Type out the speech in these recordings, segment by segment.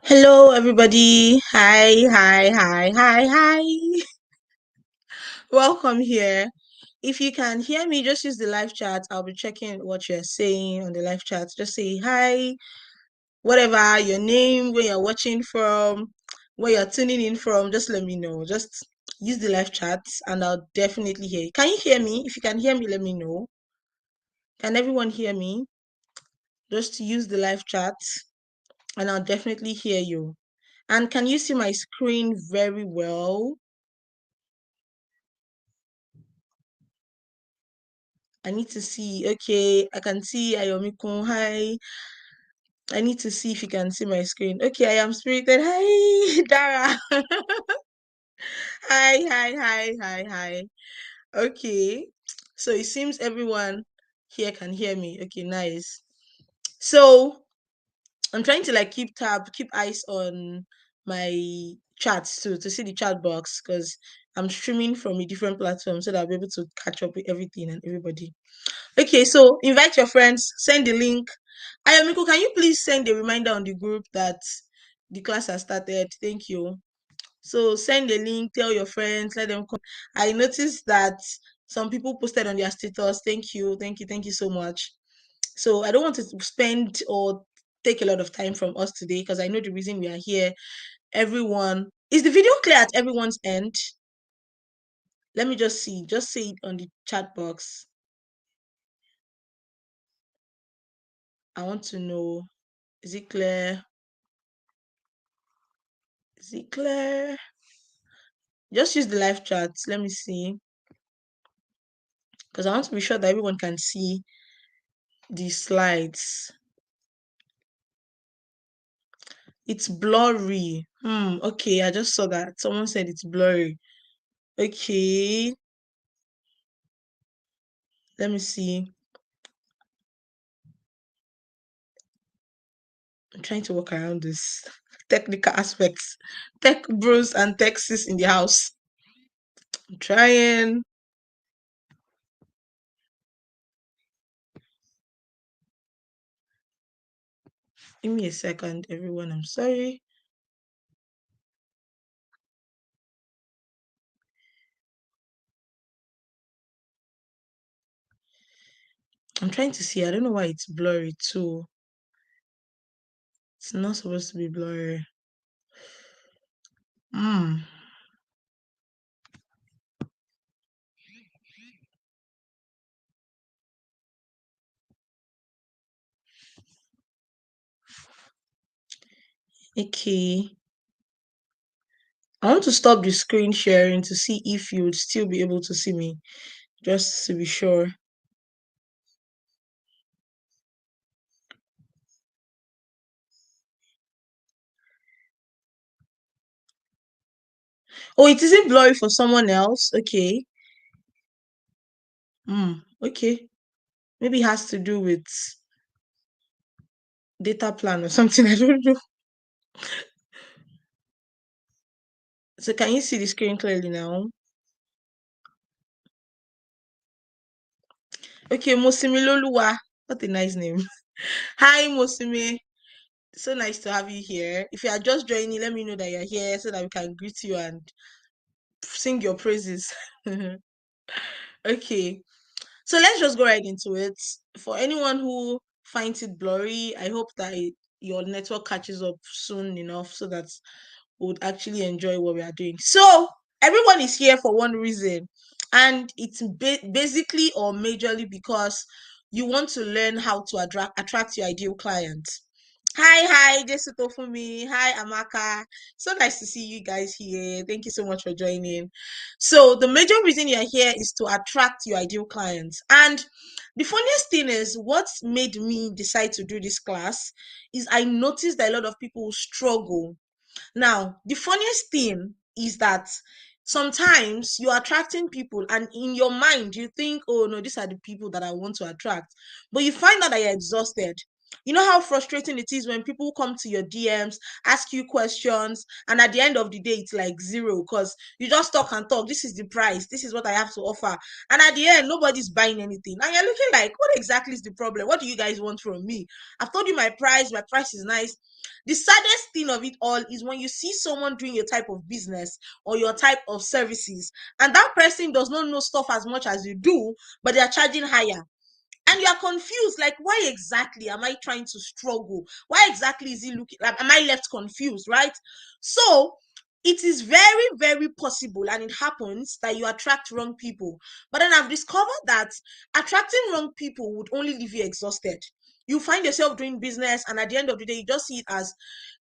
Hello, everybody. Hi, hi, hi, hi, hi. Welcome here. If you can hear me, just use the live chat. I'll be checking what you're saying on the live chat. Just say hi, whatever your name, where you're watching from, where you're tuning in from. Just let me know. Just use the live chat and I'll definitely hear you. Can you hear me? If you can hear me, let me know. Can everyone hear me? Just use the live chat and I'll definitely hear you. And can you see my screen very well? I need to see. Okay, I can see Ayomikun. Hi. I need to see if you can see my screen. Okay, I am spirited. Hi, Dara. Hi, hi, hi, hi, hi. Okay. So it seems everyone here can hear me. Okay, nice. So I'm trying to like keep eyes on my chats too to see the chat box because I'm streaming from a different platform so that I'll be able to catch up with everything and everybody. Okay, so invite your friends, send the link. Ayomiko, can you please send a reminder on the group that the class has started? Thank you. So send the link, tell your friends, let them come. I noticed that some people posted on their status. Thank you, thank you, thank you so much. So I don't want to spend or take a lot of time from us today because I know the reason we are here. Everyone, is the video clear at everyone's end? Let me just see. Just say it on the chat box. I want to know. Is it clear? Is it clear? Just use the live chat. Let me see. Because I want to be sure that everyone can see the slides. It's blurry. Okay, I just saw that. Someone said it's blurry. Okay, let me see. I'm trying to work around this technical aspects. Tech bros and tech sis in the house. I'm trying. Give me a second, everyone. I'm sorry. I'm trying to see. I don't know why it's blurry too. It's not supposed to be blurry. Hmm. Okay. I want to stop the screen sharing to see if you would still be able to see me, just to be sure. Oh, it isn't blurry for someone else. Okay. Okay. Maybe it has to do with data plan or something. I don't know. So can you see the screen clearly now? Okay, Mosimi Loluwa. What a nice name. Hi, Mosimi. So nice to have you here. If you are just joining, let me know that you're here so that we can greet you and sing your praises. Okay. So let's just go right into it. For anyone who finds it blurry, I hope that your network catches up soon enough so that we would actually enjoy what we are doing. So everyone is here for one reason, and it's basically or majorly because you want to learn how to attract your ideal client. Hi, Jesse Tofumi. Hi, Amaka. So nice to see you guys here. Thank you so much for joining. So, the major reason you're here is to attract your ideal clients. And the funniest thing is, what made me decide to do this class is I noticed that a lot of people struggle. Now, the funniest thing is that sometimes you're attracting people, and in your mind, you think, oh no, these are the people that I want to attract. But you find out that you're exhausted. You know how frustrating it is when people come to your DMs, ask you questions, and at the end of the day, it's like zero because you just talk and talk. This is the price. This is what I have to offer. And at the end, nobody's buying anything. And you're looking like, what exactly is the problem? What do you guys want from me? I've told you my price. My price is nice. The saddest thing of it all is when you see someone doing your type of business or your type of services, and that person does not know stuff as much as you do, but they are charging higher, and you are confused, like, why exactly am I trying to struggle? Why exactly is he looking like, am I left confused, right? So it is very, very possible, and it happens, that you attract wrong people. But then I've discovered that attracting wrong people would only leave you exhausted. You find yourself doing business, and at the end of the day, you just see it as,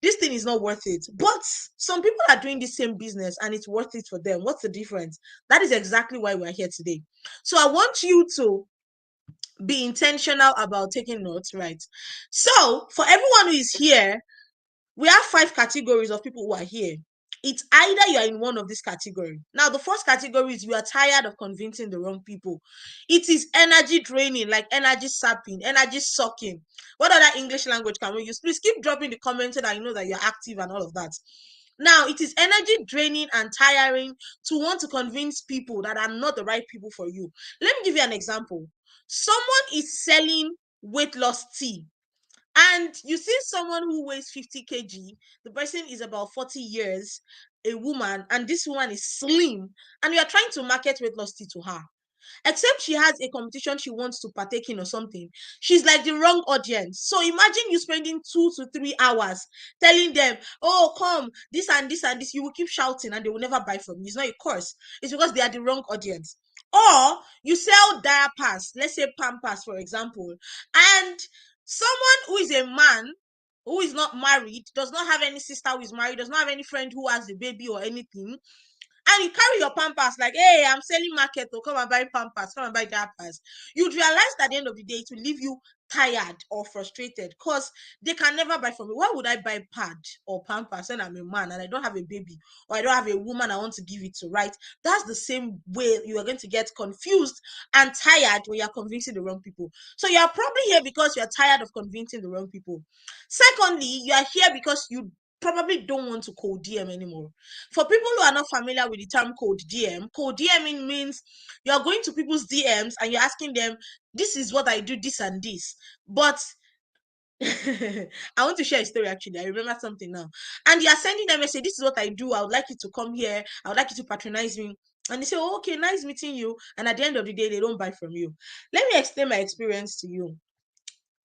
this thing is not worth it. But some people are doing the same business and it's worth it for them. What's the difference? That is exactly why we're here today. So I want you to be intentional about taking notes, right? So, for everyone who is here, we have 5 categories of people who are here. It's either you are in one of this category. Now, the first category is you are tired of convincing the wrong people. It is energy draining, like energy sapping, energy sucking. What other English language can we use? Please keep dropping the comments so that I know that you're active and all of that. Now, it is energy draining and tiring to want to convince people that are not the right people for you. Let me give you an example. Someone is selling weight loss tea, and you see someone who weighs 50 kg, the person is about 40 years, a woman, and this woman is slim, and you are trying to market weight loss tea to her. Except she has a competition she wants to partake in or something, she's like the wrong audience. So imagine you spending 2 to 3 hours telling them, oh, come, this and this and this. You will keep shouting and they will never buy from you. It's not a course, it's because they are the wrong audience. Or you sell diapers, let's say Pampers, for example, and someone who is a man who is not married, does not have any sister who is married, does not have any friend who has a baby or anything, and you carry your Pampers like, hey, I'm selling market, to come and buy Pampers, come and buy diapers. You'd realize that at the end of the day, it will leave you tired or frustrated because they can never buy from me. Why would I buy pad or Pampers when I'm a man and I don't have a baby, or I don't have a woman I want to give it to, right? That's the same way you are going to get confused and tired when you're convincing the wrong people. So you're probably here because you're tired of convincing the wrong people. Secondly, you are here because you probably don't want to cold DM anymore. For people who are not familiar with the term cold DMing means you're going to people's DMs and you're asking them, this is what I do, this and this. But I want to share a story actually. I remember something now. And you're sending them a message, this is what I do. I would like you to come here. I would like you to patronize me. And they say, oh, okay, nice meeting you. And at the end of the day, they don't buy from you. Let me explain my experience to you.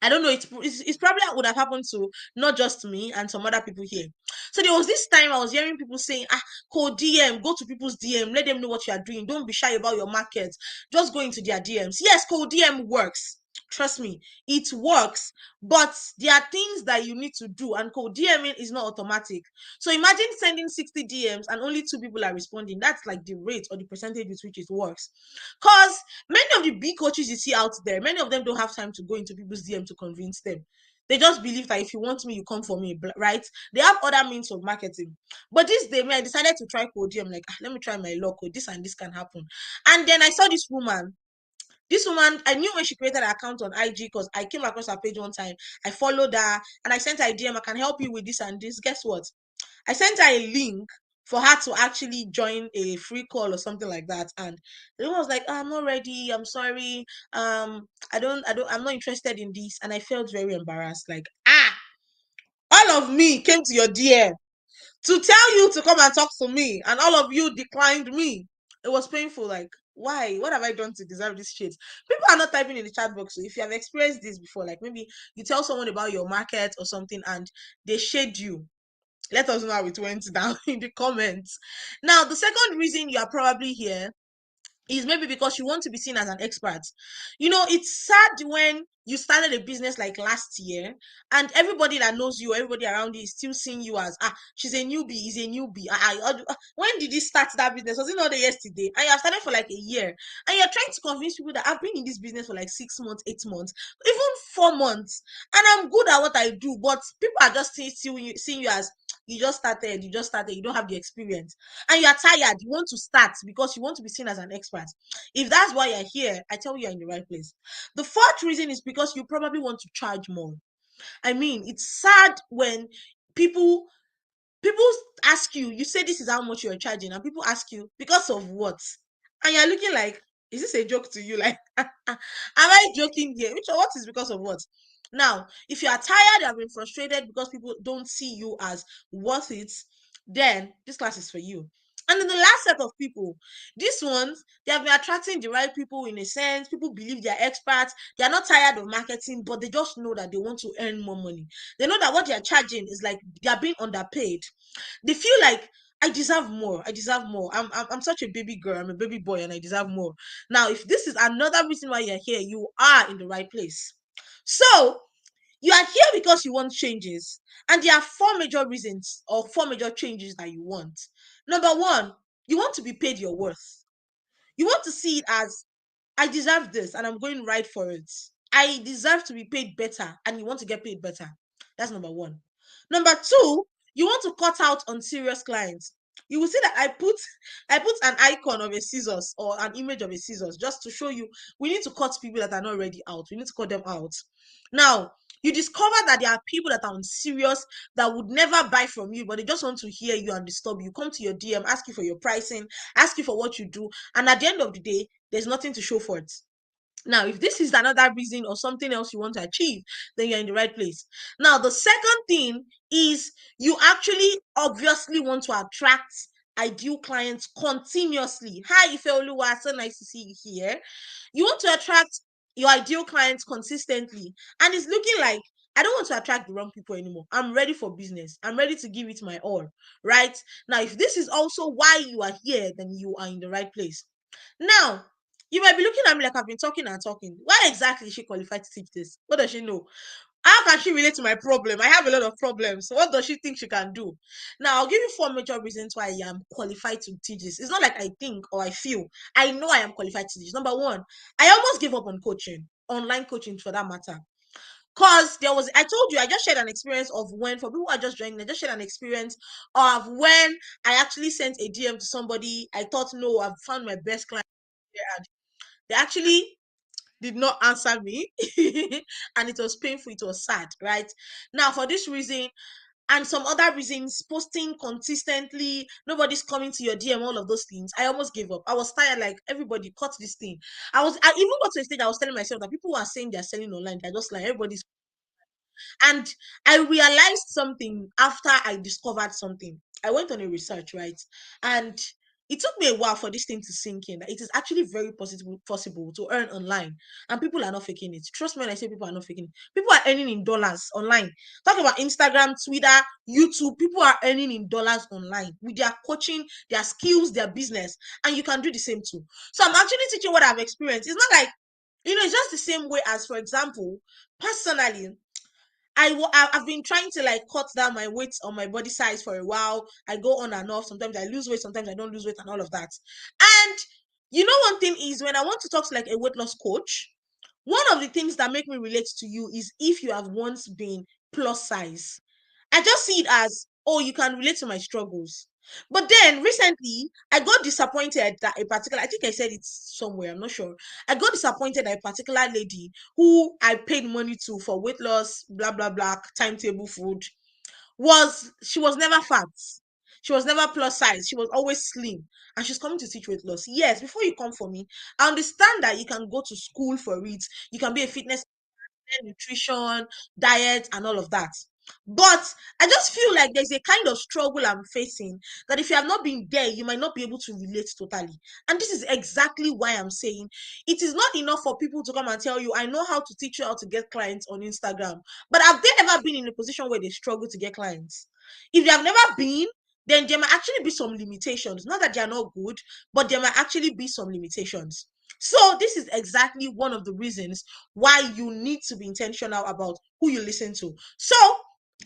I don't know. It's probably would have happened to not just me and some other people here. So there was this time I was hearing people saying, call DM, go to people's DM, let them know what you are doing. Don't be shy about your market. Just go into their DMs. Yes, call DM works. Trust me, it works. But there are things that you need to do, and call DMing is not automatic. So imagine sending 60 DMs and only 2 people are responding. That's like the rate or the percentage with which it works. Because many of the big coaches you see out there, many of them don't have time to go into people's DM to convince them. They just believe that if you want me, you come for me, right? They have other means of marketing. But this day, I decided to try Cody. I'm like, let me try my luck. This and this can happen. And then I saw this woman. This woman, I knew when she created an account on IG because I came across her page one time. I followed her and I sent her a DM. I can help you with this and this. Guess what? I sent her a link for her to actually join a free call or something like that. And the woman was like, I'm not ready. I'm sorry. I'm not interested in this. And I felt very embarrassed. Like, all of me came to your DM to tell you to come and talk to me, and all of you declined me. It was painful. Like, why? What have I done to deserve this shit? People are not typing in the chat box. So if you have experienced this before, like maybe you tell someone about your market or something and they shade you, let us know how it went down in the comments. Now, the second reason you are probably here is maybe because you want to be seen as an expert. You know, it's sad when you started a business like last year and everybody that knows you, everybody around you is still seeing you as, she's a newbie, he's a newbie. When did you start that business? Was it not yesterday? And you have started for like a year and you're trying to convince people that I've been in this business for like 6 months, 8 months, even 4 months, and I'm good at what I do. But people are just seeing you as, you just started, you don't have the experience, and you are tired, you want to start because you want to be seen as an expert. If that's why you're here, I tell you, you're in the right place. The fourth reason is because you probably want to charge more. I mean, it's sad when people people ask you, you say this is how much you're charging, and people ask you because of what? And you're looking like, is this a joke to you? Like, am I joking here? Which what is because of what? Now, if you are tired, you have been frustrated because people don't see you as worth it, then this class is for you. And then the last set of people, these ones, they have been attracting the right people in a sense. People believe they're experts. They're not tired of marketing, but they just know that they want to earn more money. They know that what they're charging is like they're being underpaid. They feel like I deserve more. I deserve more. I'm such a baby girl. I'm a baby boy, and I deserve more. Now, if this is another reason why you're here, you are in the right place. So you are here because you want changes, and there are four major reasons or four major changes that you want. Number one, you want to be paid your worth. You want to see it as I deserve this and I'm going right for it. I deserve to be paid better and you want to get paid better. That's number one. Number two, you want to cut out on serious clients. You will see that I put an icon of a scissors or an image of a scissors just to show you we need to cut people that are not ready out. We need to cut them out. Now, you discover that there are people that are on serious that would never buy from you, but they just want to hear you and disturb you. Come to your DM, ask you for your pricing, ask you for what you do, and at the end of the day, there's nothing to show for it. Now, if this is another reason or something else you want to achieve, then you're in the right place. Now, the second thing is you actually obviously want to attract ideal clients continuously. Hi, Ifeoluwa, so nice to see you here. You want to attract your ideal clients consistently, and it's looking like I don't want to attract the wrong people anymore. I'm ready for business. I'm ready to give it my all. Right now, if this is also why you are here, then you are in the right place. Now, you might be looking at me like I've been talking and talking. Why exactly is she qualified to teach this? What does she know? How can she relate to my problem? I have a lot of problems. So what does she think she can do? Now, I'll give you four major reasons why I am qualified to teach this. It's not like I think or I feel. I know I am qualified to teach. Number one, I almost gave up on coaching, online coaching for that matter. Because I told you, I just shared an experience of when, for people who are just joining, I just shared an experience of when I actually sent a DM to somebody. I thought, no, I've found my best client. And they actually did not answer me and it was painful, it was sad, right? Now, for this reason and some other reasons, posting consistently, nobody's coming to your DM, all of those things, I almost gave up. I was tired, like everybody cut this thing. I even got to a stage I was telling myself that people who are saying they're selling online, they're just like everybody's. And I realized something after I discovered something. I went on a research, right? And it took me a while for this thing to sink in that it is actually very possible to earn online, and people are not faking it. Trust me when I say people are not faking it. People are earning in dollars online. Talk about Instagram, Twitter, YouTube. People are earning in dollars online with their coaching, their skills, their business, and you can do the same too. So I'm actually teaching what I've experienced. It's not like it's just the same way as, for example, personally, I've been trying to like cut down my weight on my body size for a while. I go on and off. Sometimes I lose weight, sometimes I don't lose weight, and all of that. And one thing is when I want to talk to like a weight loss coach, one of the things that make me relate to you is if you have once been plus size. I just see it as, oh, you can relate to my struggles. But then recently, I got disappointed that a particular, I think I said it somewhere, I'm not sure. I got disappointed that a particular lady who I paid money to for weight loss, blah, blah, blah, timetable food, she was never fat. She was never plus size. She was always slim. And she's coming to teach weight loss. Yes, before you come for me, I understand that you can go to school for it. You can be a fitness, nutrition, diet, and all of that. But I just feel like there's a kind of struggle I'm facing that if you have not been there, you might not be able to relate totally. And this is exactly why I'm saying it is not enough for people to come and tell you, I know how to teach you how to get clients on Instagram. But have they ever been in a position where they struggle to get clients? If they have never been, then there might actually be some limitations. Not that they are not good, but there might actually be some limitations. So this is exactly one of the reasons why you need to be intentional about who you listen to. So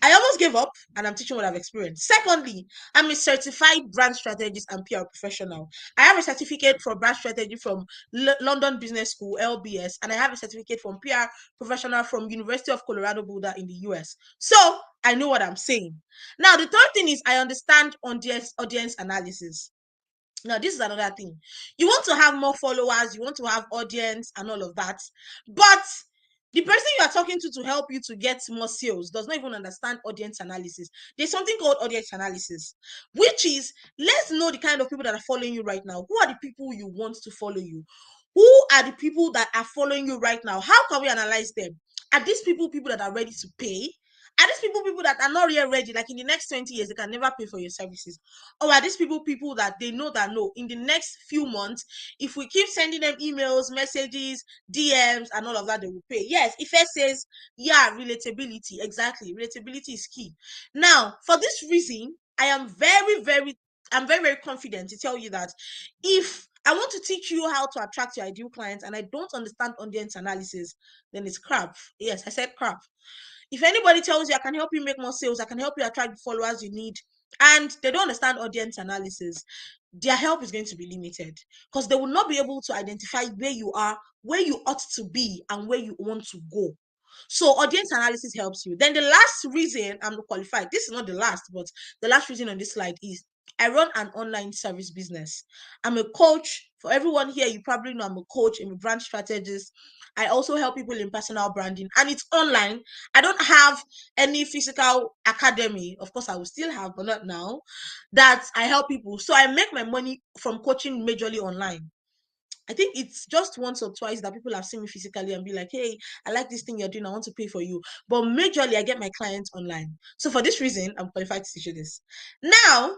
I almost gave up and I'm teaching what I've experienced. Secondly, I'm a certified brand strategist and PR professional. I have a certificate for brand strategy from London Business School, LBS, and I have a certificate from PR professional from University of Colorado Boulder in the US. So I know what I'm saying. Now, the third thing is I understand audience analysis. Now, this is another thing. You want to have more followers, you want to have audience and all of that. But The person you are talking to help you to get more sales does not even understand audience analysis. There's something called audience analysis, which is, let's know the kind of people that are following you right now. Who are the people you want to follow you? Who are the people that are following you right now? How can we analyze them? Are these people that are ready to pay? Are these people that are not yet ready? Like in the next 20 years, they can never pay for your services. Or are these people that they know that no, in the next few months, if we keep sending them emails, messages, DMs, and all of that, they will pay. Yes, Ife says, yeah, relatability. Exactly. Relatability is key. Now, for this reason, I'm very, very confident to tell you that if I want to teach you how to attract your ideal clients and I don't understand audience analysis, then it's crap. Yes, I said crap. If anybody tells you I can help you make more sales, I can help you attract the followers you need, and they don't understand audience analysis, their help is going to be limited because they will not be able to identify where you are, where you ought to be, and where you want to go. So audience analysis helps you. Then the last reason I'm not qualified, this is not the last, but the last reason on this slide is I run an online service business. I'm a coach. For everyone here, you probably know I'm a coach, I'm a brand strategist. I also help people in personal branding, and it's online. I don't have any physical academy. Of course, I will still have, but not now. That I help people. So I make my money from coaching majorly online. I think it's just once or twice that people have seen me physically and be like, hey, I like this thing you're doing. I want to pay for you. But majorly, I get my clients online. So for this reason, I'm qualified to teach you this. Now,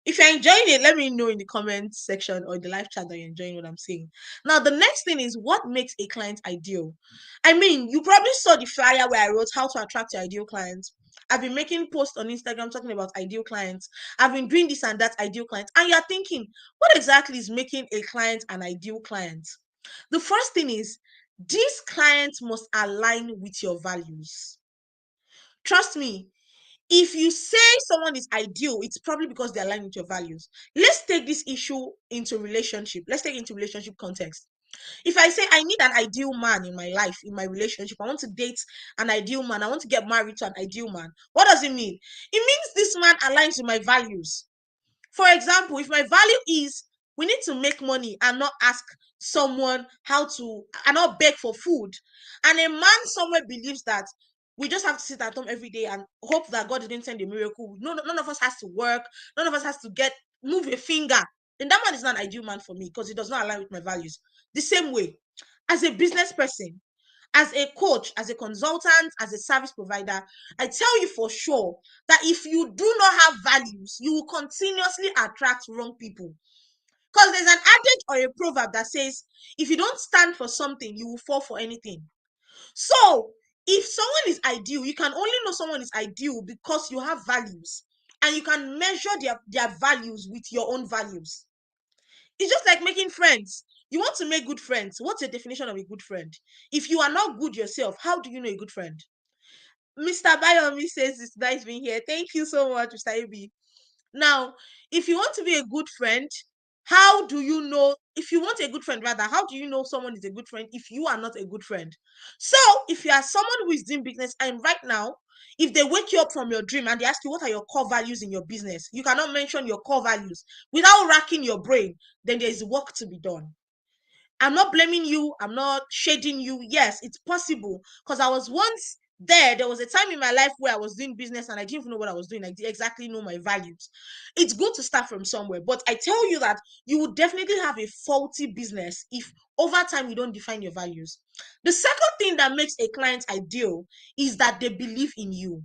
if you're enjoying it, let me know in the comment section or in the live chat that you're enjoying what I'm saying. Now, the next thing is what makes a client ideal. I mean, you probably saw the flyer where I wrote how to attract your ideal clients. I've been making posts on Instagram talking about ideal clients. I've been doing this and that ideal clients. And you're thinking, what exactly is making a client an ideal client? The first thing is this client must align with your values. Trust me, if you say someone is ideal, it's probably because they align with your values. Let's take this issue into relationship. Let's take it into relationship context. If I say I need an ideal man in my life, in my relationship, I want to date an ideal man, I want to get married to an ideal man, what does it mean? It means this man aligns with my values. For example, if my value is we need to make money and not ask someone how to and not beg for food, and a man somewhere believes that we just have to sit at home every day and hope that God didn't send a miracle. No, none of us has to work, none of us has to get move a finger. Then that man is not an ideal man for me because it does not align with my values. The same way, as a business person, as a coach, as a consultant, as a service provider, I tell you for sure that if you do not have values, you will continuously attract wrong people. Because there's an adage or a proverb that says, if you don't stand for something, you will fall for anything. So, if someone is ideal, you can only know someone is ideal because you have values and you can measure their values with your own values. It's just like making friends. You want to make good friends. What's your definition of a good friend? If you are not good yourself, how do you know a good friend? Mr. Bayomi says it's nice being here. Thank you so much, Mr. AB. Now, if you want to be a good friend, how do you know? If you want a good friend, rather, how do you know someone is a good friend if you are not a good friend? So, if you are someone who is doing business, and right now, if they wake you up from your dream and they ask you what are your core values in your business, you cannot mention your core values without racking your brain, then there is work to be done. I'm not blaming you. I'm not shading you. Yes, it's possible because I was once there. There was a time in my life where I was doing business and I didn't even know what I was doing. I didn't exactly know my values. It's good to start from somewhere, but I tell you that you will definitely have a faulty business if over time you don't define your values. The second thing that makes a client ideal is that they believe in you.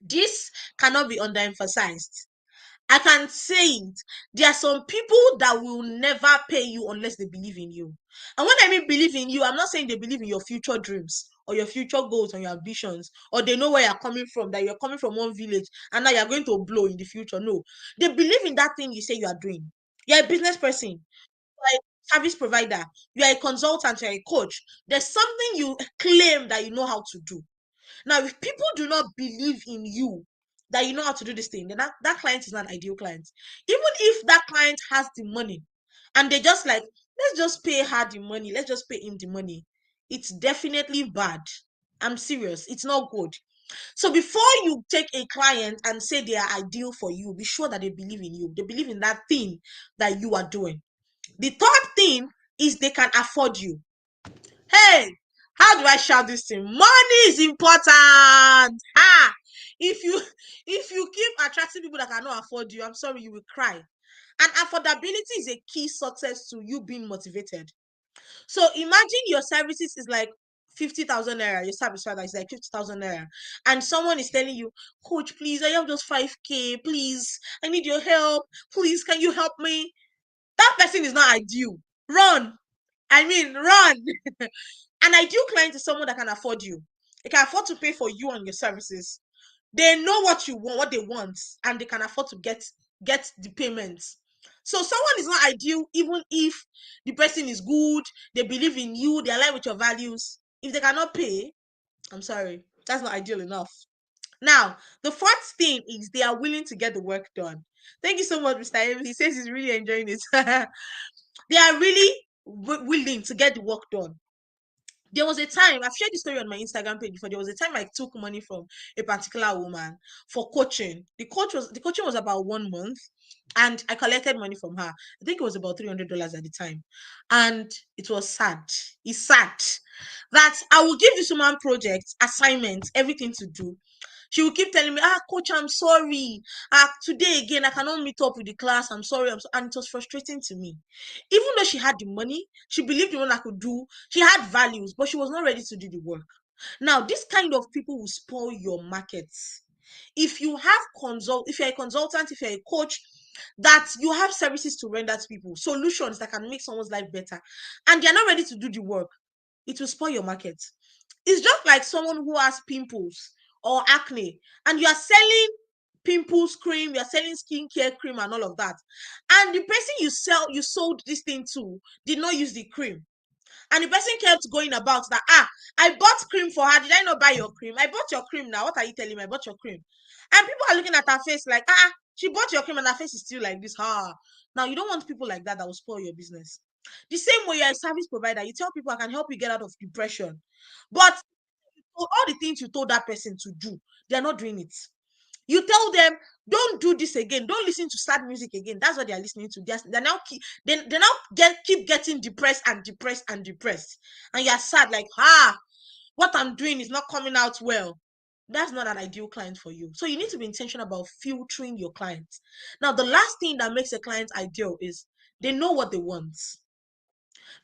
This cannot be underemphasized. I can say it. There are some people that will never pay you unless they believe in you. And when I mean believe in you, I'm not saying they believe in your future dreams or your future goals or your ambitions, or they know where you're coming from, that you're coming from one village and now you're going to blow in the future. No, they believe in that thing you say you are doing. You're a business person, you're a service provider, you're a consultant, you're a coach. There's something you claim that you know how to do. Now, if people do not believe in you, that you know how to do this thing, then that client is not an ideal client. Even if that client has the money and they just like, let's just pay her the money, let's just pay him the money, it's definitely bad. I'm serious, it's not good. So before you take a client and say they are ideal for you, be sure that they believe in you. They believe in that thing that you are doing. The third thing is they can afford you. Hey, How do I shout this thing? Money is important. Ah, if you keep attracting people that cannot afford you, I'm sorry, you will cry. And affordability is a key success to you being motivated. So imagine your services is like 50,000 naira, your service rather is like 50,000 naira, and someone is telling you, Coach, please, I have just 5K, please, I need your help, please, can you help me? That person is not ideal. Run. I mean, run. An ideal client is someone that can afford you. They can afford to pay for you and your services. They know what you want, what they want, and they can afford to get the payments. So someone is not ideal even if the person is good, they believe in you, they align with your values. If they cannot pay, I'm sorry, that's not ideal enough. Now, the fourth thing is they are willing to get the work done. Thank you so much, Mr. M. He says he's really enjoying it. They are really willing to get the work done. There was a time, I've shared the story on my Instagram page before. There was a time I took money from a particular woman for coaching. The coaching was about 1 month, and I collected money from her. I think it was about $300 at the time. And it was sad. It's sad that I will give this woman projects, assignments, everything to do. She will keep telling me, coach, I'm sorry. Today again, I cannot meet up with the class. I'm sorry. And it was frustrating to me. Even though she had the money, she believed in what I could do. She had values, but she was not ready to do the work. Now, this kind of people will spoil your markets. If you're a consultant, if you're a coach, that you have services to render to people, solutions that can make someone's life better, and they're not ready to do the work, it will spoil your market. It's just like someone who has pimples or acne, and you are selling pimples cream, you are selling skincare cream and all of that, and the person you sold this thing to did not use the cream, and the person kept going about that, I bought cream for her, did I not buy your cream? I bought your cream. Now what are you telling me? I bought your cream. And people are looking at her face like, she bought your cream and her face is still like this. Now you don't want people like that will spoil your business. The same way you're a service provider, you tell people I can help you get out of depression, but all the things you told that person to do, they're not doing it. You tell them, don't do this again, don't listen to sad music again. That's what they're listening to. They're now keep getting depressed and depressed and depressed, and you're sad like, what I'm doing is not coming out well. That's not an ideal client for you. So you need to be intentional about filtering your clients. Now, the last thing that makes a client ideal is they know what they want.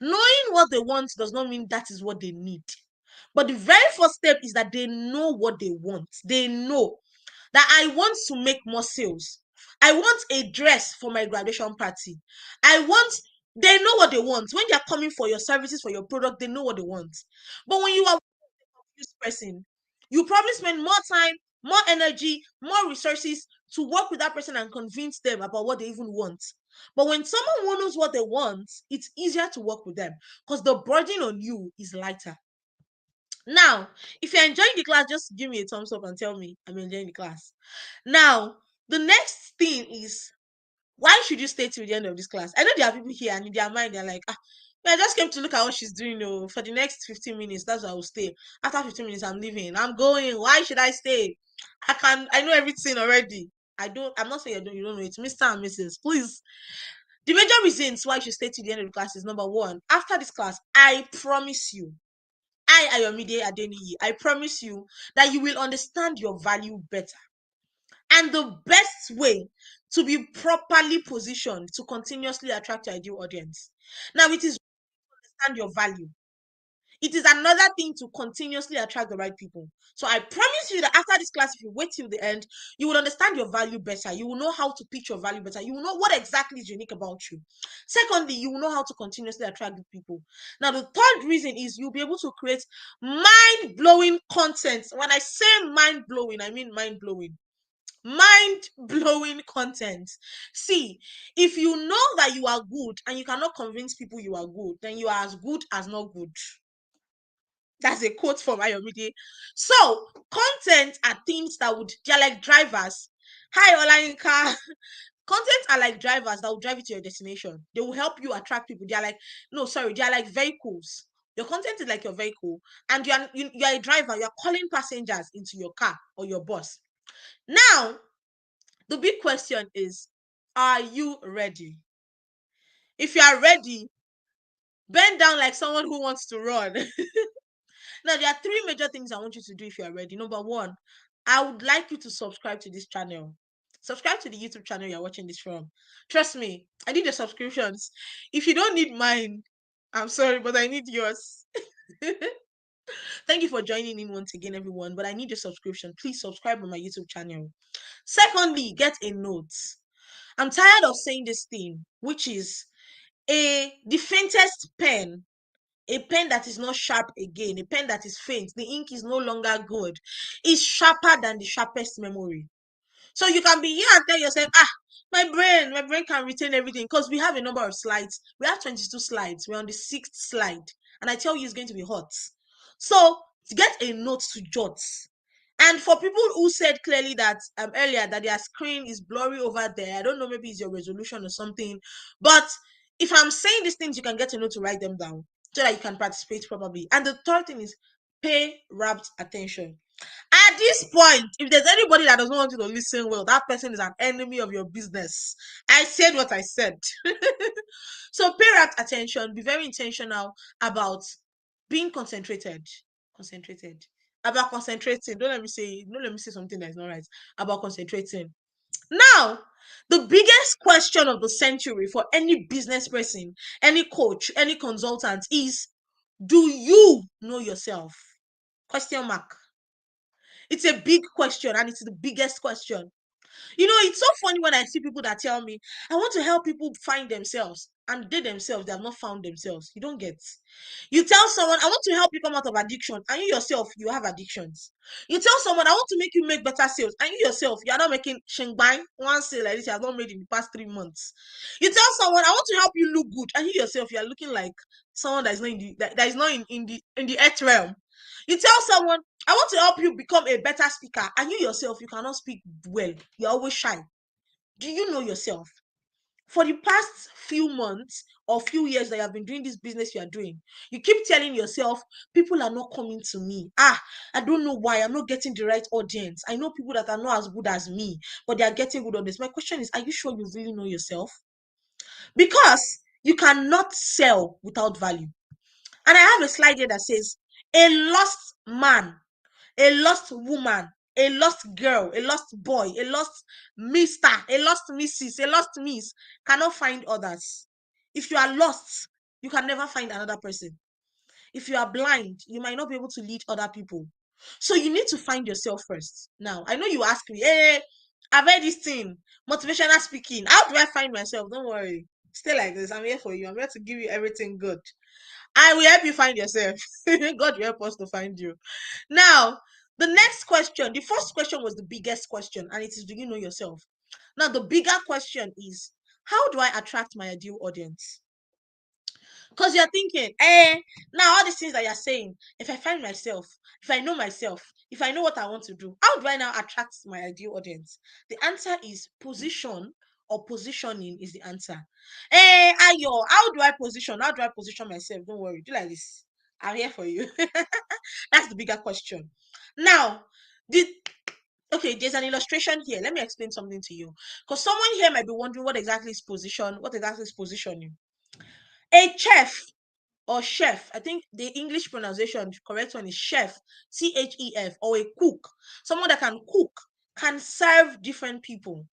Knowing what they want does not mean that is what they need. But the very first step is that they know what they want. They know that I want to make more sales. I want a dress for my graduation party. They know what they want. When they're coming for your services, for your product, they know what they want. But when you are this person, you probably spend more time, more energy, more resources to work with that person and convince them about what they even want. But when someone knows what they want, it's easier to work with them because the burden on you is lighter. Now, if you're enjoying the class, just give me a thumbs up and tell me I'm enjoying the class. Now, the next thing is, why should you stay till the end of this class? I know there are people here and in their mind, they're like, I just came to look at what she's doing for the next 15 minutes. That's why I will stay. After 15 minutes, I'm leaving. I'm going. Why should I stay? I know everything already. I'm not saying you don't know it. Mr. and Mrs. Please. The major reasons why you should stay till the end of the class is number one. After this class, I promise you, Ayomide Adeniyi, I promise you that you will understand your value better. And the best way to be properly positioned to continuously attract your ideal audience. Now, it is understand your value. It is another thing to continuously attract the right people. So I promise you that after this class, if you wait till the end, you will understand your value better. You will know how to pitch your value better. You will know what exactly is unique about you. Secondly, you will know how to continuously attract the people. Now, the third reason is you'll be able to create mind-blowing content. When I say mind-blowing, I mean mind-blowing. Mind-blowing content. See, if you know that you are good and you cannot convince people you are good, then you are as good as not good. That's a quote from Ayomide. So, content are things they're like drivers. Hi, Olayinka. Content are like drivers that will drive you to your destination. They will help you attract people. They are like vehicles. Your content is like your vehicle, and you are a driver. You are calling passengers into your car or your bus. Now, the big question is, are you ready? If you are ready, bend down like someone who wants to run. Now, there are three major things I want you to do if you are ready. Number one, I would like you to subscribe to this channel. Subscribe to the YouTube channel you're watching this from. Trust me, I need your subscriptions. If you don't need mine, I'm sorry, but I need yours. Thank you for joining in once again, everyone. But I need your subscription. Please subscribe on my YouTube channel. Secondly, get a note. I'm tired of saying this thing, which is the faintest pen, a pen that is not sharp again, a pen that is faint, the ink is no longer good, is sharper than the sharpest memory. So you can be here and tell yourself, my brain can retain everything because we have a number of slides. We have 22 slides. We're on the 6th slide. And I tell you, it's going to be hot. So get a note to jot. And for people who said clearly that earlier that their screen is blurry over there, I don't know, maybe it's your resolution or something. But if I'm saying these things, you can get a note to write them down so that you can participate properly. And the third thing is pay rapt attention. At this point, if there's anybody that doesn't want you to listen well, that person is an enemy of your business. I said what I said. So pay rapt attention, be very intentional about being concentrated. Concentrated. About concentrating. Don't let me say something that is not right. About concentrating. Now, the biggest question of the century for any business person, any coach, any consultant is, do you know yourself? Question mark. It's a big question and it's the biggest question. You know, it's so funny when I see people that tell me, I want to help people find themselves, and they themselves, they have not found themselves. You don't get. You tell someone, I want to help you come out of addiction, and you yourself, you have addictions. You tell someone, I want to make you make better sales, and you yourself, you are not making shengbang, one sale like this you have not made in the past 3 months. You tell someone, I want to help you look good, and you yourself, you are looking like someone that is not in the that is not in the earth realm. You tell someone, I want to help you become a better speaker, and you yourself, you cannot speak well. You're always shy. Do you know yourself? For the past few months or few years that you have been doing this business you are doing, you keep telling yourself, people are not coming to me. I don't know why. I'm not getting the right audience. I know people that are not as good as me, but they are getting good audience. My question is, are you sure you really know yourself? Because you cannot sell without value. And I have a slide here that says, a lost man, a lost woman, a lost girl, a lost boy, a lost mister, a lost missus, a lost miss cannot find others. If you are lost, you can never find another person. If you are blind, you might not be able to lead other people. So you need to find yourself first. Now, I know you ask me, hey, I've heard this thing, motivational speaking. How do I find myself? Don't worry. Stay like this. I'm here for you. I'm here to give you everything good. I will help you find yourself. God will help us to find you. Now, the next question, the first question was the biggest question, and it is, do you know yourself? Now, the bigger question is, how do I attract my ideal audience? Because you're thinking, now all these things that you're saying, if I find myself, if I know myself, if I know what I want to do, how do I now attract my ideal audience? The answer is position, or positioning is the answer. Ayo, how do I position? How do I position myself? Don't worry, do like this. I'm here for you. That's the bigger question. Now, okay, there's an illustration here. Let me explain something to you. Because someone here might be wondering what exactly is positioning. A chef or chef, I think the English pronunciation, the correct one is chef, CHEF, or a cook, someone that can cook, can serve different people.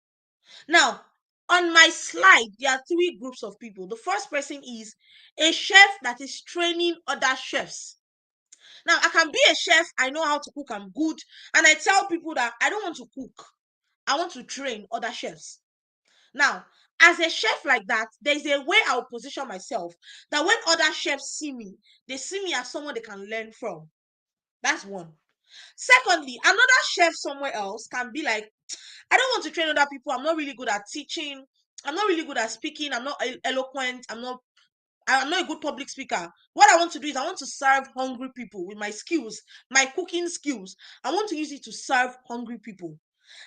Now, on my slide, there are three groups of people. The first person is a chef that is training other chefs. Now, I can be a chef, I know how to cook, I'm good, and I tell people that I don't want to cook, I want to train other chefs. Now, as a chef like that, there's a way I'll position myself that when other chefs see me, they see me as someone they can learn from. That's one. Secondly, another chef somewhere else can be like, I don't want to train other people. I'm not really good at teaching. I'm not really good at speaking. I'm not eloquent. I'm not a good public speaker. What I want to do is I want to serve hungry people with my skills, my cooking skills. I want to use it to serve hungry people.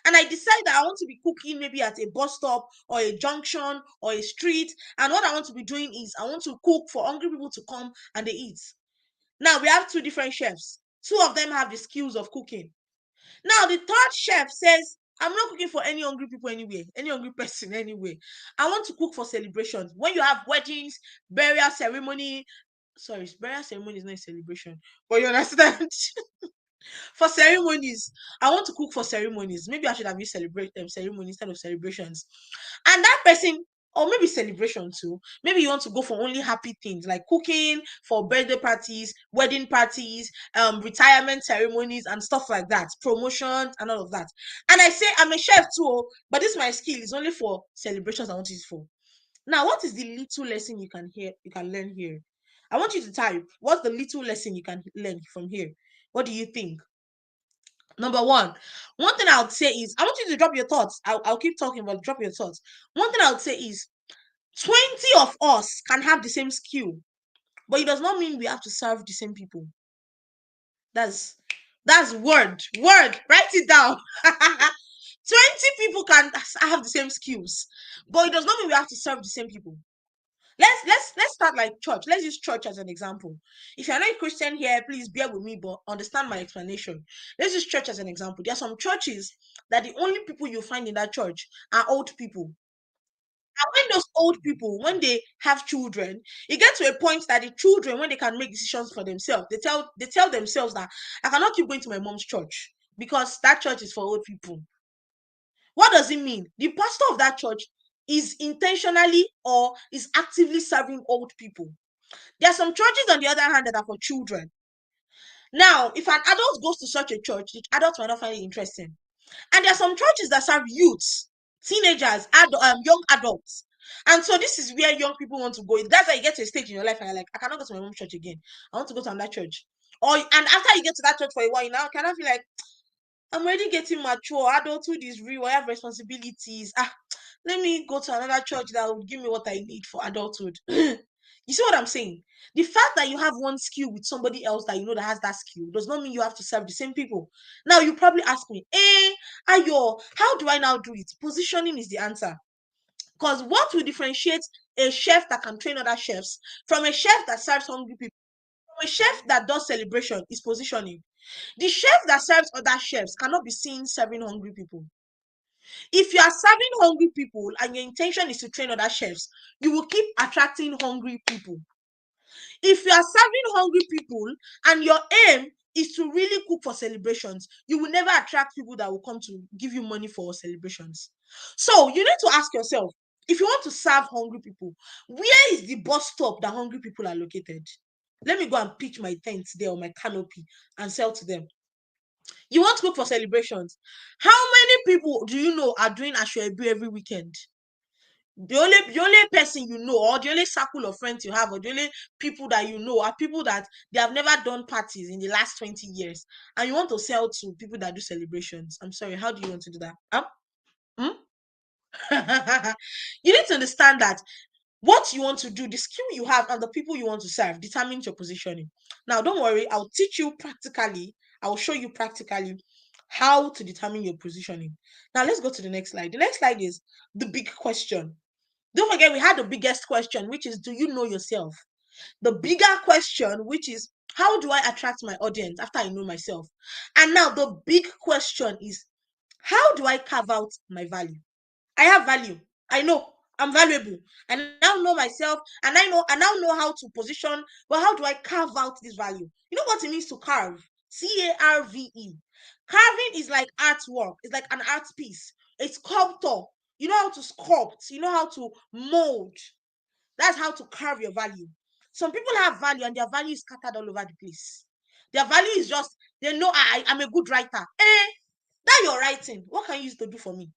And I decide that I want to be cooking maybe at a bus stop or a junction or a street. And what I want to be doing is I want to cook for hungry people to come and they eat. Now we have two different chefs. Two of them have the skills of cooking. Now the third chef says, I'm not cooking for any hungry people anyway, any hungry person anyway. I want to cook for celebrations. When you have weddings, burial ceremony, sorry, burial ceremony is not a celebration, but you understand. For ceremonies, I want to cook for ceremonies. Maybe I should have used celebrate them ceremony instead of celebrations. And that person, or maybe celebration too. Maybe you want to go for only happy things like cooking for birthday parties, wedding parties, retirement ceremonies, and stuff like that, promotions and all of that. And I say I'm a chef too, oh, but this my skill is only for celebrations. I want it for. Now, what is the little lesson you can learn here? I want you to type what's the little lesson you can learn from here. What do you think? Number one thing I would say is I want you to drop your thoughts. I'll keep talking, but drop your thoughts. One thing I would say is 20 of us can have the same skill, but it does not mean we have to serve the same people. That's that's word. Write it down. 20 people can have the same skills, but it does not mean we have to serve the same people. Let's start like church. Let's use church as an example. If you're not a Christian here, please bear with me, but understand my explanation. Let's use church as an example. There are some churches that the only people you find in that church are old people. And when those old people, when they have children, it gets to a point that the children, when they can make decisions for themselves, they tell themselves that I cannot keep going to my mom's church because that church is for old people. What does it mean? The pastor of that church is intentionally or is actively serving old people. There are some churches, on the other hand, that are for children. Now, if an adult goes to such a church, the adult might not find it interesting. And there are some churches that serve youths, teenagers, young adults. And so this is where young people want to go. That's why you get to a stage in your life and you're like, I cannot go to my mom's church again. I want to go to another church. And after you get to that church for a while, you now cannot feel like I'm already getting mature. Adulthood is real. I have responsibilities. Let me go to another church that will give me what I need for adulthood. You see what I'm saying? The fact that you have one skill with somebody else that you know that has that skill does not mean you have to serve the same people. Now you probably ask me, Ayo, how do I now do it? Positioning is the answer. Because what will differentiate a chef that can train other chefs from a chef that serves hungry people, from a chef that does celebration is positioning. The chef that serves other chefs cannot be seen serving hungry people. If you are serving hungry people and your intention is to train other chefs, you will keep attracting hungry people. If you are serving hungry people and your aim is to really cook for celebrations, you will never attract people that will come to give you money for celebrations. So you need to ask yourself, if you want to serve hungry people, where is the bus stop that hungry people are located? Let me go and pitch my tent there or my canopy and sell to them. You want to cook for celebrations. How many people do you know are doing ashwebi every weekend? The only person you know, or the only circle of friends you have, or the only people that you know are people that they have never done parties in the last 20 years, and you want to sell to people that do celebrations. I'm sorry, how do you want to do that? Hmm? You need to understand that what you want to do, the skill you have, and the people you want to serve determines your positioning. Now, don't worry, I'll teach you practically, I'll show you practically how to determine your positioning. Now, let's go to the next slide. The next slide is the big question. Don't forget, we had the biggest question, which is, do you know yourself? The bigger question, which is, how do I attract my audience after I know myself? And now the big question is, how do I carve out my value? I have value. I know I'm valuable. I now know myself, and I now know how to position. But how do I carve out this value? You know what it means to carve? CARVE. Carving is like artwork. It's like an art piece. It's sculptor. You know how to sculpt. You know how to mold. That's how to carve your value. Some people have value, and their value is scattered all over the place. Their value is just they know I'm a good writer. That you're writing. What can you use to do for me?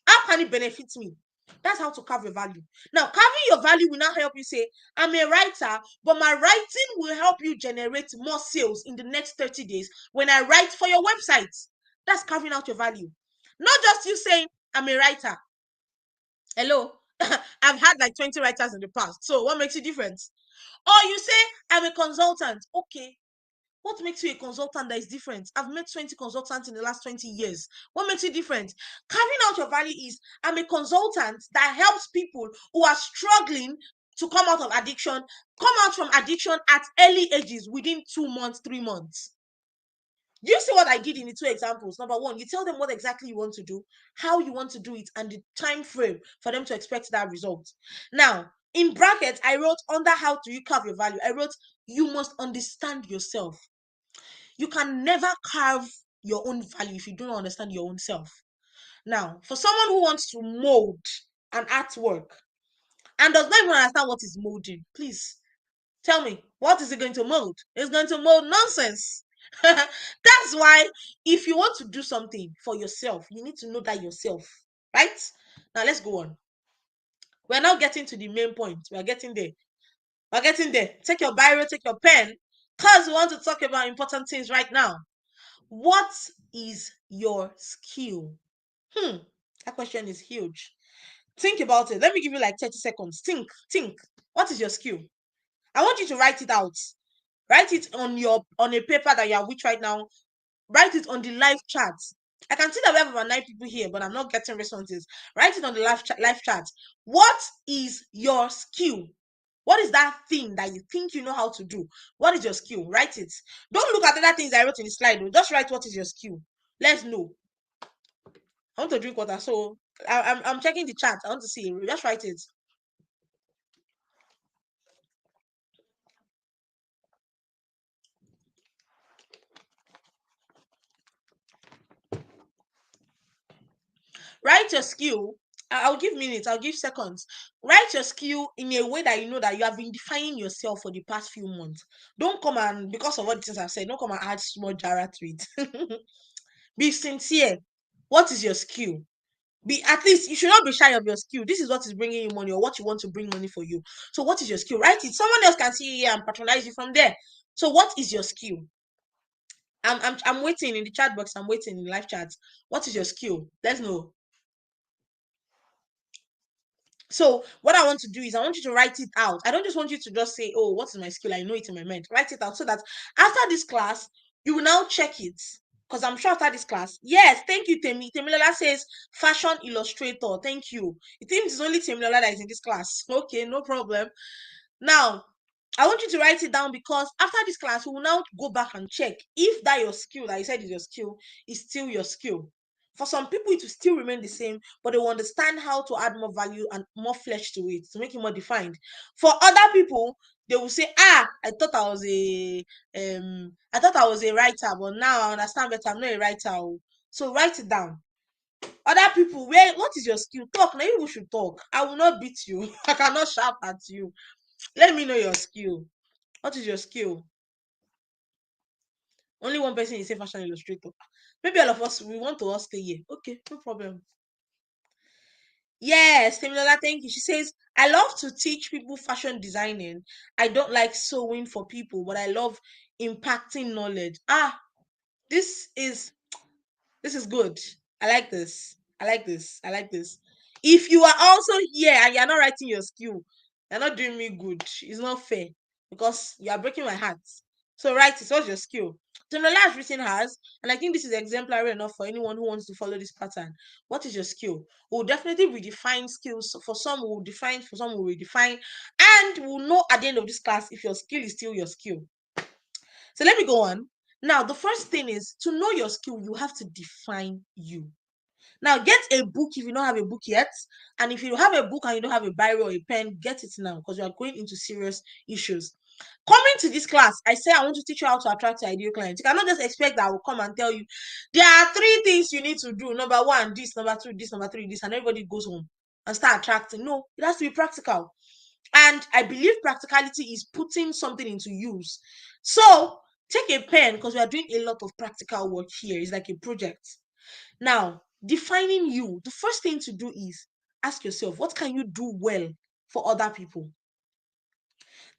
How can it benefit me? That's how to carve your value. Now, carving your value will now help you say, I'm a writer, but my writing will help you generate more sales in the next 30 days when I write for your website. That's carving out your value. Not just you saying, I'm a writer. Hello? I've had like 20 writers in the past. So what makes you different? Or you say, I'm a consultant. Okay. What makes you a consultant that is different? I've met 20 consultants in the last 20 years. What makes you different? Carving out your value is, I'm a consultant that helps people who are struggling to come out of addiction, come out from addiction at early ages within 2 months, 3 months. Do you see what I did in the two examples? Number one, you tell them what exactly you want to do, how you want to do it, and the time frame for them to expect that result. Now, In brackets, I wrote under how do you carve your value. I wrote, you must understand yourself. You can never carve your own value if you don't understand your own self. Now, for someone who wants to mold an artwork and does not even understand what is molding, please tell me, what is it going to mold? It's going to mold nonsense. That's why if you want to do something for yourself, you need to know that yourself, right? Now let's go on. We're now getting to the main point. We're getting there. We're getting there. Take your biro, take your pen, because we want to talk about important things right now. What is your skill? That question is huge. Think about it. Let me give you like 30 seconds. Think. What is your skill? I want you to write it out. Write it on a paper that you are with right now. Write it on the live chat. I can see that we have about 9 people here, but I'm not getting responses. Write it on the live chat. What is your skill? What is that thing that you think you know how to do? What is your skill? Write it. Don't look at other things I wrote in the slide. Just write what is your skill. Let's know. I want to drink water, so I'm checking the chat. I want to see. Just write it. Write your skill. I'll give minutes, I'll give seconds. Write your skill in a way that you know that you have been defining yourself for the past few months. Don't come and, because of what the things I've said, don't come and add small jara to it. Be sincere. What is your skill? Be, at least you should not be shy of your skill. This is what is bringing you money or what you want to bring money for you. So what is your skill? Write it. Someone else can see you here and patronize you from there. So what is your skill? I'm waiting in the chat box. I'm waiting in the live chat. What is your skill? Let's know. So what I want to do is I want you to write it out. I don't just want you to just say, oh, what is my skill? I know it in my mind. Write it out so that after this class, you will now check it. Because I'm sure after this class, yes, thank you, Temi. Temilola says fashion illustrator. Thank you. It seems it's only Temilola that is in this class. Okay, no problem. Now, I want you to write it down because after this class, we will now go back and check if that your skill that you said is your skill is still your skill. For some people, it will still remain the same, but they will understand how to add more value and more flesh to it to make it more defined. For other people, they will say, I thought I was a writer, but now I understand better. I'm not a writer. So write it down. Other people, what is your skill? Talk. Now you should talk. I will not beat you. I cannot shout at you. Let me know your skill. What is your skill? Only one person is a fashion illustrator. Maybe all of us, we want to all stay here. Okay, no problem. Yes, Temilola, thank you. She says, I love to teach people fashion designing. I don't like sewing for people, but I love impacting knowledge. This is good. I like this. I like this. I like this. If you are also here and you're not writing your skill, you're not doing me good. It's not fair because you are breaking my heart. So write it. What's your skill? Tenola has written hers, and I think this is exemplary enough for anyone who wants to follow this pattern. What is your skill? We'll definitely redefine skills. For some, we'll define, for some, we'll redefine, and we'll know at the end of this class if your skill is still your skill. So let me go on. Now, the first thing is to know your skill, you have to define you. Now, get a book if you don't have a book yet. And if you have a book and you don't have a biro or a pen, get it now because you are going into serious issues. Coming to this class, I say I want to teach you how to attract your ideal clients. You cannot just expect that I will come and tell you there are 3 things you need to do. Number 1, this, number 2, this, number 3, this, and everybody goes home and start attracting. No, it has to be practical. And I believe practicality is putting something into use. So take a pen because we are doing a lot of practical work here. It's like a project. Now, defining you, the first thing to do is ask yourself, what can you do well for other people?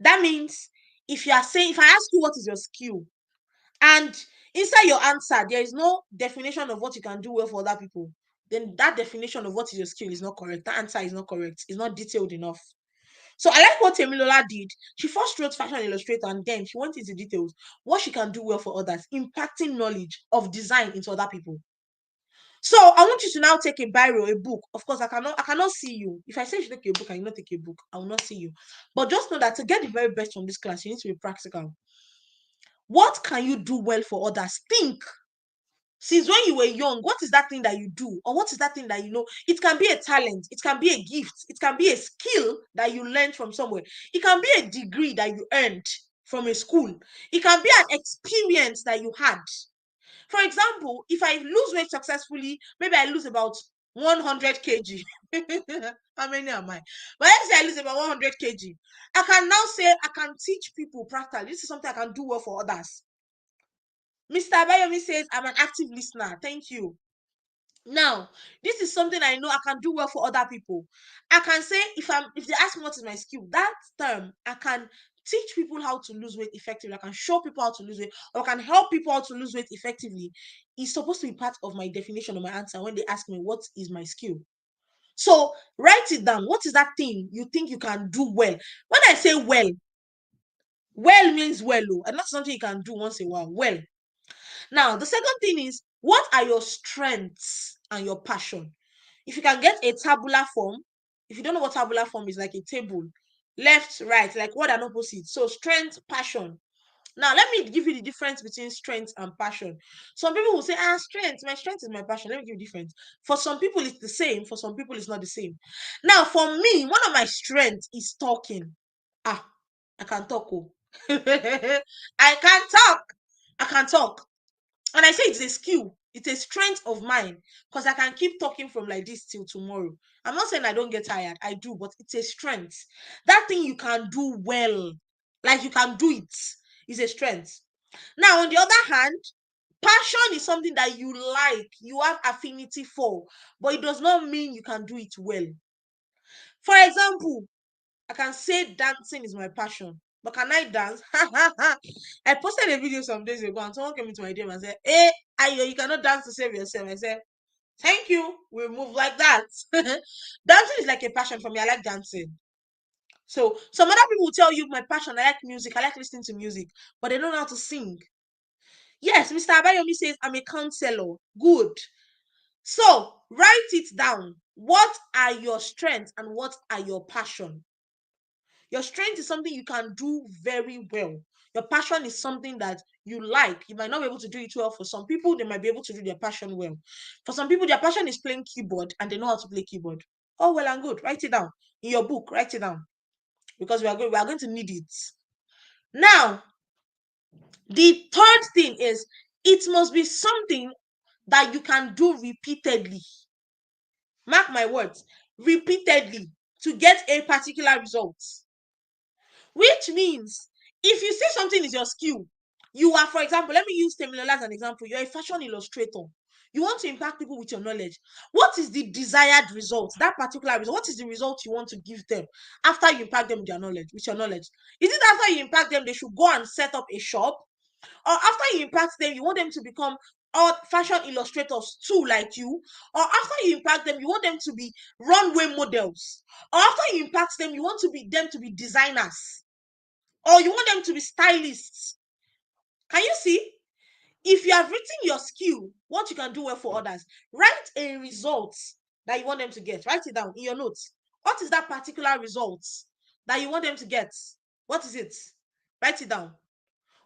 That means if I ask you what is your skill, and inside your answer, there is no definition of what you can do well for other people, then that definition of what is your skill is not correct. That answer is not correct. It's not detailed enough. So I like what Temilola did. She first wrote fashion illustrator and then she went into details, what she can do well for others, impacting knowledge of design into other people. So I want you to now take a biro, a book. Of course, I cannot see you. If I say you should take a book and you not take a book, I will not see you. But just know that to get the very best from this class, you need to be practical. What can you do well for others? Think. Since when you were young, what is that thing that you do? Or what is that thing that you know? It can be a talent, it can be a gift, it can be a skill that you learned from somewhere. It can be a degree that you earned from a school. It can be an experience that you had. For example, if I lose weight successfully, maybe I lose about 100 kg. How many am I? But let's say I lose about 100 kg. I can now say I can teach people practically. This is something I can do well for others. Mr. Abayomi says, I'm an active listener. Thank you. Now, this is something I know I can do well for other people. I can say if they ask me what is my skill, that term I can teach people how to lose weight effectively. I can show people how to lose weight, or I can help people how to lose weight effectively. It's supposed to be part of my definition of my answer when they ask me what is my skill. So write it down. What is that thing you think you can do well? When I say well, well means well, and not something you can do once in a while. Well. Now, the second thing is, what are your strengths and your passion? If you can get a tabular form, if you don't know what tabular form is, like a table, left, right, like what and opposite. So strength, passion. Now, let me give you the difference between strength and passion. Some people will say, strength, my strength is my passion. Let me give you the difference. For some people, it's the same. For some people, it's not the same. Now, for me, one of my strengths is talking. I can talk. Oh. I can talk. I can talk. And I say it's a skill, it's a strength of mine, because I can keep talking from like this till tomorrow. I'm not saying I don't get tired, I do, but it's a strength. That thing you can do well, like you can do it, is a strength. Now, on the other hand, passion is something that you like, you have affinity for, but it does not mean you can do it well. For example, I can say dancing is my passion, but can I dance? I posted a video some days ago and someone came into my DM and said, hey, Ayo, you cannot dance to save yourself. I said, thank you. We'll move like that. Dancing is like a passion for me. I like dancing. So some other people will tell you my passion, I like music, I like listening to music, but they don't know how to sing. Yes, Mr. Abayomi says, I'm a counselor. Good. So write it down. What are your strengths and what are your passion? Your strength is something you can do very well. Your passion is something that you like. You might not be able to do it well. For some people, they might be able to do their passion well. For some people, their passion is playing keyboard and they know how to play keyboard. Oh, well and good. Write it down. In your book, write it down. Because we are going to need it. Now, the third thing is it must be something that you can do repeatedly. Mark my words, repeatedly to get a particular result. Which means if you say something is your skill, you are, for example, let me use Temilola as an example. You're a fashion illustrator. You want to impact people with your knowledge. What is the desired result? That particular result. What is the result you want to give them after you impact them with your knowledge? Is it after you impact them, they should go and set up a shop? Or after you impact them, you want them to become all fashion illustrators too, like you? Or after you impact them, you want them to be runway models? Or after you impact them, you want them to be designers? Or you want them to be stylists? Can you see? If you have written your skill, what you can do well for others, write a result that you want them to get. Write it down in your notes. What is that particular result that you want them to get? What is it? Write it down.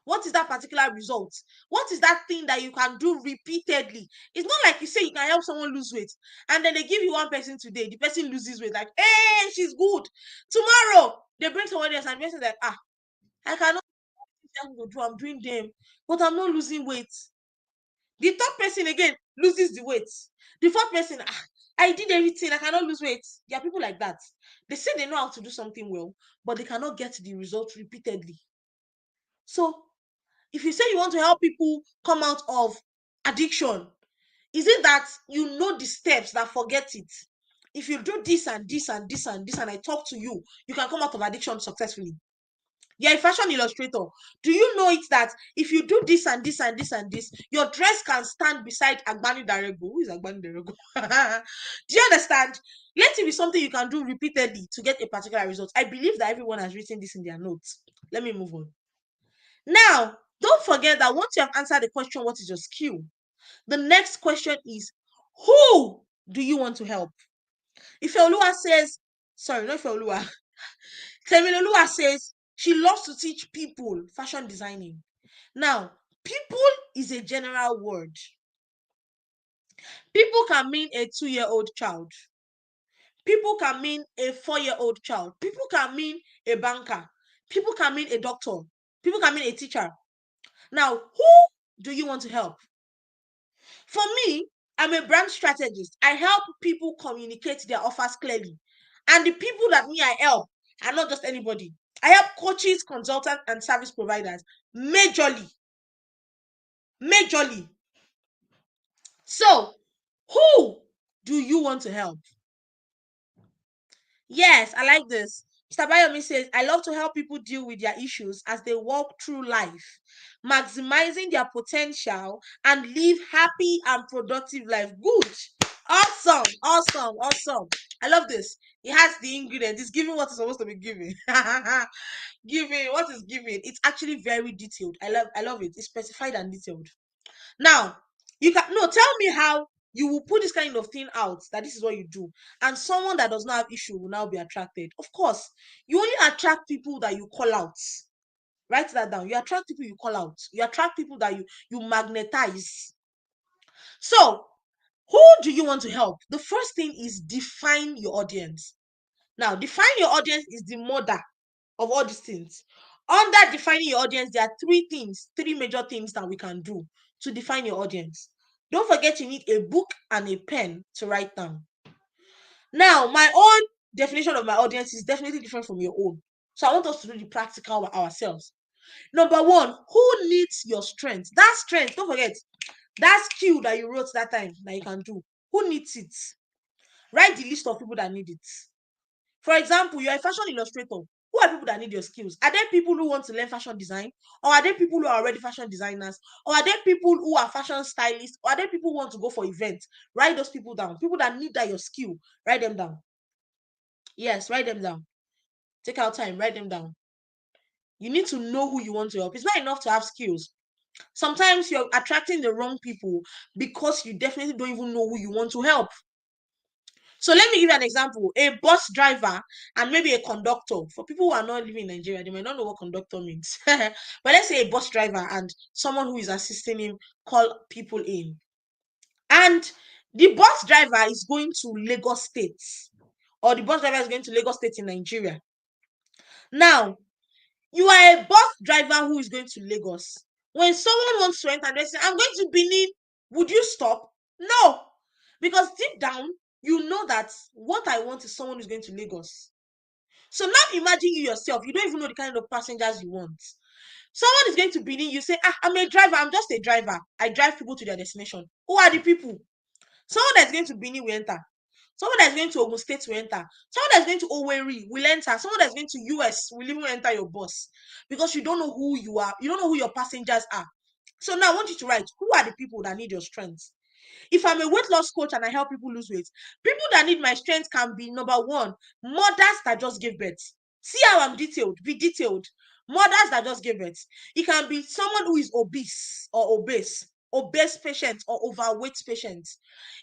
What is that particular result? What is that thing that you can do repeatedly? It's not like you say you can help someone lose weight and then they give you one person today, the person loses weight, like, hey, she's good. Tomorrow, they bring someone else and the person like, I cannot do, I'm doing them, but I'm not losing weight. The third person again loses the weight. The fourth person, I did everything, I cannot lose weight. There are people like that. They say they know how to do something well, but they cannot get the result repeatedly. So if you say you want to help people come out of addiction, is it that you know the steps that forget it? If you do this and this and this and this, and I talk to you, you can come out of addiction successfully. You're a fashion illustrator. Do you know it that if you do this and this and this and this, your dress can stand beside Agbani Darego? Who is Agbani Darego? Do you understand? Let it be something you can do repeatedly to get a particular result. I believe that everyone has written this in their notes. Let me move on. Now, don't forget that once you have answered the question, what is your skill? The next question is, who do you want to help? Ifeoluwa says, sorry, not Ifeoluwa. Temiloluwa says she loves to teach people fashion designing. Now, people is a general word. People can mean a 2-year-old child. People can mean a 4-year-old child. People can mean a banker. People can mean a doctor. People can mean a teacher. Now, who do you want to help? For me, I'm a brand strategist. I help people communicate their offers clearly. And the people that I help are not just anybody. I help coaches, consultants, and service providers majorly. Majorly. So, who do you want to help? Yes, I like this. Mr. Bayomi says, I love to help people deal with their issues as they walk through life, maximizing their potential and live happy and productive life. Good. Awesome. Awesome. Awesome. I love this. It has the ingredients. It's giving what it's supposed to be giving. Giving what is giving. It's actually very detailed. I love it. It's specified and detailed. Now, tell me how you will put this kind of thing out that this is what you do, and someone that does not have issue will now be attracted. Of course, you only attract people that you call out. Write that down. You attract people you call out. You attract people that you magnetize. So, who do you want to help? The first thing is define your audience. Now, define your audience is the mother of all these things. Under defining your audience, there are three major things that we can do to define your audience. Don't forget you need a book and a pen to write down. Now, my own definition of my audience is definitely different from your own. So I want us to do the practical ourselves. Number one, who needs your strength? That strength, don't forget, that skill that you wrote that time that you can do. Who needs it? Write the list of people that need it. For example, you're a fashion illustrator. Who are people that need your skills? Are there people who want to learn fashion design? Or are there people who are already fashion designers? Or are there people who are fashion stylists? Or are there people who want to go for events? Write those people down. People that need that your skill, write them down. Yes, write them down. Take out time, write them down. You need to know who you want to help. It's not enough to have skills. Sometimes you're attracting the wrong people because you definitely don't even know who you want to help. So let me give you an example. A bus driver and maybe a conductor. For people who are not living in Nigeria, they might not know what conductor means. But let's say a bus driver and someone who is assisting him call people in. And the bus driver is going to Lagos State, or the bus driver is going to Lagos State in Nigeria. Now, you are a bus driver who is going to Lagos. When someone wants to enter and they say, I'm going to Benin, would you stop? No. Because deep down, you know that what I want is someone who's going to Lagos. So now imagine you yourself, you don't even know the kind of passengers you want. Someone is going to Benin, you say, I'm a driver, I'm just a driver. I drive people to their destination. Who are the people? Someone that's going to Benin will enter. Someone that's going to Ogun State will enter. Someone that's going to Owerri will enter. Someone that's going to US will even enter your bus because you don't know who you are. You don't know who your passengers are. So now I want you to write, who are the people that need your strength? If I'm a weight loss coach and I help people lose weight, people that need my strength can be, number one, mothers that just gave birth. See how I'm detailed. Be detailed. Mothers that just gave birth. It can be someone who is obese patient or overweight patient.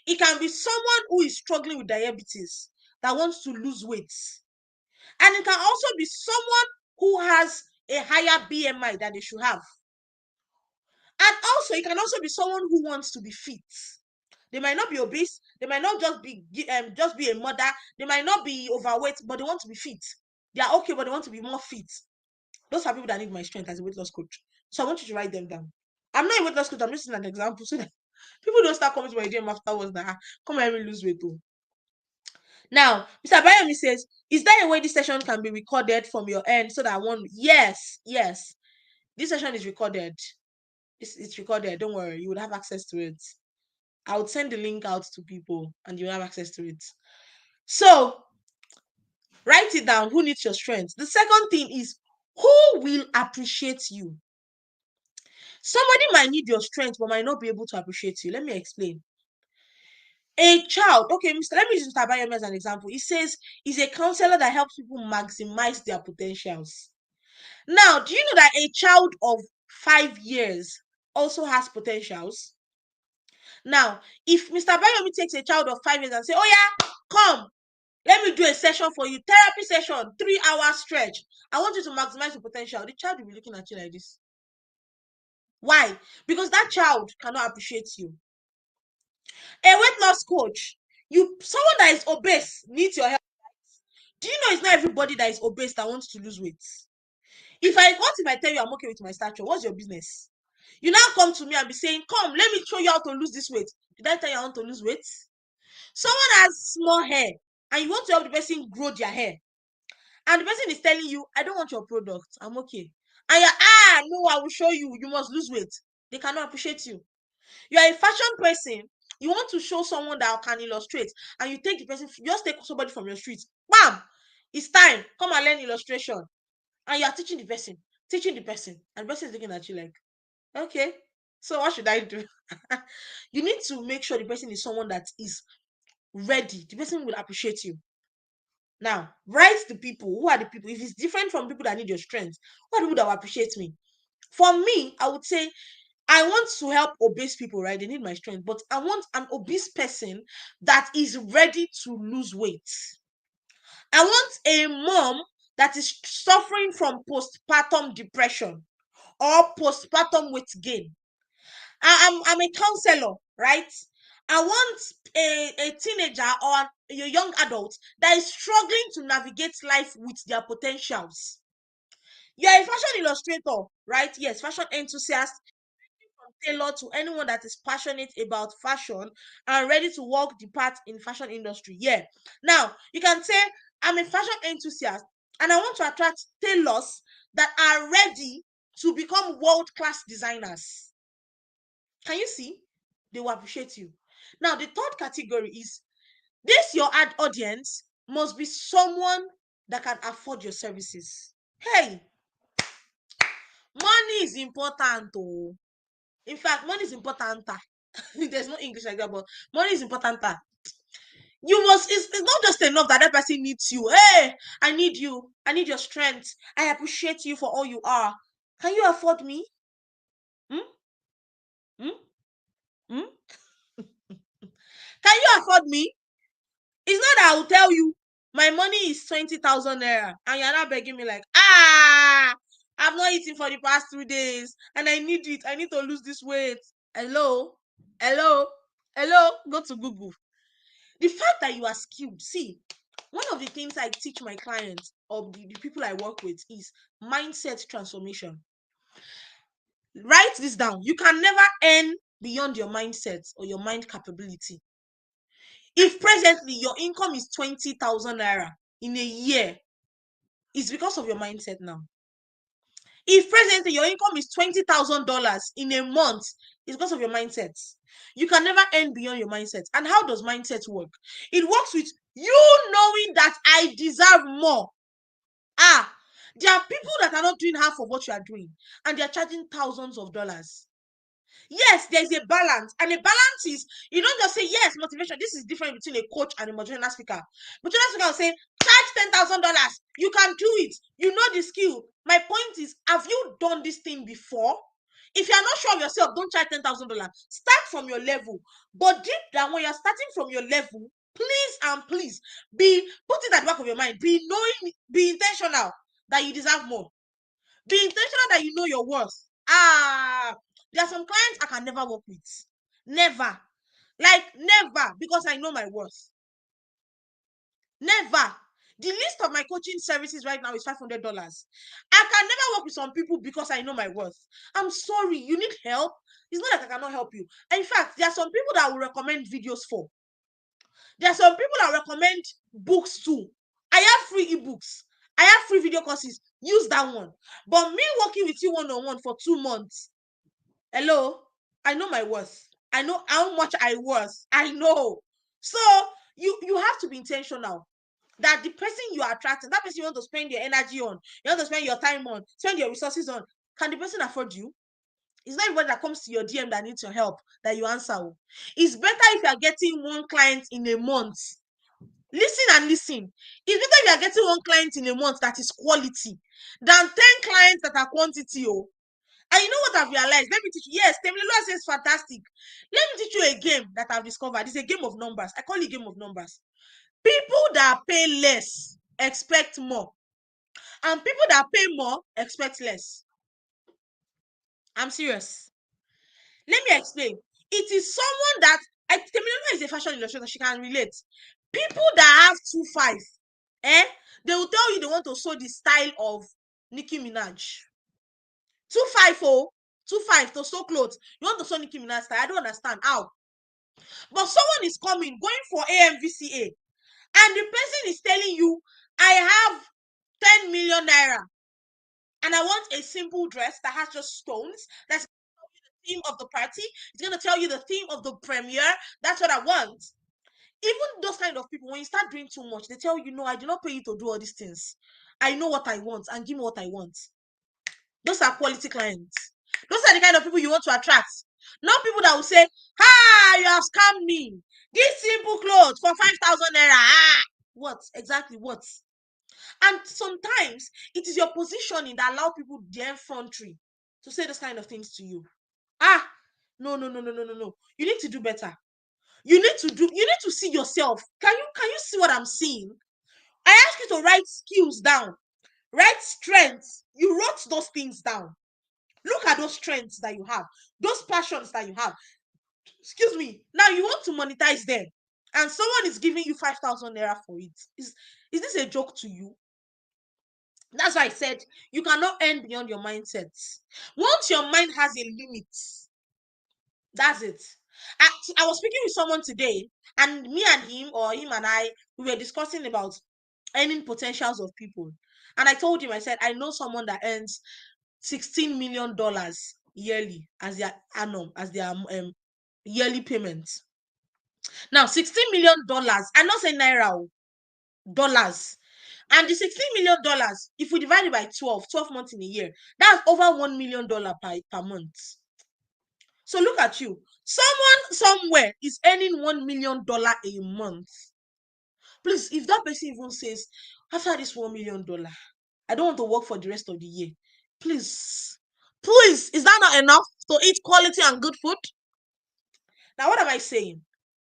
It can be someone who is struggling with diabetes that wants to lose weight. And it can also be someone who has a higher BMI that they should have. And also, it can also be someone who wants to be fit. They might not be obese. They might not just be a mother. They might not be overweight, but they want to be fit. They are okay, but they want to be more fit. Those are people that need my strength as a weight loss coach. So I want you to write them down. I'm not a weight loss coach. I'm just an example so that people don't start coming to my DM afterwards that come and help me lose weight too. Now, Mr. Bayomi says, is there a way this session can be recorded from your end so that one? Yes. This session is recorded. It's recorded. Don't worry. You would have access to it. I would send the link out to people and you have access to it. So write it down. Who needs your strength? The second thing is, who will appreciate you? Somebody might need your strength but might not be able to appreciate you. Let me explain. A child, okay, let me use Mr. Bayomi as an example. He says he's a counselor that helps people maximize their potentials. Now, do you know that a child of 5 years also has potentials? Now, if Mr. Bayomi takes a child of 5 years and say, oh yeah, come, let me do a session for you, therapy session, 3-hour stretch. I want you to maximize your potential. The child will be looking at you like this. Why? Because that child cannot appreciate you. A weight loss coach, someone that is obese needs your help. Do you know it's not everybody that is obese that wants to lose weight? If I tell you I'm okay with my stature, what's your business? You now come to me and be saying, come, let me show you how to lose this weight. Did I tell you I want to lose weight? Someone has small hair and you want to help the person grow their hair. And the person is telling you, I don't want your product. I'm okay. And you're, no, I will show you. You must lose weight. They cannot appreciate you. You are a fashion person. You want to show someone that can illustrate. And you take the person, just take somebody from your street. Bam! It's time. Come and learn illustration. And you are teaching the person. And the person is looking at you like, okay, so what should I do? You need to make sure the person is someone that is ready. The person will appreciate you. Now, write the people. Who are the people? If it's different from people that need your strength, who are the people that will appreciate me? For me, I would say I want to help obese people, right? They need my strength, but I want an obese person that is ready to lose weight. I want a mom that is suffering from postpartum depression or postpartum weight gain. I'm a counselor, right? I want a teenager or a young adult that is struggling to navigate life with their potentials. You're a fashion illustrator, right? Yes, fashion enthusiast, from tailor to anyone that is passionate about fashion and ready to walk the path in fashion industry. Yeah. Now, you can say, I'm a fashion enthusiast and I want to attract tailors that are ready to become world-class designers. Can you see? They will appreciate you. Now, the third category is this your ad audience must be someone that can afford your services. Hey, money is important. Oh. In fact, money is important. There's no English like that, but money is important. You must, it's not just enough that that person needs you. Hey, I need you. I need your strength. I appreciate you for all you are. Can you afford me? Hmm? Hmm? Hmm? Can you afford me? It's not that I will tell you my money is 20,000 naira and you're not begging me like, I've not eaten for the past 2 days and I need it. I need to lose this weight. Hello? Hello? Hello? Go to Google. The fact that you are skilled, see, one of the things I teach my clients or the people I work with is mindset transformation. Write this down. You can never earn beyond your mindset or your mind capability. If presently your income is 20,000 naira in a year, it's because of your mindset now. If presently your income is $20,000 in a month, it's because of your mindset. You can never earn beyond your mindset. And how does mindset work? It works with you knowing that I deserve more. There are people that are not doing half of what you are doing, and they are charging thousands of dollars. Yes, there's a balance, and a balance is you don't just say yes, motivation. This is different between a coach and a motivational speaker. Motivational speaker will say, charge $10,000. You can do it. You know the skill. My point is, have you done this thing before? If you are not sure of yourself, don't charge $10,000. Start from your level. But deep down, when you're starting from your level, please and please put it at the back of your mind. Be intentional that you deserve more. Be intentional that you know your worth. There are some clients I can never work with. Never. Like, never. Because I know my worth. Never. The list of my coaching services right now is $500. I can never work with some people because I know my worth. I'm sorry. You need help. It's not like I cannot help you. In fact, there are some people that will recommend videos for. There are some people that recommend books too. I have free ebooks. I have free video courses. Use that one. But me working with you one-on-one for 2 months, hello, I know my worth. I know how much I worth. I know. So you have to be intentional that the person you are attracting, that person you want to spend your energy on, you want to spend your time on, spend your resources on, can the person afford you? It's not everybody that comes to your DM that needs your help that you answer. It's better if you are getting one client in a month. Listen and listen. It's better if you are getting one client in a month that is quality than 10 clients that are quantity. And you know what I've realized? Let me teach you. Yes, Temilolua says fantastic. Let me teach you a game that I've discovered. It's a game of numbers. I call it game of numbers. People that pay less expect more. And people that pay more expect less. I'm serious. Let me explain. It is someone that Temiloluwa is a fashion illustrator. She can relate. People that have 2.5, they will tell you they want to sew the style of Nicki Minaj. 2.5, 2.5 to sew clothes. You want to sew Nicki Minaj style? I don't understand how. But someone is coming, going for AMVCA, and the person is telling you, I have 10 million naira, and I want a simple dress that has just stones. That's the theme of the party. It's going to tell you the theme of the premiere. That's what I want. Even those kind of people, when you start doing too much, they tell you, no, I do not pay you to do all these things. I know what I want, and give me what I want. Those are quality clients. Those are the kind of people you want to attract. Not people that will say, "Ah, you have scammed me. This simple clothes for 5,000 naira." Ah, what exactly? What? And sometimes it is your positioning that allow people their effrontery to say those kind of things to you. Ah, no, no, no, no, no, no, no. You need to do better. You need to see yourself. Can you see what I'm seeing? I ask you to write skills down, write strengths. You wrote those things down. Look at those strengths that you have, those passions that you have. Excuse me. Now you want to monetize them, and someone is giving you 5,000 naira for it. Is this a joke to you? That's why I said you cannot earn beyond your mindset. Once your mind has a limit, that's it. I was speaking with someone today, and me and him, or him and I, we were discussing about earning potentials of people. And I told him, I said, I know someone that earns $16 million yearly as their annum, as their yearly payment. Now, $16 million, I'm not saying naira, dollars. And the $16 million, if we divide it by 12 months in a year, that's over $1 million per month. So look at you. Someone somewhere is earning $1 million a month. Please, if that person even says, after this $1 million, I don't want to work for the rest of the year. Please, is that not enough to eat quality and good food? Now, what am I saying?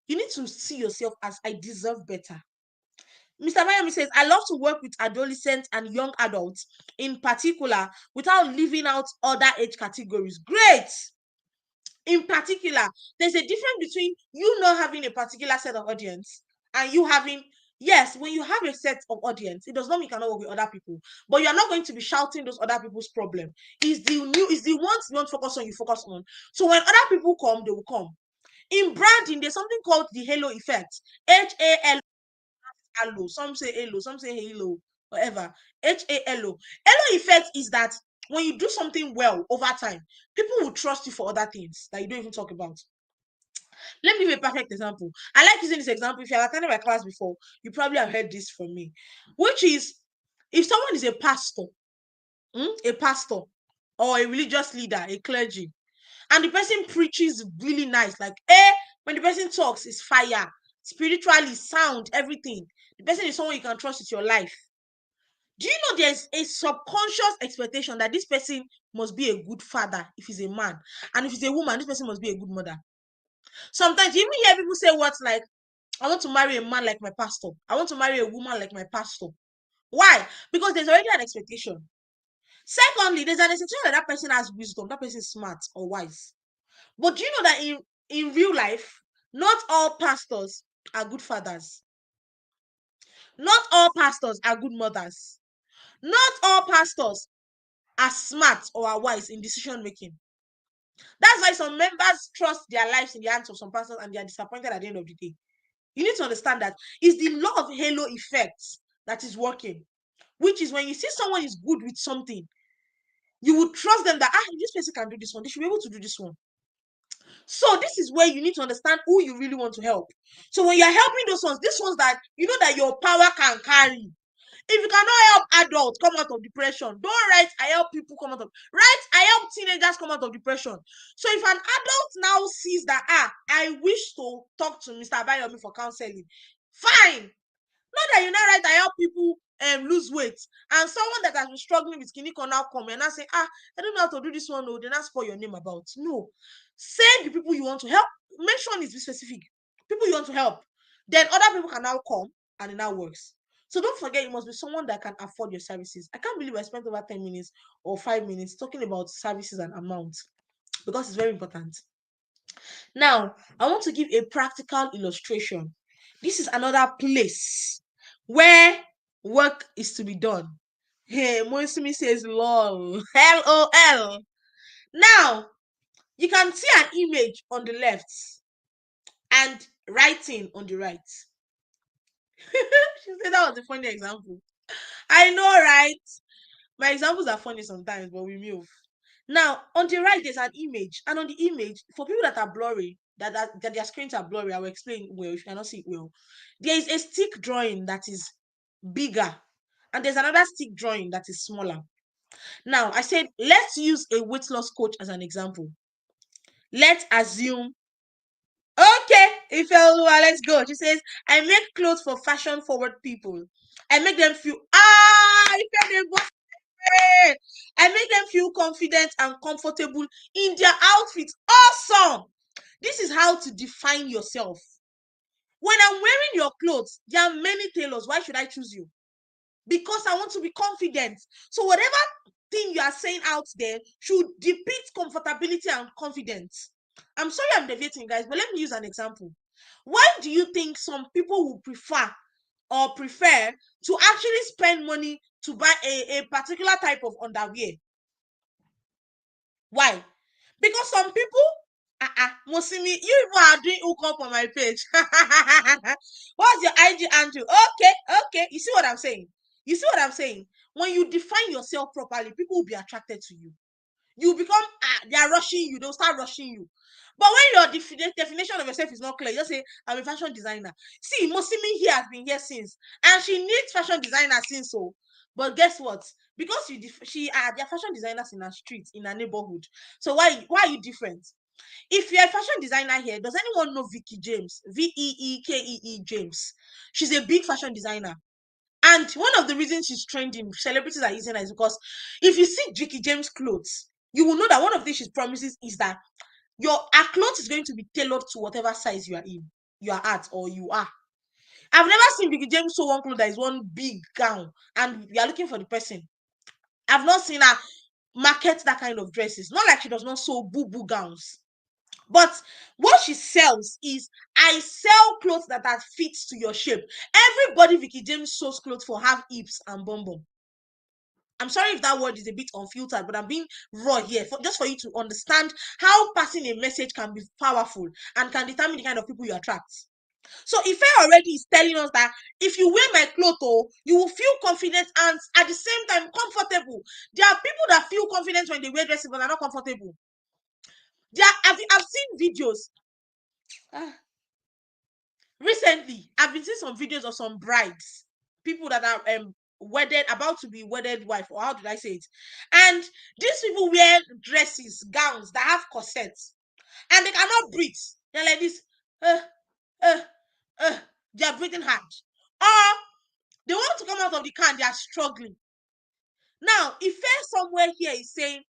You need to see yourself as I deserve better. Mr. Miami says, I love to work with adolescents and young adults in particular without leaving out other age categories. Great. In particular, there's a difference between you not having a particular set of audience and you having, yes, when you have a set of audience, it does not mean you cannot work with other people, but you are not going to be shouting those other people's problem. Is the ones you want to focus on, you focus on. So when other people come, they will come. In branding, there's something called the halo effect. Halo. Some say halo, some say halo, whatever. Halo. Halo effect is that when you do something well over time, people will trust you for other things that you don't even talk about. Let me give you a perfect example. I like using this example. If you have attended my class before, you probably have heard this from me, which is if someone is a pastor, or a religious leader, a clergy, and the person preaches really nice, like when the person talks, is fire, spiritually sound, everything. The person is someone you can trust with your life. Do you know there's a subconscious expectation that this person must be a good father if he's a man, and if he's a woman, this person must be a good mother? Sometimes you even hear people say words like, I want to marry a man like my pastor. I want to marry a woman like my pastor. Why? Because there's already an expectation. Secondly, there's an expectation that that person has wisdom, that person is smart or wise. But do you know that in real life, not all pastors are good fathers. Not all pastors are good mothers. Not all pastors are smart or are wise in decision making. That's why some members trust their lives in the hands of some pastors and they are disappointed at the end of the day. You need to understand that it's the law of halo effect that is working, which is when you see someone is good with something, you would trust them that this person can do this one, they should be able to do this one. So this is where you need to understand who you really want to help. So when you're helping those ones, these ones that you know that your power can carry. If you cannot help adults come out of depression, don't write I help people come out of, write I help teenagers come out of depression. So if an adult now sees that I wish to talk to Mr. Abayomi for counseling, fine. Not that you now write I help people lose weight, and someone that has been struggling with kidney can now come and now say, I don't know how to do this one, then ask for your name about. No. Say the people you want to help, make sure it's specific. People you want to help. Then other people can now come and it now works. So don't forget, it must be someone that can afford your services. I can't believe I spent over 10 minutes or 5 minutes talking about services and amounts because it's very important. Now, I want to give a practical illustration. This is another place where work is to be done. Hey, Mosimi says lol. LOL. Now, you can see an image on the left and writing on the right. She said that was a funny example. I know, right? My examples are funny sometimes, but we move. Now, on the right, there's an image, and on the image, for people that are blurry, that their screens are blurry, I will explain well if you cannot see it well. There is a stick drawing that is bigger, and there's another stick drawing that is smaller. Now, I said, let's use a weight loss coach as an example. Let's assume, okay, Ifelua, let's go. She says, I make clothes for fashion forward people. I make them feel, I make them feel confident and comfortable in their outfits. Awesome. This is how to define yourself. When I'm wearing your clothes, there are many tailors. Why should I choose you? Because I want to be confident. So whatever thing you are saying out there should depict comfortability and confidence. I'm sorry I'm deviating, guys, but let me use an example. Why do you think some people will prefer to actually spend money to buy a particular type of underwear? Why? Because some people, Mosimi, you even are doing hook up on my page. What's your IG handle? Okay. You see what I'm saying? You see what I'm saying? When you define yourself properly, people will be attracted to you. You become, they are rushing you. They'll start rushing you. But when your definition of yourself is not clear, you just say, I'm a fashion designer. See, Mosimi here has been here since. And she needs fashion designer since so. But guess what? Because they're fashion designers in her street, in her neighborhood. So why are you different? If you're a fashion designer here, does anyone know Vicky James? Veekee James. She's a big fashion designer. And one of the reasons she's trending, celebrities are using her, is because if you see Vicky James clothes, you will know that one of the things she promises is that our clothes is going to be tailored to whatever size you are in, you are at, or you are. I've never seen Vicky James sew one clothes that is one big gown and we are looking for the person. I've not seen her market that kind of dresses. Not like she does not sew boo gowns. But what she sells is, I sell clothes that are fits to your shape. Everybody Vicky James sews clothes for have hips and bum bum. I'm sorry if that word is a bit unfiltered, but I'm being raw here just for you to understand how passing a message can be powerful and can determine the kind of people you attract. So Ife already is telling us that if you wear my clothes, you will feel confident and at the same time comfortable. There are people that feel confident when they wear dresses, but they're not comfortable. I've seen videos. Recently, I've been seeing some videos of some brides, people that are wedded, about to be wedded wife, or how did I say it? And these people wear dresses, gowns that have corsets, and they cannot breathe. They're like this, uh, uh, they are breathing hard. Or they want to come out of the car and they are struggling. Now, if somewhere here is saying,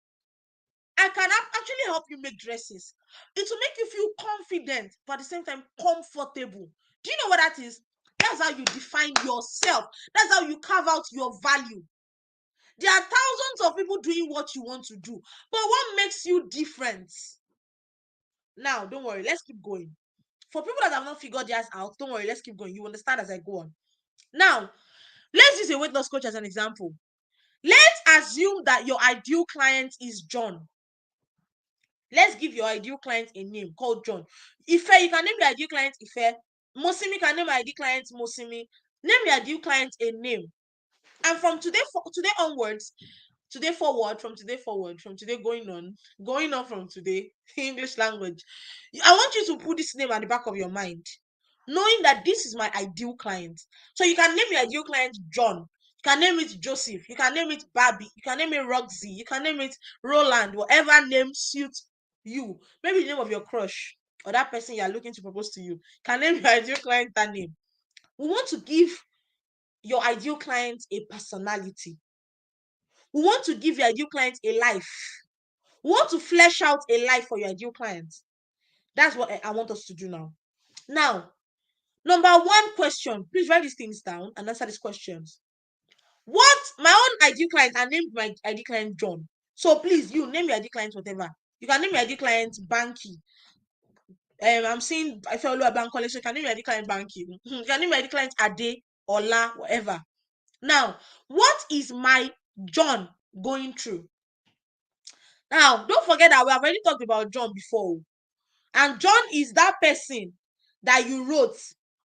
I can actually help you make dresses. It will make you feel confident, but at the same time comfortable. Do you know what that is? That's how you define yourself. That's how you carve out your value. There are thousands of people doing what you want to do, but what makes you different? Now, don't worry, let's keep going. For people that have not figured theirs out, don't worry, let's keep going. You understand as I go on. Now, let's use a weight loss coach as an example. Let's assume that your ideal client is John. Let's give your ideal client a name called John. Ife, you can name your ideal client Ife. Mosimi can name your ideal client Mosimi. Name your ideal client a name. And from today onwards, from today going on from today, English language, I want you to put this name at the back of your mind, knowing that this is my ideal client. So you can name your ideal client John. You can name it Joseph. You can name it Barbie. You can name it Roxy. You can name it Roland. Whatever name suits you. Maybe the name of your crush or that person you are looking to propose to you. Can name your ideal client that name. We want to give your ideal client a personality. We want to give your ideal client a life. We want to flesh out a life for your ideal client. That's what I want us to do now. Now, number one question. Please write these things down and answer these questions. What? My own ideal client, I named my ideal client John. So please, you name your ideal client whatever. You can name your ideal client Banky. I'm seeing Ifeoluwa Bankole, so can you ready client banking? Can you ready client Ade, Ola, whatever? Now, what is my John going through? Now, don't forget that we have already talked about John before. And John is that person that you wrote,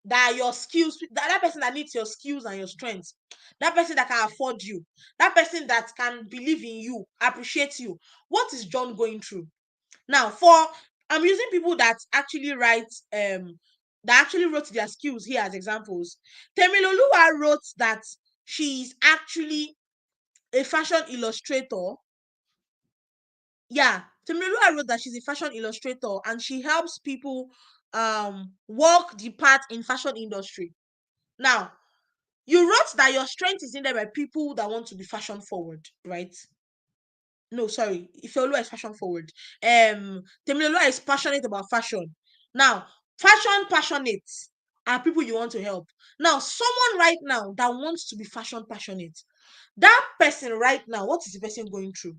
that your skills, that person that needs your skills and your strengths, that person that can afford you, that person that can believe in you, appreciate you. What is John going through? Now, I'm using people that actually that actually wrote their skills here as examples. Temiloluwa wrote that she's actually a fashion illustrator. Yeah, Temiloluwa wrote that she's a fashion illustrator and she helps people walk the path in fashion industry. Now, you wrote that your strength is in there by people that want to be fashion forward, right? No, sorry. Ifeoluwa is fashion forward. Temiloluwa is passionate about fashion. Now, fashion passionate are people you want to help. Now, someone right now that wants to be fashion passionate, that person right now, what is the person going through?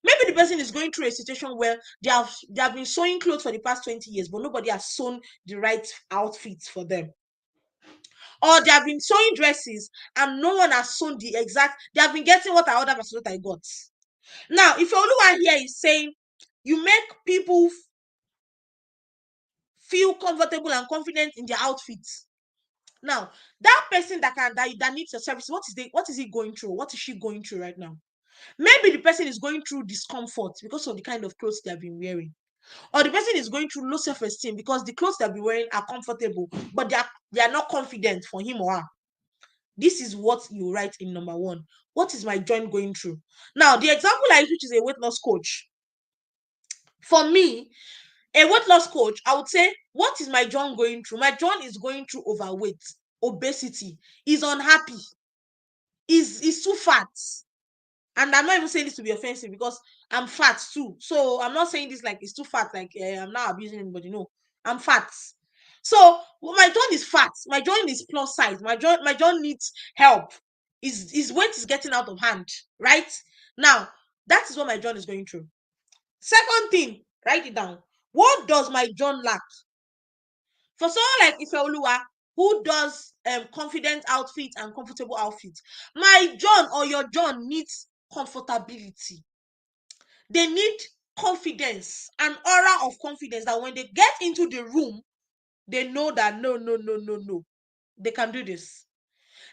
Maybe the person is going through a situation where they have been sewing clothes for the past 20 years, but nobody has sewn the right outfits for them. Or they have been sewing dresses and no one has sewn the exact, they have been getting what I ordered versus what I got. Now, if Oluwa here is saying you make people feel comfortable and confident in their outfits. Now, that person that needs your service, what is he going through? What is she going through right now? Maybe the person is going through discomfort because of the kind of clothes they have been wearing. Or the person is going through low self-esteem because the clothes they'll be wearing are comfortable, but they are not confident for him or her. This is what you write in number 1. What is my joint going through? Now, the example I use, which is a weight loss coach. For me, a weight loss coach, I would say, what is my John going through? My John is going through overweight, obesity. He's unhappy. He's too fat. And I'm not even saying this to be offensive because I'm fat too. So I'm not saying this like it's too fat, like I'm not abusing anybody. No, I'm fat. So my John is fat. My John is plus size. My John needs help. His weight is getting out of hand. Right now, that is what my John is going through. Second thing, write it down. What does my John lack? For someone like Ifeoluwa, who does confident outfits and comfortable outfits, my John or your John needs comfortability. They need confidence, an aura of confidence that when they get into the room, they know that no, they can do this.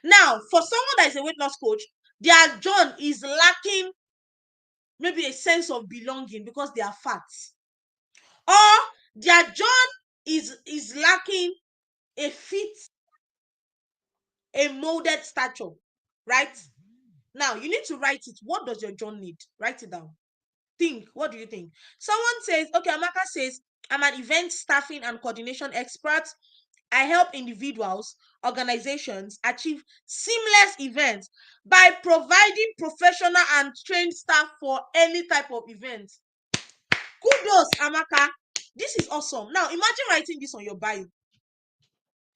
Now, for someone that is a weight loss coach, their John is lacking maybe a sense of belonging because they are fat. Or their John is lacking a fit, a molded stature, right? Now, you need to write it. What does your John need? Write it down. Think. What do you think? Someone says, okay, Amaka says, I'm an event staffing and coordination expert. I help individuals, organizations achieve seamless events by providing professional and trained staff for any type of event. Kudos, Amaka. This is awesome. Now, imagine writing this on your bio.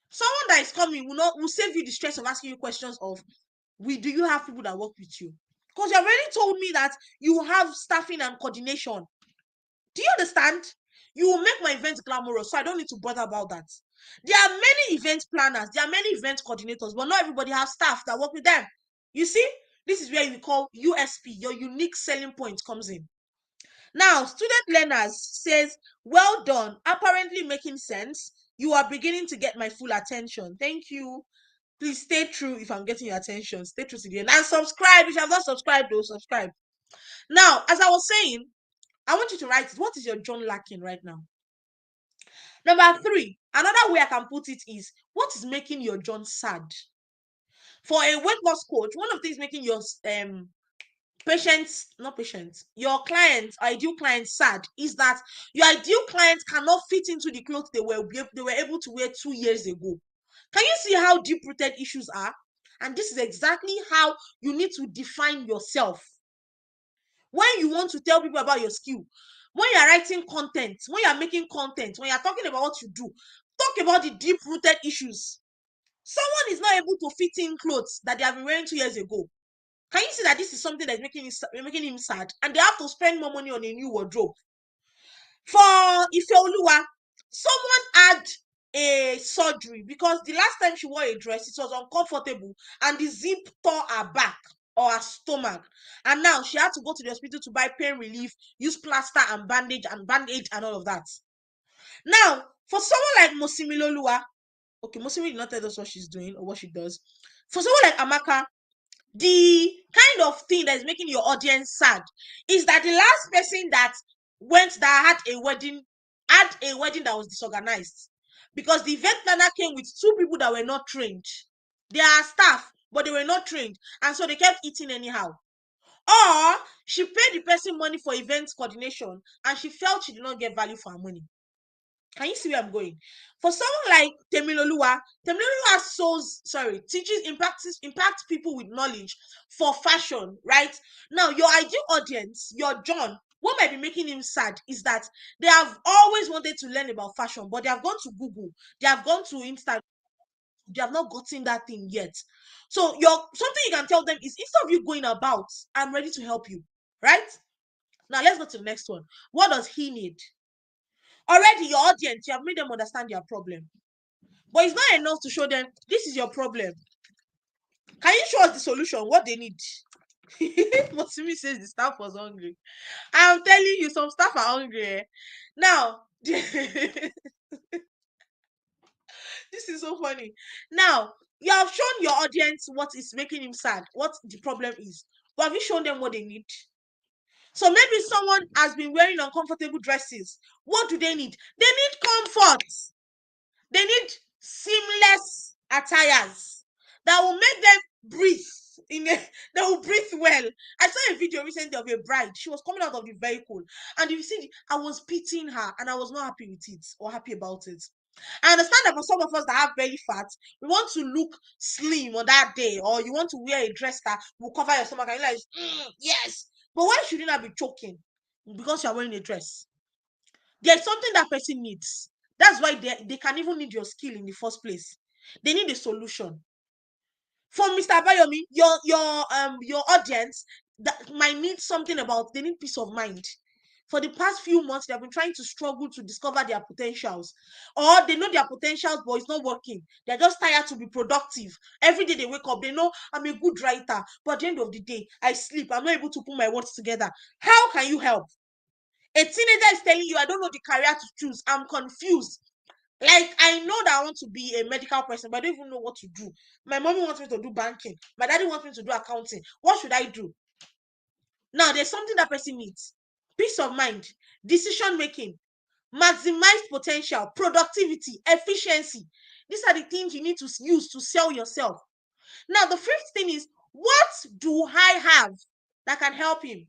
Someone that is coming will save you the stress of asking you questions of, do you have people that work with you? Because you already told me that you have staffing and coordination. Do you understand? You will make my events glamorous, so I don't need to bother about that. There are many event planners, there are many event coordinators, but not everybody has staff that work with them. You see, this is where you call USP, your unique selling point comes in. Now, student learners says, well done, apparently making sense. You are beginning to get my full attention. Thank you. Please stay true if I'm getting your attention. Stay true to the end. And subscribe. If you have not subscribed, though, subscribe. Now, as I was saying, I want you to write, what is your John lacking right now? Number 3, another way I can put it is, what is making your John sad? For a weight loss coach, one of the things making your your clients, ideal clients sad is that your ideal clients cannot fit into the clothes they were able to wear 2 years ago. Can you see how deep-rooted issues are? And this is exactly how you need to define yourself. When you want to tell people about your skill, when you're writing content, when you're making content, when you're talking about what you do, talk about the deep-rooted issues. Someone is not able to fit in clothes that they have been wearing 2 years ago. Can you see that this is something that's making him sad? And they have to spend more money on a new wardrobe. For Ifeoluwa, someone had a surgery because the last time she wore a dress, it was uncomfortable and the zip tore her back or her stomach. And now she had to go to the hospital to buy pain relief, use plaster and bandage and all of that. Now, for someone like Mosimilolua, okay, Mosimi did not tell us what she's doing or what she does. For someone like Amaka, the kind of thing that is making your audience sad is that the last person that had a wedding that was disorganized, because the event planner came with two people that were not trained. They are staff, but they were not trained, and so they kept eating anyhow. Or she paid the person money for event coordination and she felt she did not get value for her money. Can you see where I'm going? For someone like Temiloluwa teaches, impacts people with knowledge for fashion, right? Now, your ideal audience, your John, what might be making him sad is that they have always wanted to learn about fashion, but they have gone to Google, they have gone to Instagram, they have not gotten that thing yet. So something you can tell them is, instead of you going about, I'm ready to help you, right? Now let's go to the next one. What does he need? Already your audience, you have made them understand their problem. But it's not enough to show them, this is your problem. Can you show us the solution, what they need? Mosimi says the staff was hungry. I'm telling you, some staff are hungry. Now, this is so funny. Now, you have shown your audience what is making him sad, what the problem is. But have you shown them what they need? So maybe someone has been wearing uncomfortable dresses. What do they need? They need comfort. They need seamless attires that will make them breathe that will breathe well. I saw a video recently of a bride. She was coming out of the vehicle, and you see, I was pitying her, and I was not happy with it or happy about it. I understand that for some of us that have belly fat, we want to look slim on that day, or you want to wear a dress that will cover your stomach, and you're like, yes. But why should you not be choking because you're wearing a dress? There's something that person needs. That's why they can even need your skill in the first place. They need a solution. For Mr. Bayomi, your audience that might need something about, they need peace of mind. For the past few months, they have been trying to struggle to discover their potentials, or they know their potentials, but it's not working. They're just tired to be productive. Every day they wake up, they know I'm a good writer, but at the end of the day, I sleep. I'm not able to put my words together. How can you help? A teenager is telling you, I don't know the career to choose. I'm confused. Like, I know that I want to be a medical person, but I don't even know what to do. My mommy wants me to do banking. My daddy wants me to do accounting. What should I do? Now, there's something that person needs. Peace of mind, decision making, maximized potential, productivity, efficiency. These are the things you need to use to sell yourself. Now, the fifth thing is, what do I have that can help him?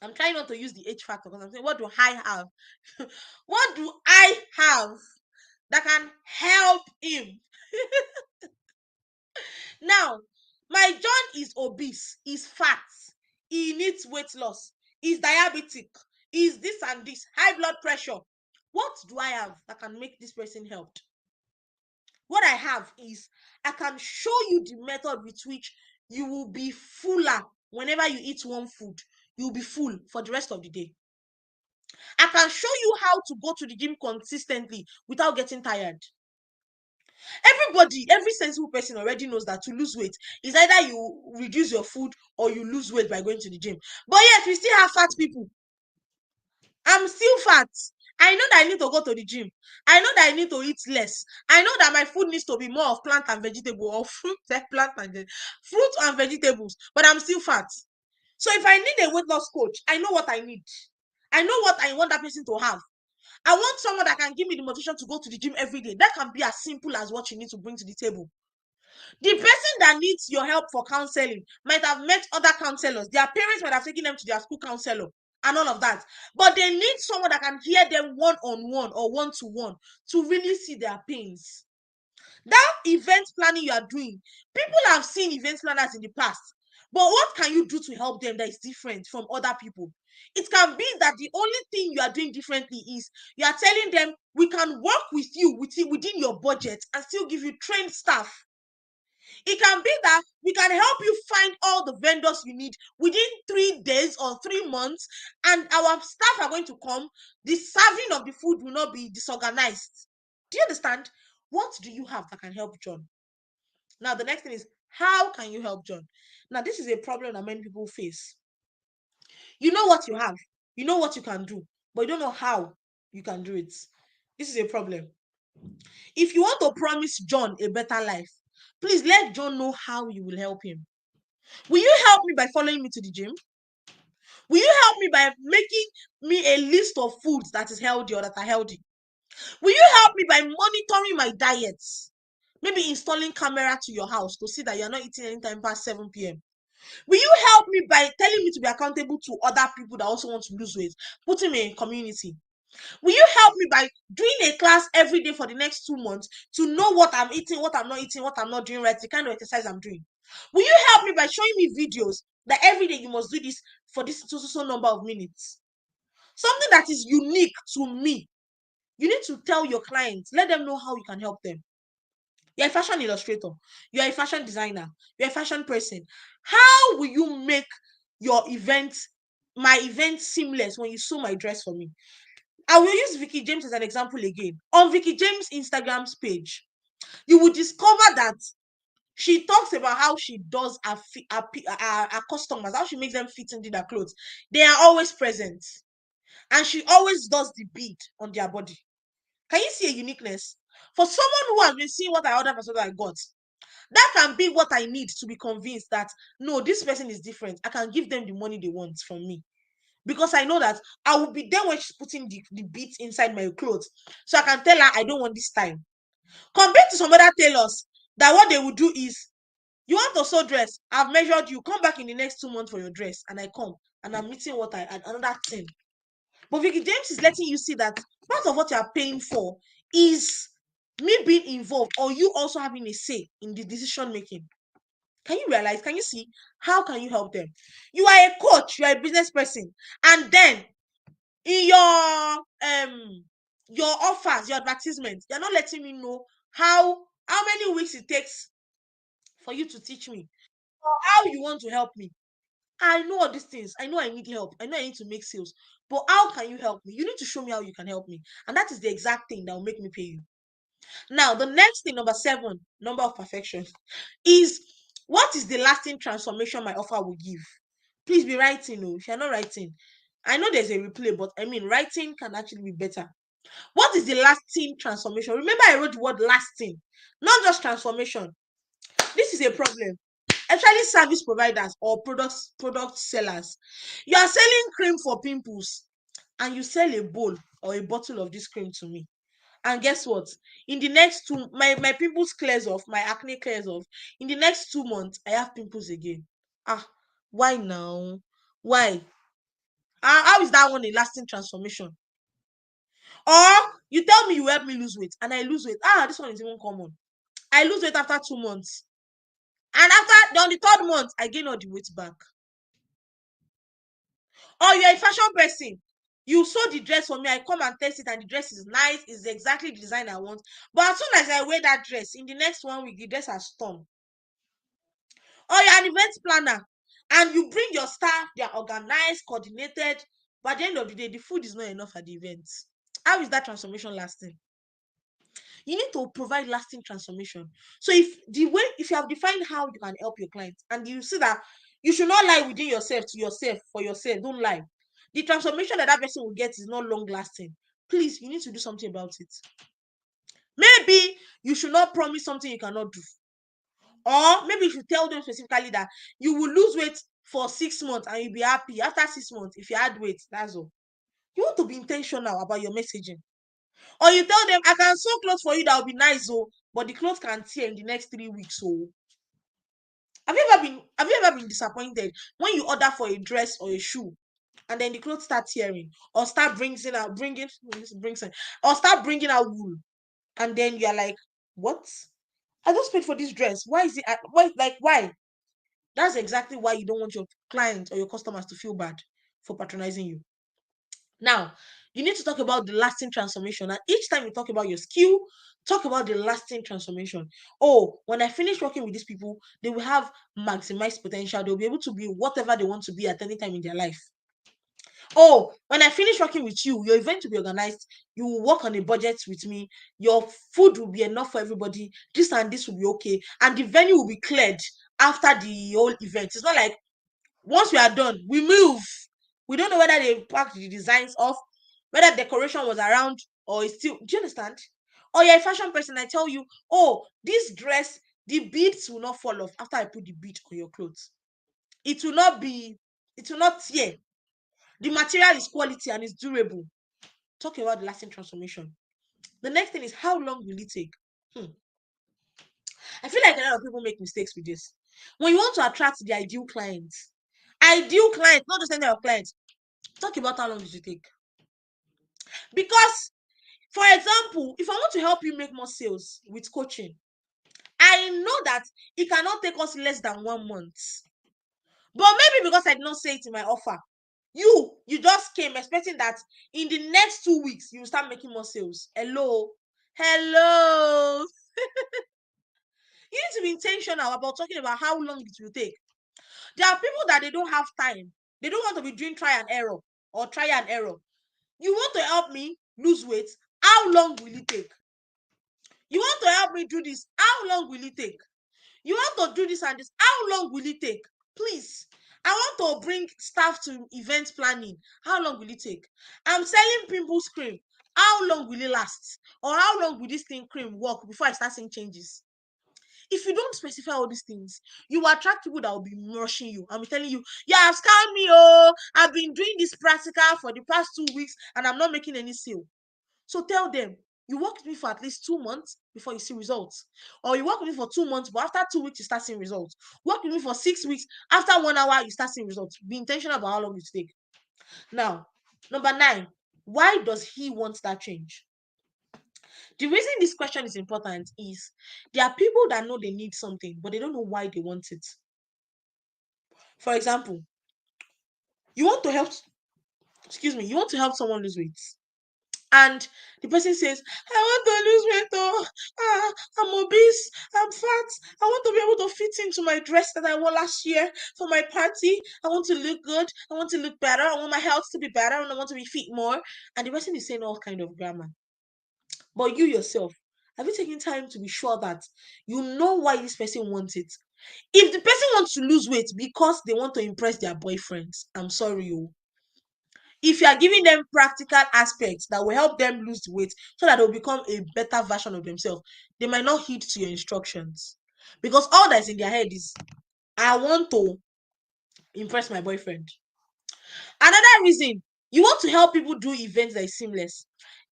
I'm trying not to use the H factor because I'm saying, what do I have? What do I have that can help him? Now, my John is obese, is fat, he needs weight loss, he's diabetic, is this and this, high blood pressure. What do I have that can make this person helped? What I have is, I can show you the method with which you will be fuller whenever you eat one food. You'll be full for the rest of the day. I can show you how to go to the gym consistently without getting tired. Everybody, every sensible person already knows that to lose weight is either you reduce your food or you lose weight by going to the gym. But yet, we still have fat people. I'm still fat. I know that I need to go to the gym. I know that I need to eat less. I know that my food needs to be more of plant and vegetable, or fruit and vegetables. But I'm still fat. So if I need a weight loss coach, I know what I need. I know what I want that person to have. I want someone that can give me the motivation to go to the gym every day. That can be as simple as what you need to bring to the table. The person that needs your help for counseling might have met other counselors. Their parents might have taken them to their school counselor and all of that. But they need someone that can hear them one-on-one or one-to-one to really see their pains. That event planning you are doing, people have seen event planners in the past. But what can you do to help them that is different from other people? It can be that the only thing you are doing differently is you are telling them, we can work with you within your budget and still give you trained staff. It can be that we can help you find all the vendors you need within 3 days or 3 months, and our staff are going to come. The serving of the food will not be disorganized. Do you understand? What do you have that can help John? Now, the next thing is, how can you help John? Now, this is a problem that many people face. You know what you have, you know what you can do, but you don't know how you can do it. This is a problem. If you want to promise John a better life, please let John know how you will help him. Will you help me by following me to the gym? Will you help me by making me a list of foods that is healthy or that are healthy? Will you help me by monitoring my diets? Maybe installing camera to your house to see that you're not eating anytime past 7 p.m. Will you help me by telling me to be accountable to other people that also want to lose weight, putting me in community? Will you help me by doing a class every day for the next 2 months to know what I'm eating, what I'm not eating, what I'm not doing right, the kind of exercise I'm doing? Will you help me by showing me videos that every day you must do this for this so number of minutes? Something that is unique to me. You need to tell your clients, let them know how you can help them. You're a fashion illustrator, you're a fashion designer, you're a fashion person. How will you make your event, my event, seamless when you sew my dress for me? I will use Vicky James as an example again. On Vicky James' Instagram's page, you will discover that she talks about how she does her customers, how she makes them fit into their clothes. They are always present. And she always does the bead on their body. Can you see a uniqueness? For someone who has been seeing what I ordered for something I got, that can be what I need to be convinced that, no, this person is different. I can give them the money they want from me. Because I know that I will be there when she's putting the beads inside my clothes. So I can tell her I don't want this time. Compared to some other tailors, that what they will do is, you want to sew dress, I've measured you, come back in the next 2 months for your dress. And I come and I'm meeting what I and another thing. But Vicky James is letting you see that part of what you are paying for is me being involved or you also having a say in the decision making. Can you realize? Can you see? How can you help them? You are a coach, you are a business person, and then in your offers, your advertisements, you're not letting me know how many weeks it takes for you to teach me or how you want to help me. I know all these things. I know I need help. I know I need to make sales. But how can you help me? You need to show me how you can help me. And that is the exact thing that will make me pay you. Now, the next thing, number 7, number of perfection, is what is the lasting transformation my offer will give? Please be writing. If you're not writing, I know there's a replay, but I mean, writing can actually be better. What is the lasting transformation? Remember, I wrote the word lasting, not just transformation. This is a problem. Especially service providers or product sellers. You are selling cream for pimples and you sell a bowl or a bottle of this cream to me. And guess what? In the next my pimples clears off, my acne clears off. In the next 2 months, I have pimples again. Why now? Why? How is that one a lasting transformation? Or you tell me you help me lose weight and I lose weight. This one is even common. I lose weight after 2 months. And on the 3rd month, I gain all the weight back. Or you're a fashion person. You sew the dress for me, I come and test it, and the dress is nice, it's exactly the design I want. But as soon as I wear that dress, in the next 1 week, the dress has torn. Or you're an event planner and you bring your staff, they're organized, coordinated. But at the end of the day, the food is not enough at the event. How is that transformation lasting? You need to provide lasting transformation. So if you have defined how you can help your clients and you see that you should not lie within yourself to yourself for yourself, don't lie. The transformation that person will get is not long lasting. Please, you need to do something about it. Maybe you should not promise something you cannot do. Or maybe you should tell them specifically that you will lose weight for 6 months and you'll be happy. After 6 months, if you add weight, that's all. You want to be intentional about your messaging. Or you tell them, I can sew clothes for you that will be nice, but the clothes can tear in the next 3 weeks. Have you ever been disappointed when you order for a dress or a shoe and then the clothes start tearing or start bringing out wool, and then you're like, what? I just paid for this dress. Why is it? Why? That's exactly why you don't want your clients or your customers to feel bad for patronizing you. Now, You need to talk about the lasting transformation. And each time you talk about your skill, talk about the lasting transformation. Oh, when I finish working with these people, they will have maximized potential. They'll be able to be whatever they want to be at any time in their life. Oh, when I finish working with you, your event will be organized. You will work on a budget with me. Your food will be enough for everybody. This and this will be okay. And the venue will be cleared after the whole event. It's not like once we are done, we move. We don't know whether they packed the designs off, whether decoration was around or it's still. Do you understand? Or you're a fashion person, I tell you, oh, this dress, the beads will not fall off after I put the bead on your clothes. It will not be, it will not tear. The material is quality and it's durable. Talk about the lasting transformation. The next thing is how long will it take? I feel like a lot of people make mistakes with this. When you want to attract the ideal clients, not just any of clients, talk about how long it will take. Because, for example, if I want to help you make more sales with coaching, I know that it cannot take us less than 1 month. But maybe because I did not say it in my offer, you just came expecting that in the next 2 weeks you will start making more sales. Hello. You need to be intentional about talking about how long it will take. There are people that they don't have time. They don't want to be doing try and error or try and error. You want to help me lose weight? How long will it take? You want to help me do this? How long will it take? You want to do this and this? How long will it take? Please. I want to bring staff to event planning. How long will it take? I'm selling pimples cream. How long will it last? Or how long will this thing cream work before I start seeing changes? If you don't specify all these things, you will attract people that will be rushing you. I'm telling you, you have scammed me. Oh, I've been doing this practical for the past 2 weeks and I'm not making any sale. So tell them, you work with me for at least 2 months before you see results. Or you work with me for 2 months, but after 2 weeks, you start seeing results. Work with me for 6 weeks. After 1 hour, you start seeing results. Be intentional about how long it takes. Now, number 9, why does he want that change? The reason this question is important is there are people that know they need something, but they don't know why they want it. For example, you want to help, you want to help someone lose weight. And the person says, I want to lose weight. Oh, I'm obese. I'm fat. I want to be able to fit into my dress that I wore last year for my party. I want to look good. I want to look better. I want my health to be better. And I want to be fit more. And the person is saying all kind of grammar. But you yourself, have you taken time to be sure that you know why this person wants it? If the person wants to lose weight because they want to impress their boyfriends, I'm sorry, you. If you are giving them practical aspects that will help them lose weight so that they'll become a better version of themselves, they might not heed to your instructions. Because all that's in their head is, I want to impress my boyfriend. Another reason, you want to help people do events that is seamless.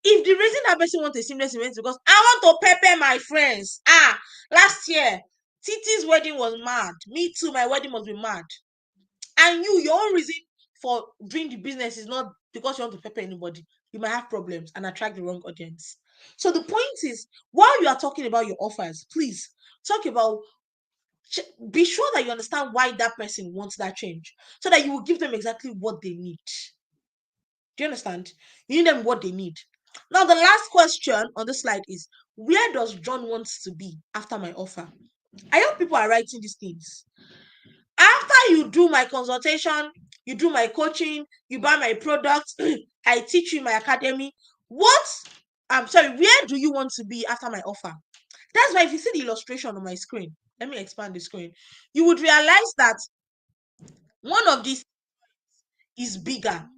If the reason that person wants a seamless event is because I want to pepper my friends. Last year, Titi's wedding was mad. Me too, my wedding must be mad. And your own reason for doing the business is not because you want to pepper anybody. You might have problems and attract the wrong audience. So the point is, while you are talking about your offers, please talk about, be sure that you understand why that person wants that change so that you will give them exactly what they need. Do you understand? You need them what they need. Now, the last question on the slide is, where does John want to be after my offer? I hope people are writing these things. After you do my consultation, you do my coaching, you buy my product, I teach you in my academy. Where do you want to be after my offer? That's why if you see the illustration on my screen, let me expand the screen, you would realize that one of these is bigger.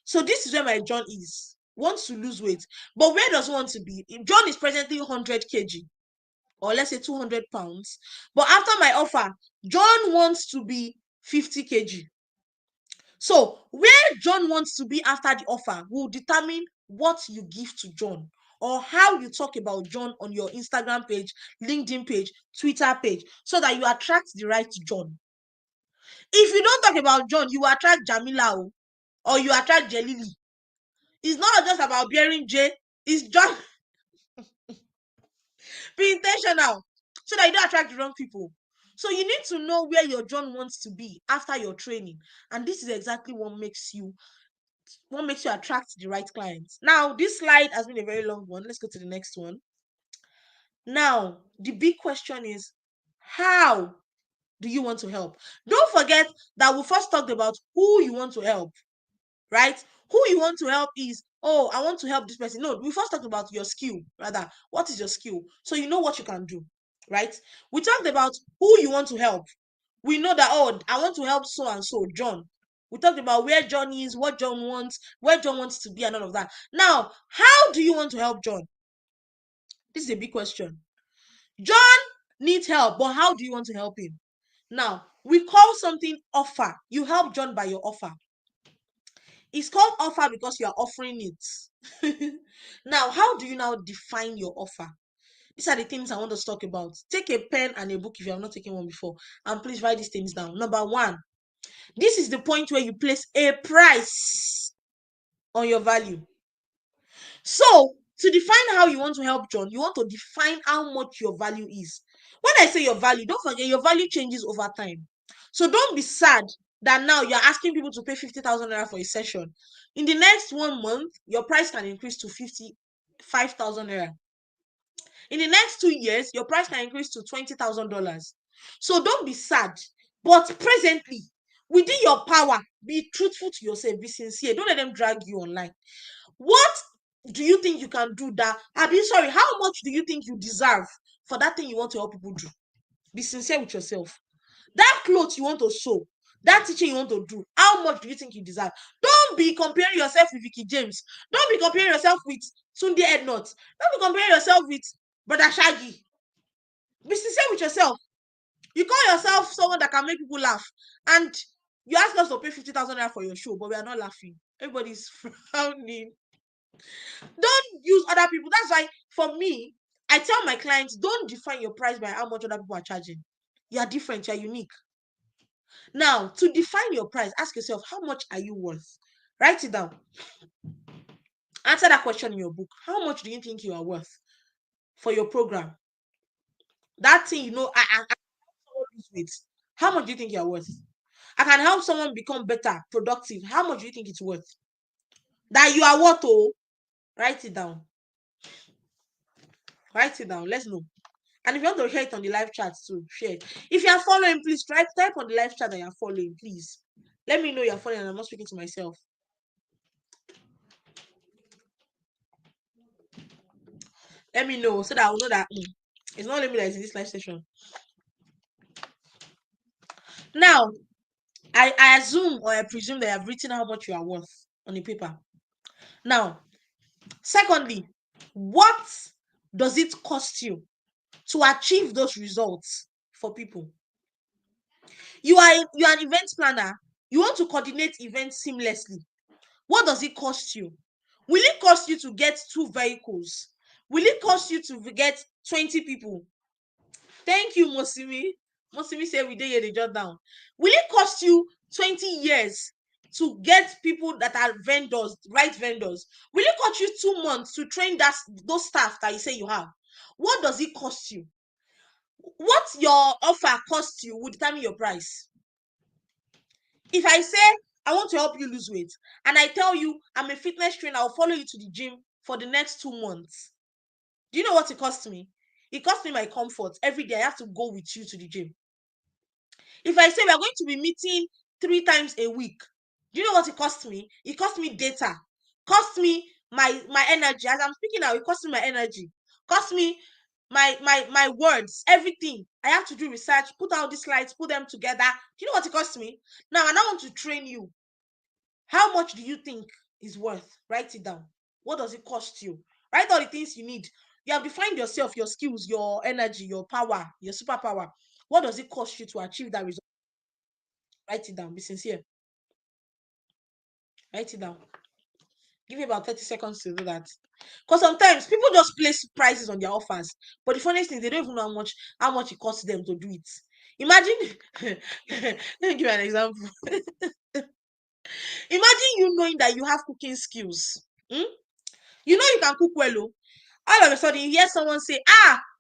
So this is where my John is. Wants to lose weight. But where does he want to be? John is presently 100 kg. Or let's say 200 pounds. But after my offer, John wants to be 50 kg. So where John wants to be after the offer will determine what you give to John or how you talk about John on your Instagram page, LinkedIn page, Twitter page, so that you attract the right John. If you don't talk about John, you attract Jamila or you attract Jelili. It's not just about bearing J, it's John. Be intentional so that you don't attract the wrong people. So you need to know where your John wants to be after your training. And this is exactly what makes you What makes you attract the right clients? Now, this slide has been a very long one. Let's go to the next one. Now, the big question is, how do you want to help? Don't forget that we first talked about who you want to help, right? Who you want to help is, oh, I want to help this person. No, we first talked about your skill, rather. What is your skill? So you know what you can do, right? We talked about who you want to help. We know that, oh, I want to help so and so, John. We talked about where John is, what John wants, where John wants to be, and all of that. Now, how do you want to help John? This is a big question. John needs help, but how do you want to help him? Now, we call something offer. You help John by your offer. It's called offer because you are offering it. Now, how do you now define your offer? These are the things I want us to talk about. Take a pen and a book if you have not taken one before, and please write these things down. Number one, this is the point where you place a price on your value. So, to define how you want to help John, you want to define how much your value is. When I say your value, don't forget your value changes over time. So don't be sad that now you're asking people to pay 50,000 naira for a session. In the next 1 month, your price can increase to 55,000 naira. In the next 2 years, your price can increase to $20,000. So don't be sad. But presently, within your power, be truthful to yourself, be sincere. Don't let them drag you online. What do you think you can do that? Sorry, how much do you think you deserve for that thing you want to help people do? Be sincere with yourself. That clothes you want to sew, that teaching you want to do, how much do you think you deserve? Don't be comparing yourself with Vicky James. Don't be comparing yourself with Sunday Ednut. Don't be comparing yourself with Brother Shaggy. Be sincere with yourself. You call yourself someone that can make people laugh, and you ask us to pay 50,000 naira for your show, but we are not laughing. Everybody's frowning. Don't use other people. That's why, for me, I tell my clients, don't define your price by how much other people are charging. You are different, you are unique. Now, to define your price, ask yourself, how much are you worth? Write it down. Answer that question in your book. How much do you think you are worth for your program? That thing, I can lose weight. How much do you think you are worth? I can help someone become better, productive. How much do you think it's worth? That you are worth, oh, write it down. Write it down. Let's know. And if you want to share it on the live chat too, share it. If you are following, please type on the live chat that you are following, please. Let me know you're following and I'm not speaking to myself. Let me know so that I will know that it's not only me that is in this live session. Now, I assume or I presume that I've written how much you are worth on the paper. Now, secondly, what does it cost you to achieve those results for people? You are an event planner. You want to coordinate events seamlessly. What does it cost you? Will it cost you to get 2 vehicles? Will it cost you to get 20 people? Thank you, Mosimi. Mosimi said we did hear the jot down. Will it cost you 20 years to get people that are vendors, right vendors? Will it cost you 2 months to train those staff that you say you have? What does it cost you? What your offer costs you will determine your price. If I say I want to help you lose weight and I tell you I'm a fitness trainer, I'll follow you to the gym for the next 2 months. Do you know what it costs me? It costs me my comfort. Every day I have to go with you to the gym. If I say we are going to be meeting 3 times a week, do you know what it costs me? It costs me data. Costs me my energy. As I'm speaking now, it costs me my energy. Costs me my words, everything. I have to do research, put out these slides, put them together. Do you know what it costs me? Now, I want to train you. How much do you think is worth? Write it down. What does it cost you? Write all the things you need. You have defined yourself, your skills, your energy, your power, your superpower. What does it cost you to achieve that result? Write it down. Be sincere. Write it down. Give me about 30 seconds to do that. Because sometimes people just place prices on their offers, but the funniest thing, they don't even know how much it costs them to do it. Imagine, let me give you an example. Imagine you knowing that you have cooking skills. You know you can cook well. All of a sudden, you hear someone say,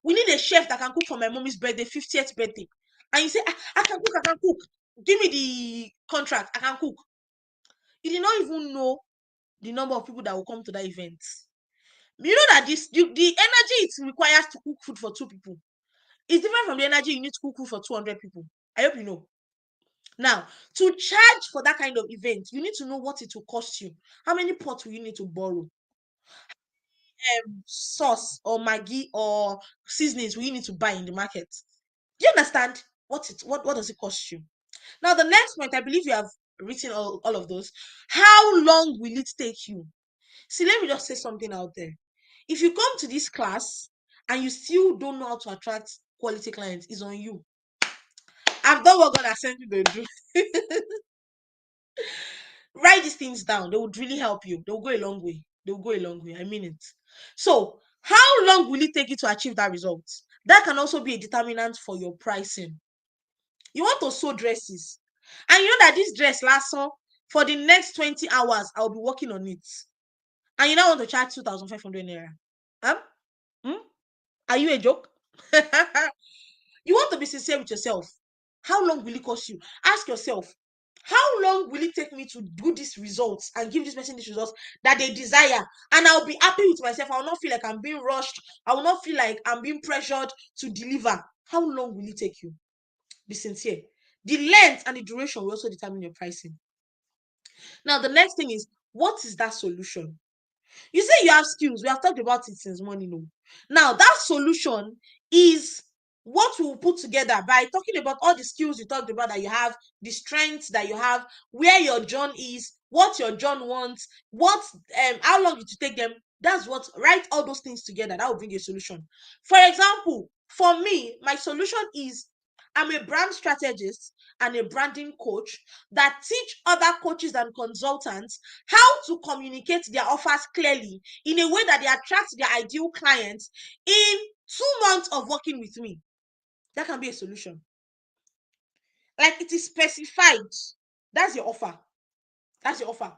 we need a chef that can cook for my mommy's birthday, 50th birthday. And you say, I can cook. Give me the contract. I can cook. You did not even know the number of people that will come to that event. You know that the energy it requires to cook food for 2 people is different from the energy you need to cook food for 200 people. I hope you know. Now, to charge for that kind of event, you need to know what it will cost you. How many pots will you need to borrow? Sauce or Maggi or seasonings will you need to buy in the market? Do you understand what does it cost you? Now, the next point, I believe you have written all of those. How long will it take you? See, let me just say something out there. If you come to this class and you still don't know how to attract quality clients, it's on you. I've done what God has sent me to do. Write these things down. They would really help you. They will go a long way. They will go a long way. I mean it. So, how long will it take you to achieve that result? That can also be a determinant for your pricing. You want to sew dresses, and you know that this dress lasts for the next 20 hours. I'll be working on it, and you now want to charge 2,500 naira. Huh? Hmm? Are you a joke? You want to be sincere with yourself. How long will it cost you? Ask yourself, how long will it take me to do these results and give this person these results that they desire? And I'll be happy with myself. I will not feel like I'm being rushed. I will not feel like I'm being pressured to deliver. How long will it take you? Be sincere. The length and the duration will also determine your pricing. Now, the next thing is, what is that solution? You say you have skills. We have talked about it since morning. No. Now, that solution is what we will put together by talking about all the skills you talked about that you have, the strengths that you have, where your John is, what your John wants, what how long it will take them. That's what, write all those things together. That will bring a solution. For example, for me, my solution is I'm a brand strategist and a branding coach that teach other coaches and consultants how to communicate their offers clearly in a way that they attract their ideal clients in 2 months of working with me. That can be a solution. Like, it is specified. That's your offer. That's your offer.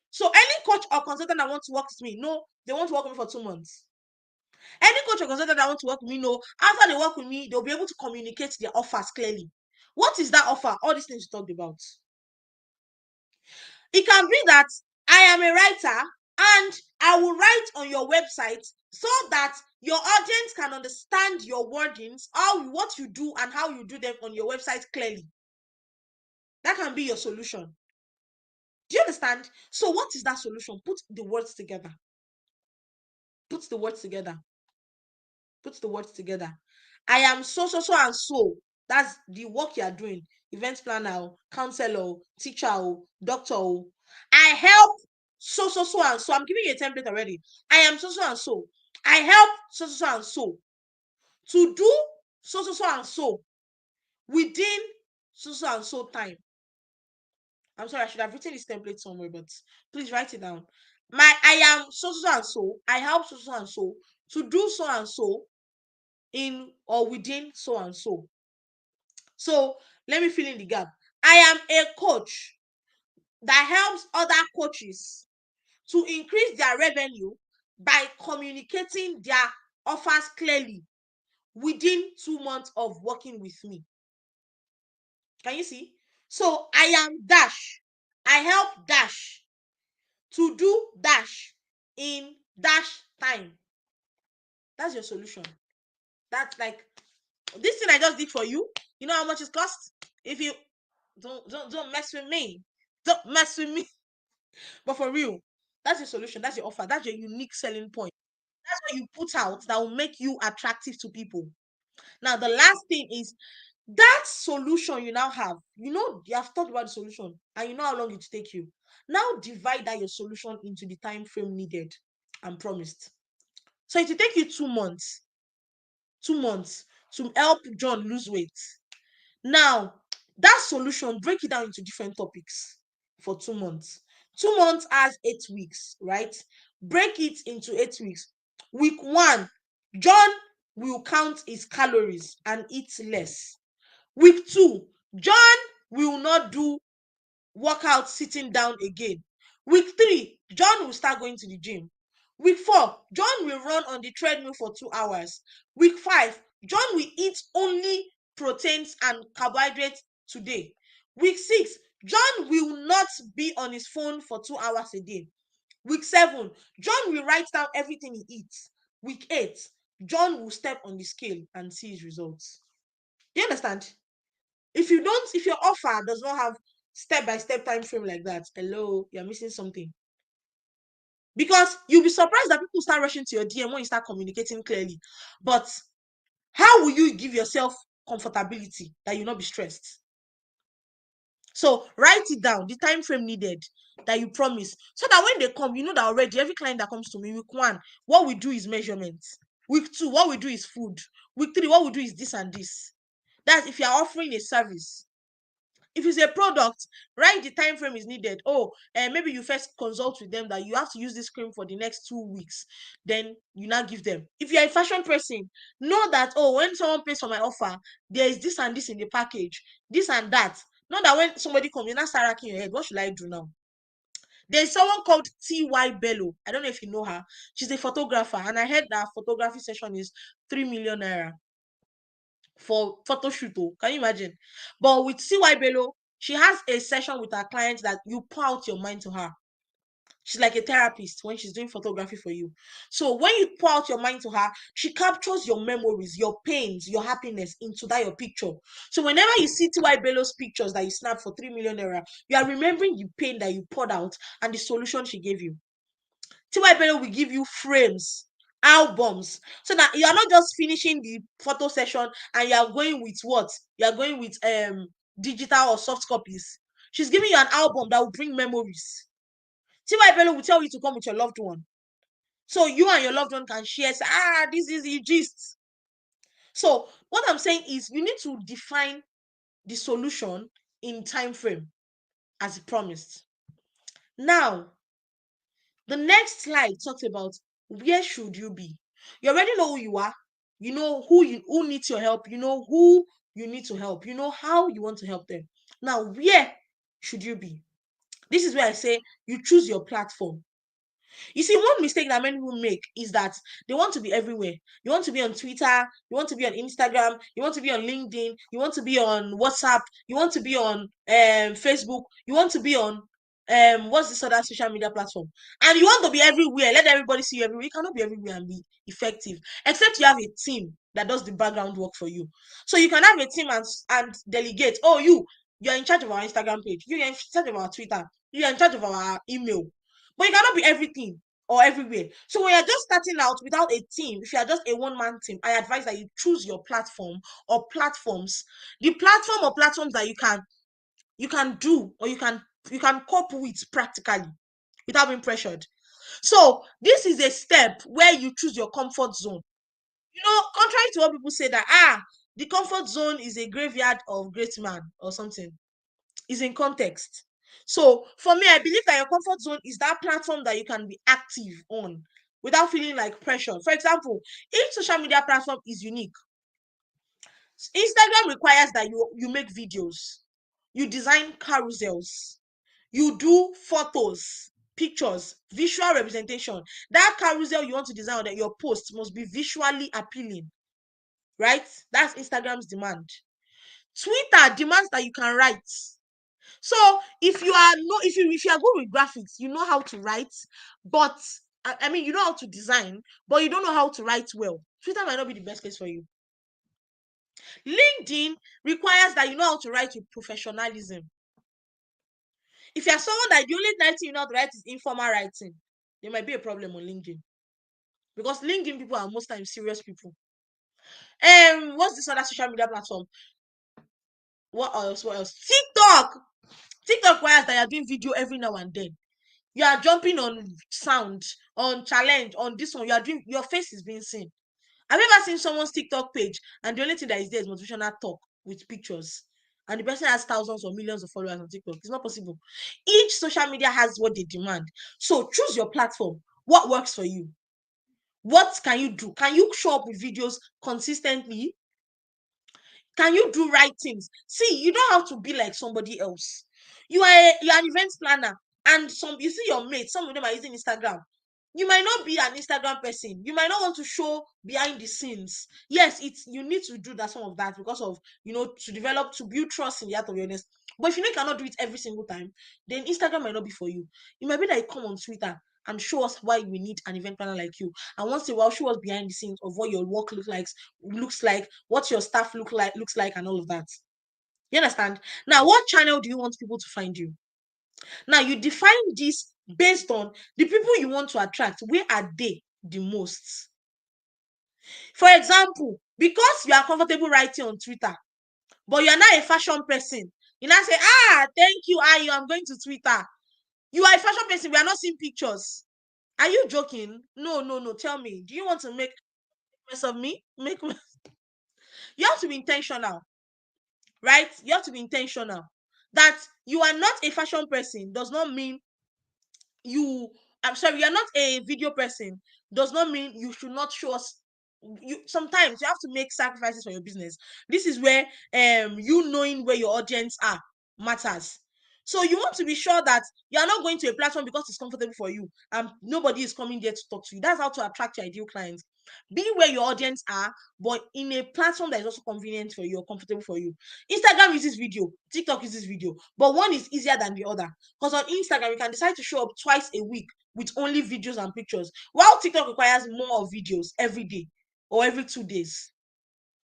So any coach or consultant that wants to work with me, no, they want to work with me for 2 months. Any coach or consultant that wants to work with me, no, after they work with me, they'll be able to communicate their offers clearly. What is that offer? All these things you talked about. It can be that I am a writer and I will write on your website so that your audience can understand your wordings, what you do and how you do them on your website clearly. That can be your solution. Do you understand? So what is that solution? Put the words together. Put the words together. Put the words together. I am so, so, so, and so. That's the work you are doing. Event planner, counselor, teacher, doctor. I help so, so, so, and so. I'm giving you a template already. I am so, so, and so. I help so, so, so, and so to do so, so, so, and so within so, so, and so time. I'm sorry, I should have written this template somewhere, but please write it down. I am so, so, so, and so. I help so, so, and so to do so and so in or within so and so. So let me fill in the gap. I am a coach that helps other coaches to increase their revenue by communicating their offers clearly within 2 months of working with me. Can you see? So I am Dash. I help Dash to do Dash in Dash time. That's your solution. That's like this thing I just did for you. You know how much it costs? If you don't mess with me. Don't mess with me. But for real, that's your solution. That's your offer. That's your unique selling point. That's what you put out that will make you attractive to people. Now, the last thing is that solution you now have. You know, you have thought about the solution and you know how long it will take you. Now divide that your solution into the time frame needed and promised. So it will take you 2 months. 2 months to help John lose weight. Now, that solution, break it down into different topics for 2 months. 2 months has 8 weeks, right? Break it into 8 weeks. Week 1, John will count his calories and eat less. Week 2, John will not do workout sitting down again. Week 3, John will start going to the gym. Week 4, John will run on the treadmill for 2 hours. Week 5, John will eat only proteins and carbohydrates today. Week 6, John will not be on his phone for 2 hours a day. Week 7, John will write down everything he eats. Week 8, John will step on the scale and see his results. Do you understand? If your offer does not have step-by-step time frame like that, hello, you're missing something. Because you'll be surprised that people start rushing to your DM when you start communicating clearly. But how will you give yourself comfortability that you'll not be stressed? So write it down, the time frame needed that you promise, so that when they come, you know that already every client that comes to me, week 1, what we do is measurements. Week 2, what we do is food. Week 3, what we do is this and this. That's if you're offering a service. If it's a product, write the time frame is needed. Oh, maybe you first consult with them that you have to use this cream for the next 2 weeks. Then you now give them. If you're a fashion person, know that, oh, when someone pays for my offer, there is this and this in the package, this and that. Not that when somebody comes, you now start racking your head. What should I do now? There's someone called T.Y. Bello. I don't know if you know her. She's a photographer, and I heard that photography session is 3 million naira for photo shoot. Can you imagine? But with T.Y. Bello, she has a session with her clients that you pour out your mind to her. She's like a therapist when she's doing photography for you. So when you pour out your mind to her, she captures your memories, your pains, your happiness into that your picture. So whenever you see T.Y. Bello's pictures that you snapped for 3 million naira, you are remembering the pain that you poured out and the solution she gave you. T.Y. Bello will give you frames, albums, so that you are not just finishing the photo session and you are going with what? You are going with digital or soft copies. She's giving you an album that will bring memories. T.Y. Bello will tell you to come with your loved one. So you and your loved one can share, say, this is the gist. So what I'm saying is you need to define the solution in time frame as promised. Now, the next slide talks about where should you be. You already know who you are. You know who needs your help. You know who you need to help. You know how you want to help them. Now, where should you be? This is where I say you choose your platform. You see, one mistake that many people make is that they want to be everywhere. You want to be on Twitter, you want to be on Instagram, you want to be on LinkedIn, you want to be on WhatsApp, you want to be on Facebook, you want to be on what's this other social media platform, and you want to be everywhere. Let everybody see you everywhere. You cannot be everywhere and be effective, except you have a team that does the background work for you. So you can have a team and delegate. Oh, you're in charge of our Instagram page. You're in charge of our Twitter. You're in charge of our email. But you cannot be everything or everywhere. So when you're just starting out without a team, if you are just a one-man team, I advise that you choose your platform or platforms. The platform or platforms that you can do or you can cope with practically without being pressured. So this is a step where you choose your comfort zone. Contrary to what people say that the comfort zone is a graveyard of great man or something, is in context. So for me, I believe that your comfort zone is that platform that you can be active on without feeling like pressure. For example, each social media platform is unique. Instagram requires that you make videos, you design carousels, you do photos, pictures, visual representation. That carousel you want to design, or that your post must be visually appealing, right? That's Instagram's demand. Twitter demands that you can write. So if you are good with graphics, you know how to write, but I mean you know how to design, but you don't know how to write well. Twitter might not be the best place for you. LinkedIn requires that you know how to write with professionalism. If you're someone that the only writing you know how to write is informal writing, there might be a problem on LinkedIn. Because LinkedIn people are most times serious people. What's this other social media platform? What else? TikTok. TikTok requires that you're doing video every now and then. You are jumping on sound, on challenge, on this one. You are doing, your face is being seen. Have you ever seen someone's TikTok page and the only thing that is there is motivational talk with pictures, and the person has thousands or millions of followers on TikTok? It's not possible. Each social media has what they demand. So choose your platform. What works for you? What can you do? Can you show up with videos consistently? Can you do right things? See, you don't have to be like somebody else. You're an event planner, and you see your mates, some of them are using Instagram. You might not be an Instagram person. You might not want to show behind the scenes. Yes, you need to do that, some of that, because of to build trust in the art of your nest. But if you cannot do it every single time, then Instagram might not be for you. It might be that you come on Twitter and show us why we need an event planner like you. And once in a while, show us behind the scenes of what your work looks like, what your staff looks like, and all of that. You understand? Now, what channel do you want people to find you? Now, you define this based on the people you want to attract. Where are they the most? For example, because you are comfortable writing on Twitter, but you are not a fashion person, you now say, thank you, Ayo, I'm going to Twitter. You are a fashion person, we are not seeing pictures. Are you joking? No, no, no. Tell me, do you want to make mess of me? You have to be intentional, right? You have to be intentional. That you are not a fashion person does not mean I'm sorry, you're not a video person does not mean you should not show us. Sometimes you have to make sacrifices for your business. This is where you knowing where your audience are matters. So you want to be sure that you are not going to a platform because it's comfortable for you and nobody is coming there to talk to you. That's how to attract your ideal clients. Be where your audience are, but in a platform that is also convenient for you or comfortable for you. Instagram uses video, TikTok uses video, but one is easier than the other. Because on Instagram, you can decide to show up twice a week with only videos and pictures, while TikTok requires more of videos every day or every 2 days.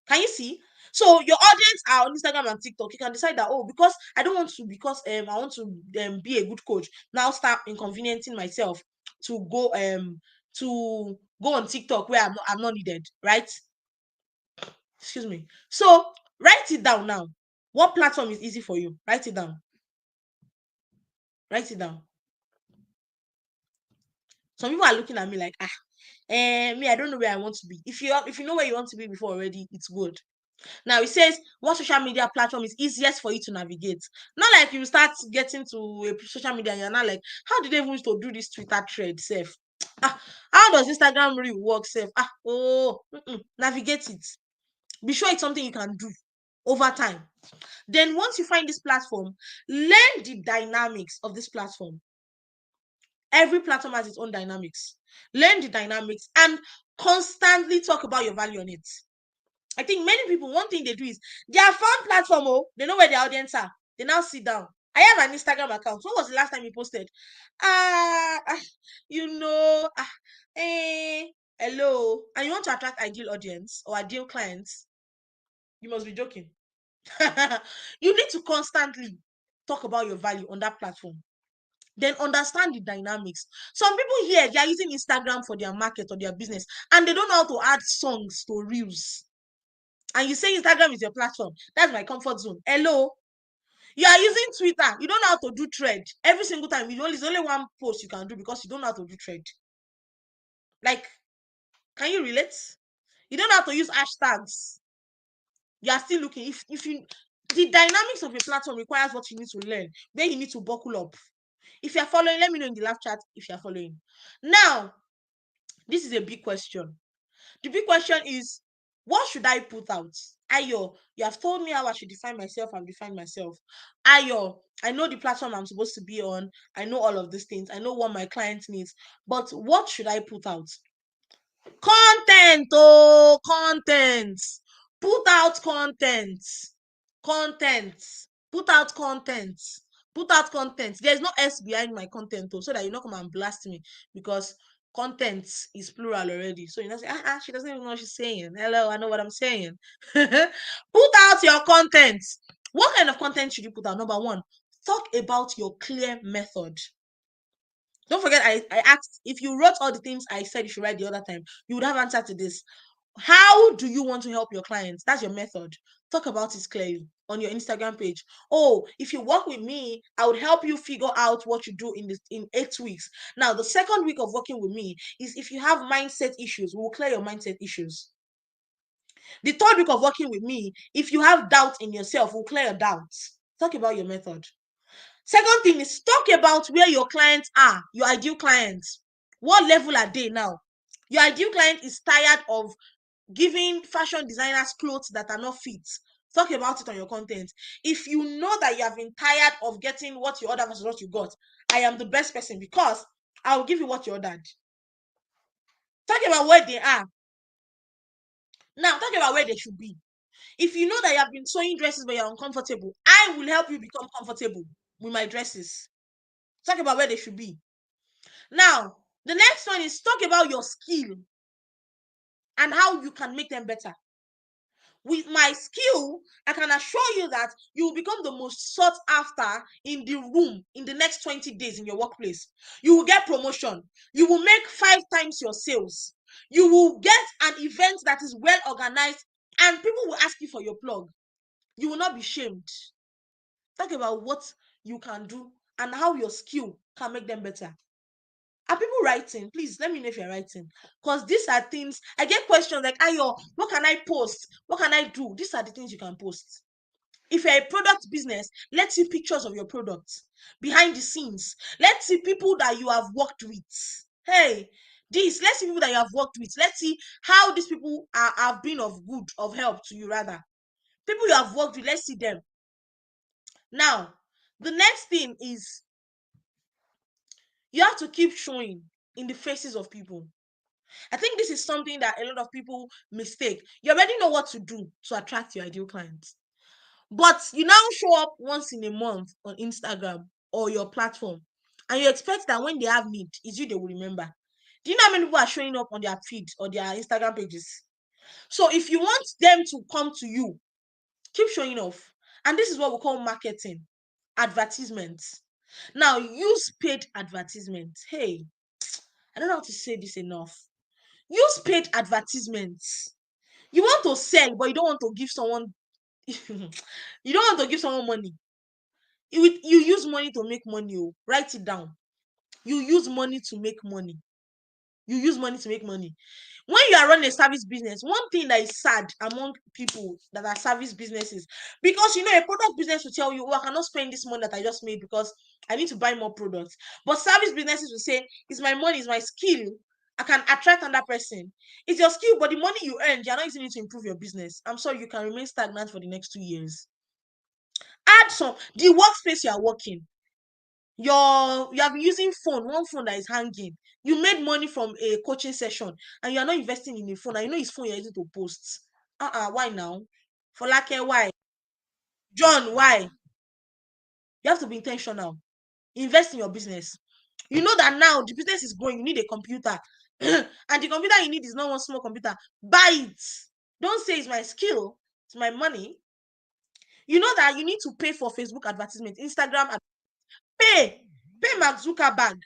Can you see? So your audience are on Instagram and TikTok. You can decide that, because I don't want to, because I want to be a good coach. Now start inconveniencing myself to go on TikTok where I'm not needed, right? Excuse me. So write it down now. What platform is easy for you? Write it down. Write it down. Some people are looking at me like, me, I don't know where I want to be. If you know where you want to be before already, it's good. Now it says what social media platform is easiest for you to navigate. Not like you start getting to a social media and you're not like, how did they even used to do this Twitter thread safe? How does Instagram really work safe? Navigate it. Be sure it's something you can do over time. Then once you find this platform, learn the dynamics of this platform. Every platform has its own dynamics. Learn the dynamics and constantly talk about your value on it. I think many people, one thing they do is they have found platform, they know where their audience are. They now sit down. I have an Instagram account. What was the last time you posted? Hello. And you want to attract ideal audience or ideal clients, you must be joking. You need to constantly talk about your value on that platform. Then understand the dynamics. Some people here, they are using Instagram for their market or their business, and they don't know how to add songs to reels. And you say Instagram is your platform. That's my comfort zone. Hello. You are using Twitter. You don't know how to do thread. Every single time, it's only one post you can do because you don't know how to do thread. Like, can you relate? You don't know how to use hashtags. You are still looking. If you the dynamics of a platform requires what you need to learn, then you need to buckle up. If you're following, let me know in the live chat if you're following. Now, this is a big question. The big question is, what should I put out? Ayo, you have told me how I should define myself. I've defined myself. Ayo, I know the platform I'm supposed to be on. I know all of these things. I know what my client needs. But what should I put out? Content, content. Put out content. Content. Put out content. Put out content. There's no S behind my content, so that you not come and blast me, because content is plural already. So you know, say, she doesn't even know what she's saying. Hello, I know what I'm saying. Put out your content. What kind of content should you put out? Number one, talk about your clear method. Don't forget, I asked if you wrote all the things I said you should write the other time, you would have answered to this. How do you want to help your clients? That's your method. Talk about it clearly on your Instagram page. If you work with me, I would help you figure out what you do in 8 weeks. Now, the second week of working with me is if you have mindset issues, we will clear your mindset issues. The third week of working with me, if you have doubt in yourself, we'll clear your doubts. Talk about your method. Second thing is talk about where your clients are, your ideal clients. What level are they now? Your ideal client is tired of giving fashion designers clothes that are not fit. Talk about it on your content. If you know that you have been tired of getting what you ordered versus what you got, I am the best person because I will give you what you ordered. Talk about where they are. Now, talk about where they should be. If you know that you have been sewing dresses but you're uncomfortable, I will help you become comfortable with my dresses. Talk about where they should be. Now, The next one is talk about your skill and how you can make them better. With my skill, I can assure you that you will become the most sought after in the room in the next 20 days in your workplace. You will get promotion. You will make 5 times your sales. You will get an event that is well organized, and people will ask you for your plug. You will not be shamed. Talk about what you can do and how your skill can make them better. Are people writing? Please let me know if you're writing. Because these are things I get questions like, Ayo, what can I post? What can I do? These are the things you can post. If you're a product business, let's see pictures of your products behind the scenes. Let's see people that you have worked with. Hey, let's see people that you have worked with. Let's see how these people have been of good, of help to you, rather. People you have worked with, let's see them. Now, the next thing is you have to keep showing in the faces of people. I think this is something that a lot of people mistake. You already know what to do to attract your ideal clients. But you now show up once in a month on Instagram or your platform, and you expect that when they have need, it's you they will remember. Do you know how many people are showing up on their feed or their Instagram pages? So if you want them to come to you, keep showing off. And this is what we call marketing, advertisements. Now, use paid advertisements. Hey, I don't know how to say this enough. Use paid advertisements. You want to sell, but you don't want to give someone you don't want to give someone money. You use money to make money. Oh, write it down. You use money to make money. You use money to make money. When you are running a service business, one thing that is sad among people that are service businesses, because you know a product business will tell you, oh, I cannot spend this money that I just made because I need to buy more products. But service businesses will say, it's my money, it's my skill. I can attract another person. It's your skill, but the money you earn, you're not using it to improve your business. I'm sorry, you can remain stagnant for the next 2 years. Add some the workspace you are working. You have been using one phone that is hanging. You made money from a coaching session and you are not investing in a phone, and you know his phone you're using to post. Why now? For like why? John, why? You have to be intentional. Invest in your business. You know that now the business is growing, you need a computer. And the computer you need is not one small computer. Buy it. Don't say it's my skill, it's my money. You know that you need to pay for Facebook advertisement, Instagram, pay Mark Zuckerberg.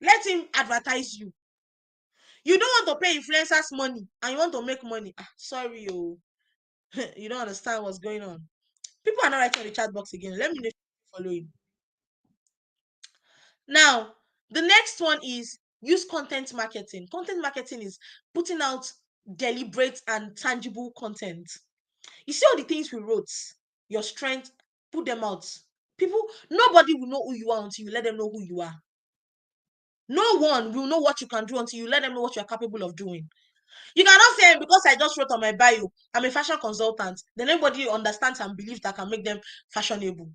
Let him advertise you. You don't want to pay influencers money and you want to make money. Sorry, you don't understand what's going on. People are not writing on the chat box again. Let me know if you're following. Now, the next one is use content marketing. Content marketing is putting out deliberate and tangible content. You see all the things we wrote, your strength, put them out. Nobody will know who you are until you let them know who you are. No one will know what you can do until you let them know what you are capable of doing. You cannot say because I just wrote on my bio, I'm a fashion consultant, then everybody understands and believes that can make them fashionable.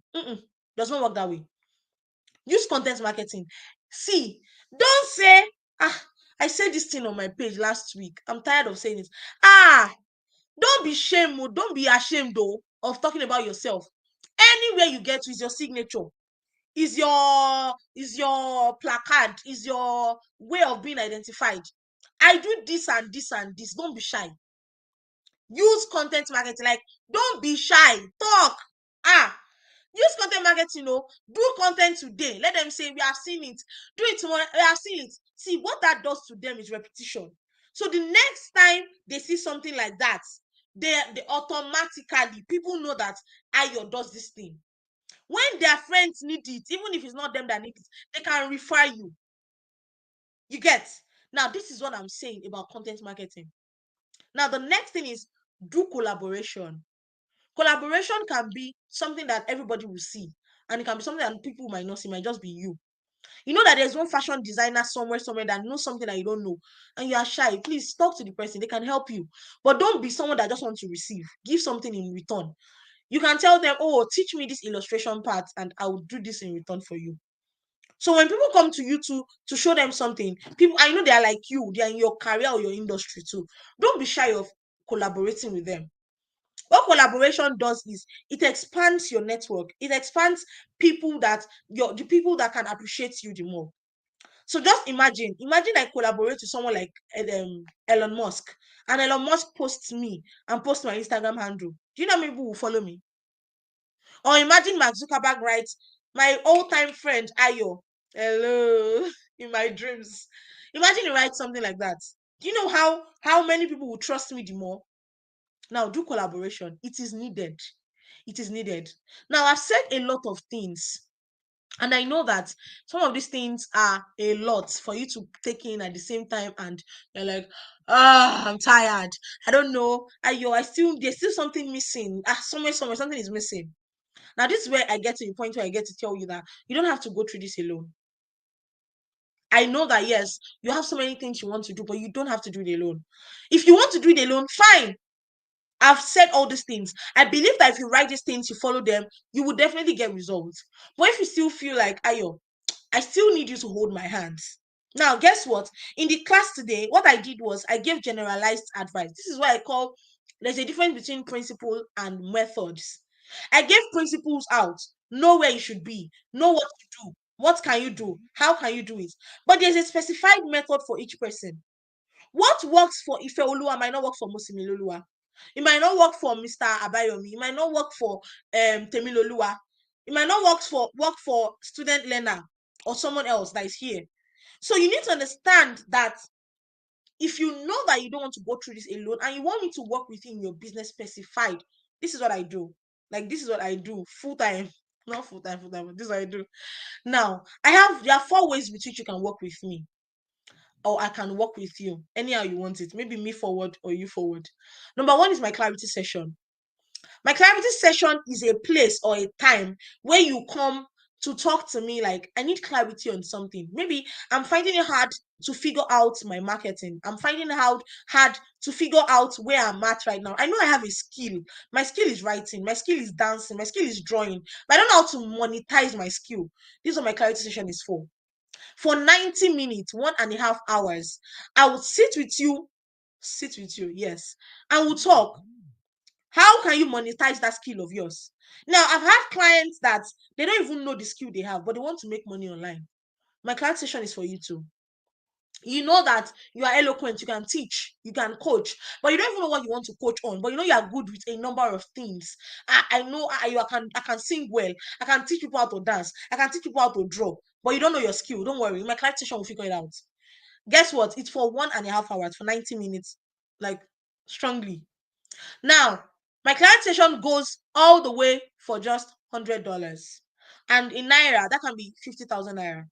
Does not work that way. Use content marketing. See, don't say, I said this thing on my page last week. I'm tired of saying it. Don't be ashamed. Don't be ashamed though of talking about yourself. Anywhere you get to is your signature. Is your placard, is your way of being identified. I do this and this and this. Don't be shy. Use content marketing. Like, don't be shy. Talk. Use content marketing. Do content today. Let them say we have seen it. Do it tomorrow. We have seen it. See what that does to them is repetition. So the next time they see something like that, they automatically, people know that Ayo does this thing. When their friends need it, even if it's not them that need it, they can refer you. You get? Now, this is what I'm saying about content marketing. Now, the next thing is do collaboration. Collaboration can be something that everybody will see, and it can be something that people might not see, it might just be you. You know that there's one fashion designer somewhere that knows something that you don't know, and you are shy. Please talk to the person, they can help you. But don't be someone that just wants to receive. Give something in return. You can tell them, oh, teach me this illustration part, and I will do this in return for you. So when people come to you to show them something, people, I know they are like you, they are in your career or your industry too. Don't be shy of collaborating with them. What collaboration does is it expands your network. It expands the people that can appreciate you the more. So just imagine I collaborate with someone like Elon Musk, and Elon Musk posts me and posts my Instagram handle. Do you know how many people will follow me? Or imagine Mark Zuckerberg writes, my old-time friend Ayo, hello, in my dreams. Imagine he writes something like that. Do you know how many people will trust me the more? Now, do collaboration. It is needed. It is needed. Now, I've said a lot of things, and I know that some of these things are a lot for you to take in at the same time, and you're like, I'm tired. I don't know. There's still something missing. Somewhere, something is missing. Now, this is where I get to the point where I get to tell you that you don't have to go through this alone. I know that, yes, you have so many things you want to do, but you don't have to do it alone. If you want to do it alone, fine. I've said all these things. I believe that if you write these things, you follow them, you will definitely get results. But if you still feel like, Ayo, I still need you to hold my hands. Now, guess what? In the class today, what I did was I gave generalized advice. This is what I call there's a difference between principle and methods. I gave principles out, know where you should be, know what to do, what can you do, how can you do it. But there's a specified method for each person. What works for Ifeoluwa might not work for Musimiloluwa. It might not work for Mr. Abayomi. It might not work for Temiloluwa. It might not work for student learner or someone else that is here. So you need to understand that if you know that you don't want to go through this alone and you want me to work within your business specified, this is what I do. Like, this is what I do full time. Not full time, but this is what I do. Now, there are 4 ways with which you can work with me, or I can work with you anyhow you want it. Maybe me forward or you forward. Number 1 is my clarity session. My clarity session is a place or a time where you come to talk to me like, I need clarity on something. Maybe I'm finding it hard to figure out my marketing. I'm finding it hard to figure out where I'm at right now. I know I have a skill. My skill is writing. My skill is dancing. My skill is drawing. But I don't know how to monetize my skill. This is what my clarity session is for. For 90 minutes, 1.5 hours, I will sit with you, yes, and we'll talk. How can you monetize that skill of yours? Now, I've had clients that they don't even know the skill they have, but they want to make money online. My client session is for you too. You know that you are eloquent, you can teach, you can coach, but you don't even know what you want to coach on. But you know you are good with a number of things. I know I can sing well, I can teach people how to dance, I can teach people how to draw, but you don't know your skill. Don't worry, my client session will figure it out. Guess what? It's for 1.5 hours, for 90 minutes, like strongly. Now, my client session goes all the way for just $100. And in Naira, that can be 50,000 Naira.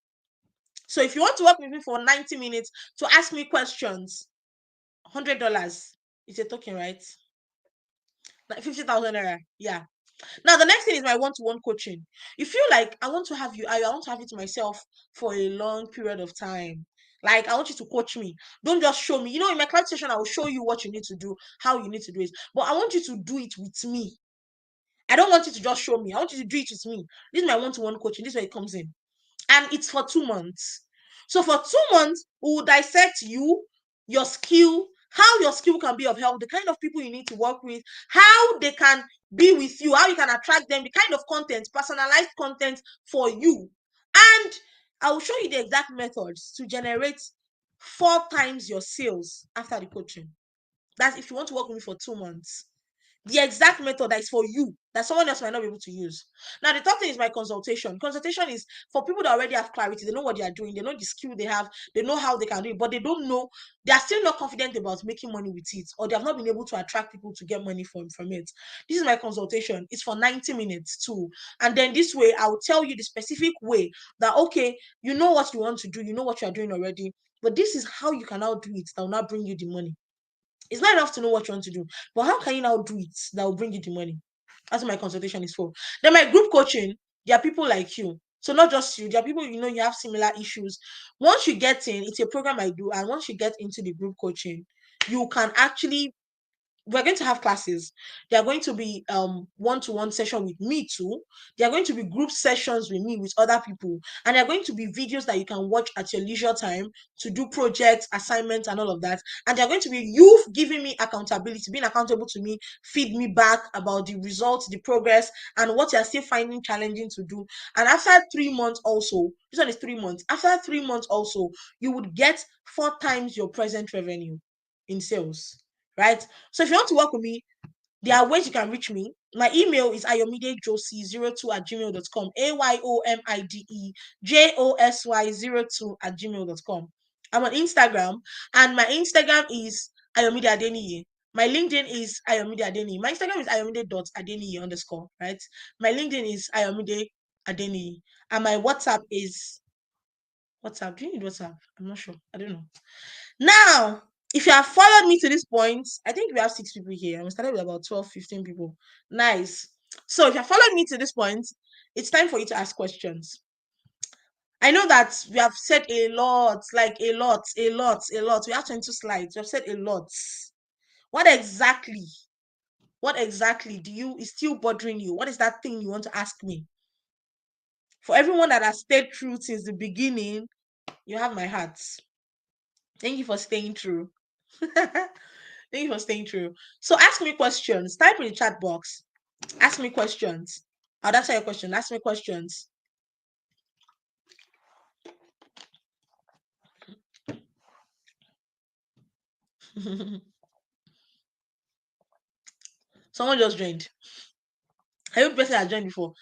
So if you want to work with me for 90 minutes to ask me questions, $100. It's a token, right? Like 50,000 Naira. Yeah. Now, the next thing is my one-to-one coaching. You feel like I want to have you, I want to have it to myself for a long period of time. Like, I want you to coach me. Don't just show me. You know, in my class session, I will show you what you need to do, how you need to do it. But I want you to do it with me. I don't want you to just show me. I want you to do it with me. This is my one-to-one coaching. This is where it comes in. And it's for 2 months. So for 2 months, we will dissect you, your skill, how your skill can be of help, the kind of people you need to work with, how they can be with you, how you can attract them, the kind of content, personalized content for you. And I will show you the exact methods to generate 4 times your sales after the coaching. That's if you want to work with me for 2 months. The exact method that is for you, that someone else might not be able to use. Now, the third thing is my consultation. Consultation is for people that already have clarity. They know what they are doing. They know the skill they have. They know how they can do it, but they don't know. They are still not confident about making money with it, or they have not been able to attract people to get money from it. This is my consultation. It's for 90 minutes too. And then this way, I will tell you the specific way that, okay, you know what you want to do. You know what you are doing already, but this is how you can now do it that will not bring you the money. It's not enough to know what you want to do, but how can you now do it that will bring you the money? That's what my consultation is for. Then my group coaching, there are people like you. So not just you, there are people you know you have similar issues. Once you get in, it's a program I do, and once you get into the group coaching, you can actually we're going to have classes. They are going to be one-to-one session with me too. They are going to be group sessions with me with other people, and they are going to be videos that you can watch at your leisure time to do projects, assignments, and all of that. And they are going to be you giving me accountability, being accountable to me, feed me back about the results, the progress, and what you are still finding challenging to do. And after 3 months, also, this one is 3 months. After 3 months, also, you would get 4 times your present revenue in sales, right? So if you want to work with me, there are ways you can reach me. My email is ayomidejosie02@gmail.com. AYOMIDEJOSY02@gmail.com. I'm on Instagram, and my Instagram is Ayomide Adeniyi. My LinkedIn is Ayomide Adeniyi. My Instagram is ayomide.adeniyi underscore, right? My LinkedIn is Ayomide Adeniyi. And my WhatsApp is WhatsApp. Do you need WhatsApp? I'm not sure. I don't know. Now, if you have followed me to this point, I think we have 6 people here, and we started with about 12, 15 people. Nice. So if you have followed me to this point, it's time for you to ask questions. I know that we have said a lot, like a lot. We have 22 slides. We have said a lot. What exactly is still bothering you? What is that thing you want to ask me? For everyone that has stayed true since the beginning, you have my heart. Thank you for staying true. Thank you for staying true. So ask me questions. Type in the chat box. Ask me questions. I'll answer your question. Ask me questions. Someone just joined. I hope person has joined before.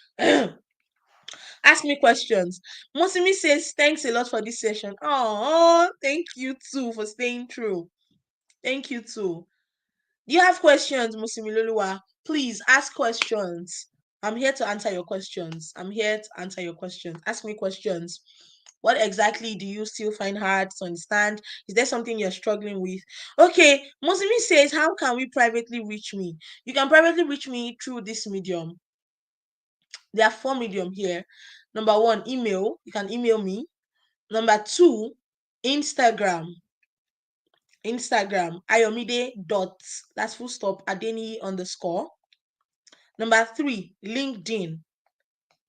Ask me questions. Mosimi says, thanks a lot for this session. Oh, thank you too for staying true. Thank you too. Do you have questions, Mosimi Loluwa? Please ask questions. I'm here to answer your questions. Ask me questions. What exactly do you still find hard to understand? Is there something you're struggling with? Okay, Mosimi says, how can we privately reach me? You can privately reach me through this medium. There are 4 medium here. Number 1, email. You can email me. Number 2, Instagram. Ayomide dot, that's full stop, Adeniyi underscore. Number 3, LinkedIn.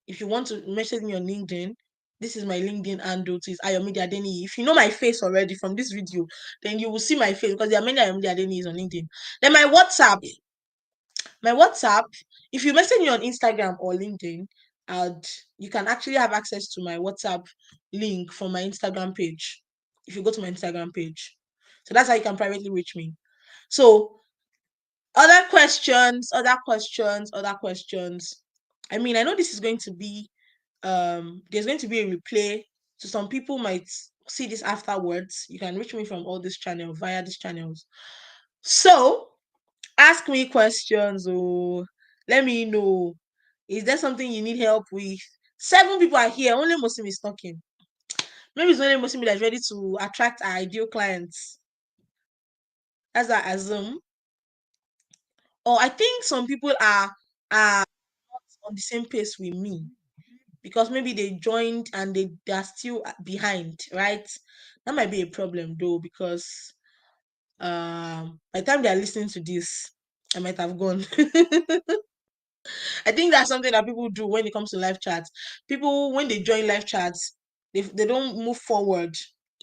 If you want to message me on LinkedIn, this is my LinkedIn handle. It's Ayomide Adeniyi. If you know my face already from this video, then you will see my face because there are many Ayomide Adeniyis on LinkedIn. Then my WhatsApp, if you message me on Instagram or LinkedIn, you can actually have access to my WhatsApp link from my Instagram page. If you go to my Instagram page, so that's how you can privately reach me. So other questions. I mean, I know this is going to be there's going to be a replay, so some people might see this afterwards. You can reach me from all these channels via these channels. So ask me questions, or let me know. Is there something you need help with? 7 people are here. Only Mosimi is talking. Maybe it's only Mosimi that's ready to attract our ideal clients. That's I assume. Or I think some people are not on the same pace with me because maybe they joined and they are still behind, right? That might be a problem though, because by the time they are listening to this, I might have gone. I think that's something that people do when it comes to live chats. People, when they join live chats, they don't move forward.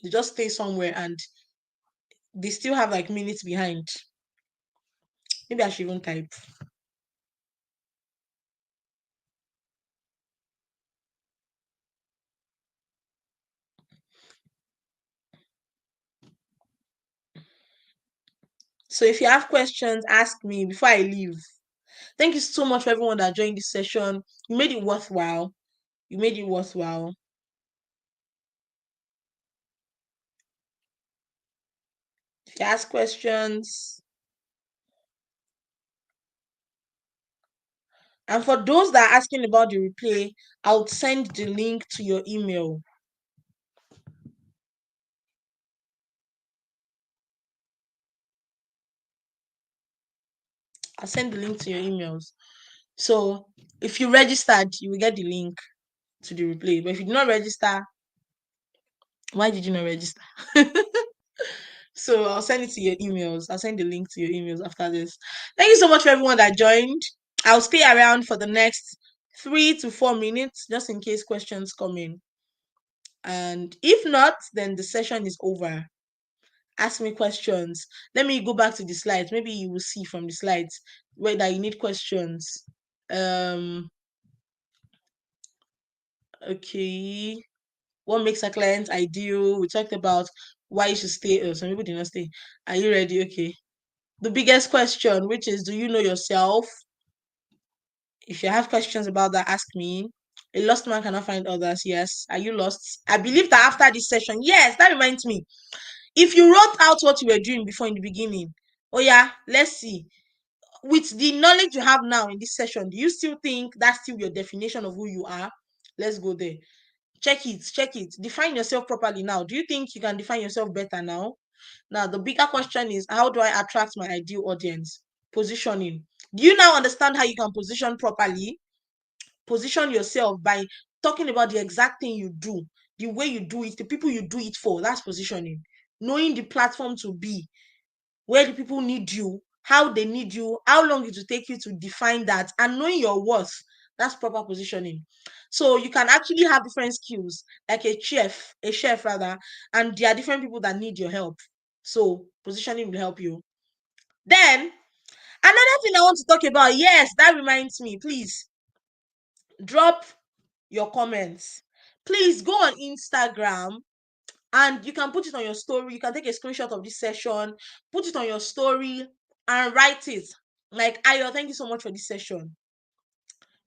They just stay somewhere and they still have like minutes behind. Maybe I should even type. So if you have questions, ask me before I leave. Thank you so much for everyone that joined this session. You made it worthwhile. If you ask questions. And for those that are asking about the replay, I'll send the link to your email. I'll send the link to your emails. So if you registered, you will get the link to the replay. But if you did not register, why did you not register? So I'll send it to your emails. I'll send the link to your emails after this. Thank you so much for everyone that joined. I'll stay around for the next 3 to 4 minutes just in case questions come in. And if not, then the session is over. Ask me questions. Let me go back to the slides. Maybe you will see from the slides whether you need questions. Um, okay. What makes a client ideal? We talked about why you should stay. Oh, some people did not stay. Are you ready? Okay. The biggest question, which is, do you know yourself? If you have questions about that, ask me. A lost man cannot find others. Yes. Are you lost? I believe that after this session, yes, that reminds me. If you wrote out what you were doing before in the beginning, oh yeah, let's see. With the knowledge you have now in this session, do you still think that's still your definition of who you are? Let's go there. Check it, check it. Define yourself properly now. Do you think you can define yourself better now? Now, the bigger question is, how do I attract my ideal audience? Positioning. Do you now understand how you can position properly? Position yourself by talking about the exact thing you do, the way you do it, the people you do it for. That's positioning. Knowing the platform to be, where the people need you, how they need you, how long it will take you to define that, and knowing your worth. That's proper positioning. So you can actually have different skills, like a chef rather, and there are different people that need your help. So positioning will help you. Then another thing I want to talk about, yes, that reminds me, please drop your comments. Please go on Instagram and you can put it on your story. You can take a screenshot of this session, put it on your story, and write it. Like, Ayo, thank you so much for this session.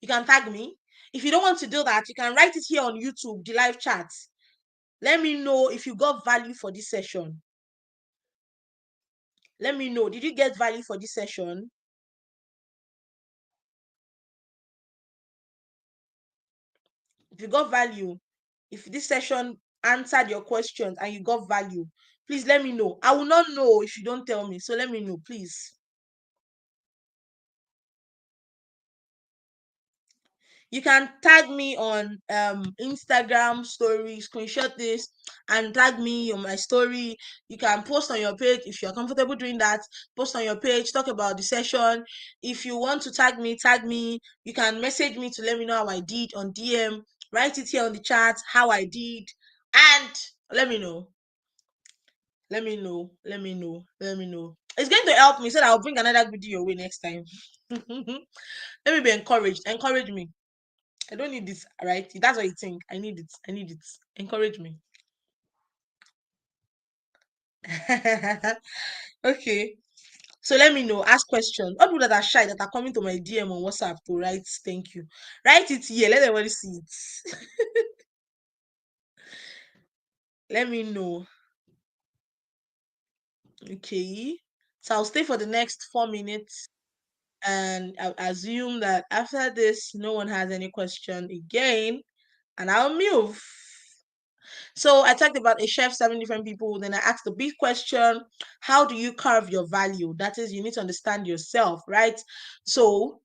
You can tag me. If you don't want to do that, you can write it here on YouTube, the live chat. Let me know if you got value for this session. Let me know. Did you get value for this session? If you got value, if this session answered your questions and you got value, please let me know. I will not know if you don't tell me. So let me know, please. You can tag me on Instagram story, screenshot this and tag me on my story. You can post on your page if you're comfortable doing that. Post on your page, talk about the session. If you want to tag me, tag me. You can message me to let me know how I did on DM. Write it here on the chat how I did, and let me know. Let me know. Let me know. Let me know. It's going to help me so that I'll bring another video your way next time. Let me be encouraged. Encourage me. I don't need this, right? That's what you think. I need it. I need it. Encourage me. Okay. So let me know. Ask questions. All people that are shy that are coming to my DM on WhatsApp to write thank you. Write it here. Let everybody see it. Let me know. Okay. So I'll stay for the next 4 minutes and I'll assume that after this, no one has any question again, and I'll move. So I talked about a chef serving different people. Then I asked the big question, how do you carve your value? That is, you need to understand yourself, right? So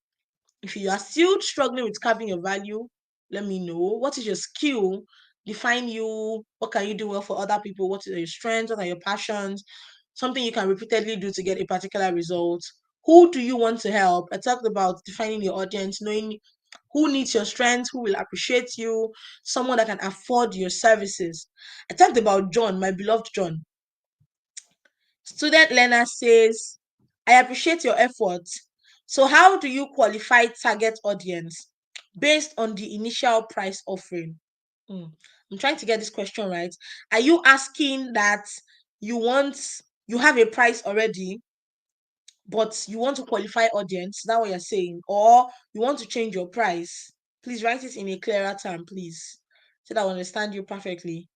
if you are still struggling with carving your value, let me know. What is your skill? Define you. What can you do well for other people? What are your strengths? What are your passions? Something you can repeatedly do to get a particular result. Who do you want to help? I talked about defining your audience, knowing who needs your strength, who will appreciate you, someone that can afford your services. I talked about John, my beloved John. Student learner says, I appreciate your efforts. So, how do you qualify target audience based on the initial price offering? I'm trying to get this question right. Are you asking that you want, you have a price already, but you want to qualify audience? Is that what you're saying? Or you want to change your price? Please write it in a clearer term, please, so that I understand you perfectly.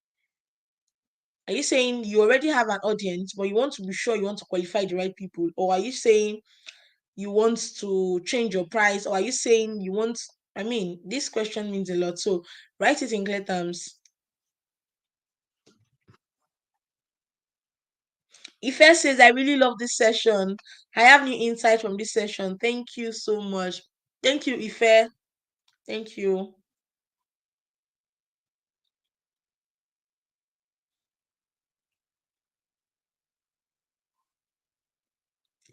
Are you saying you already have an audience, but you want to be sure you want to qualify the right people? Or are you saying you want to change your price? Or are you saying you want, I mean, this question means a lot. So write it in clear terms. Ife says, I really love this session. I have new insight from this session. Thank you so much. Thank you, Ife. Thank you.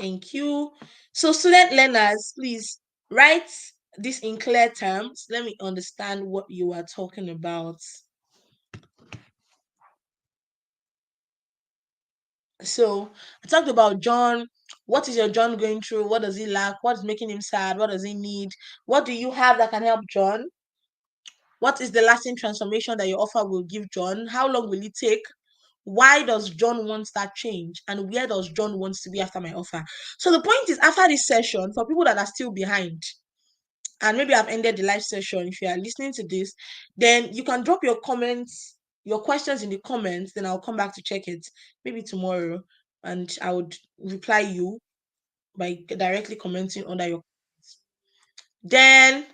Thank you. So, student learners, please write this in clear terms. Let me understand what you are talking about. So, I talked about John. What is your John going through? What does he lack? What is making him sad? What does he need? What do you have that can help John? What is the lasting transformation that your offer will give John? How long will it take? Why does John want that change? And where does John wants to be after my offer? So the point is, after this session, for people that are still behind, and maybe I've ended the live session, if you are listening to this, then you can drop your comments, your questions in the comments, then I'll come back to check it maybe tomorrow, and I would reply you by directly commenting under your comments. Then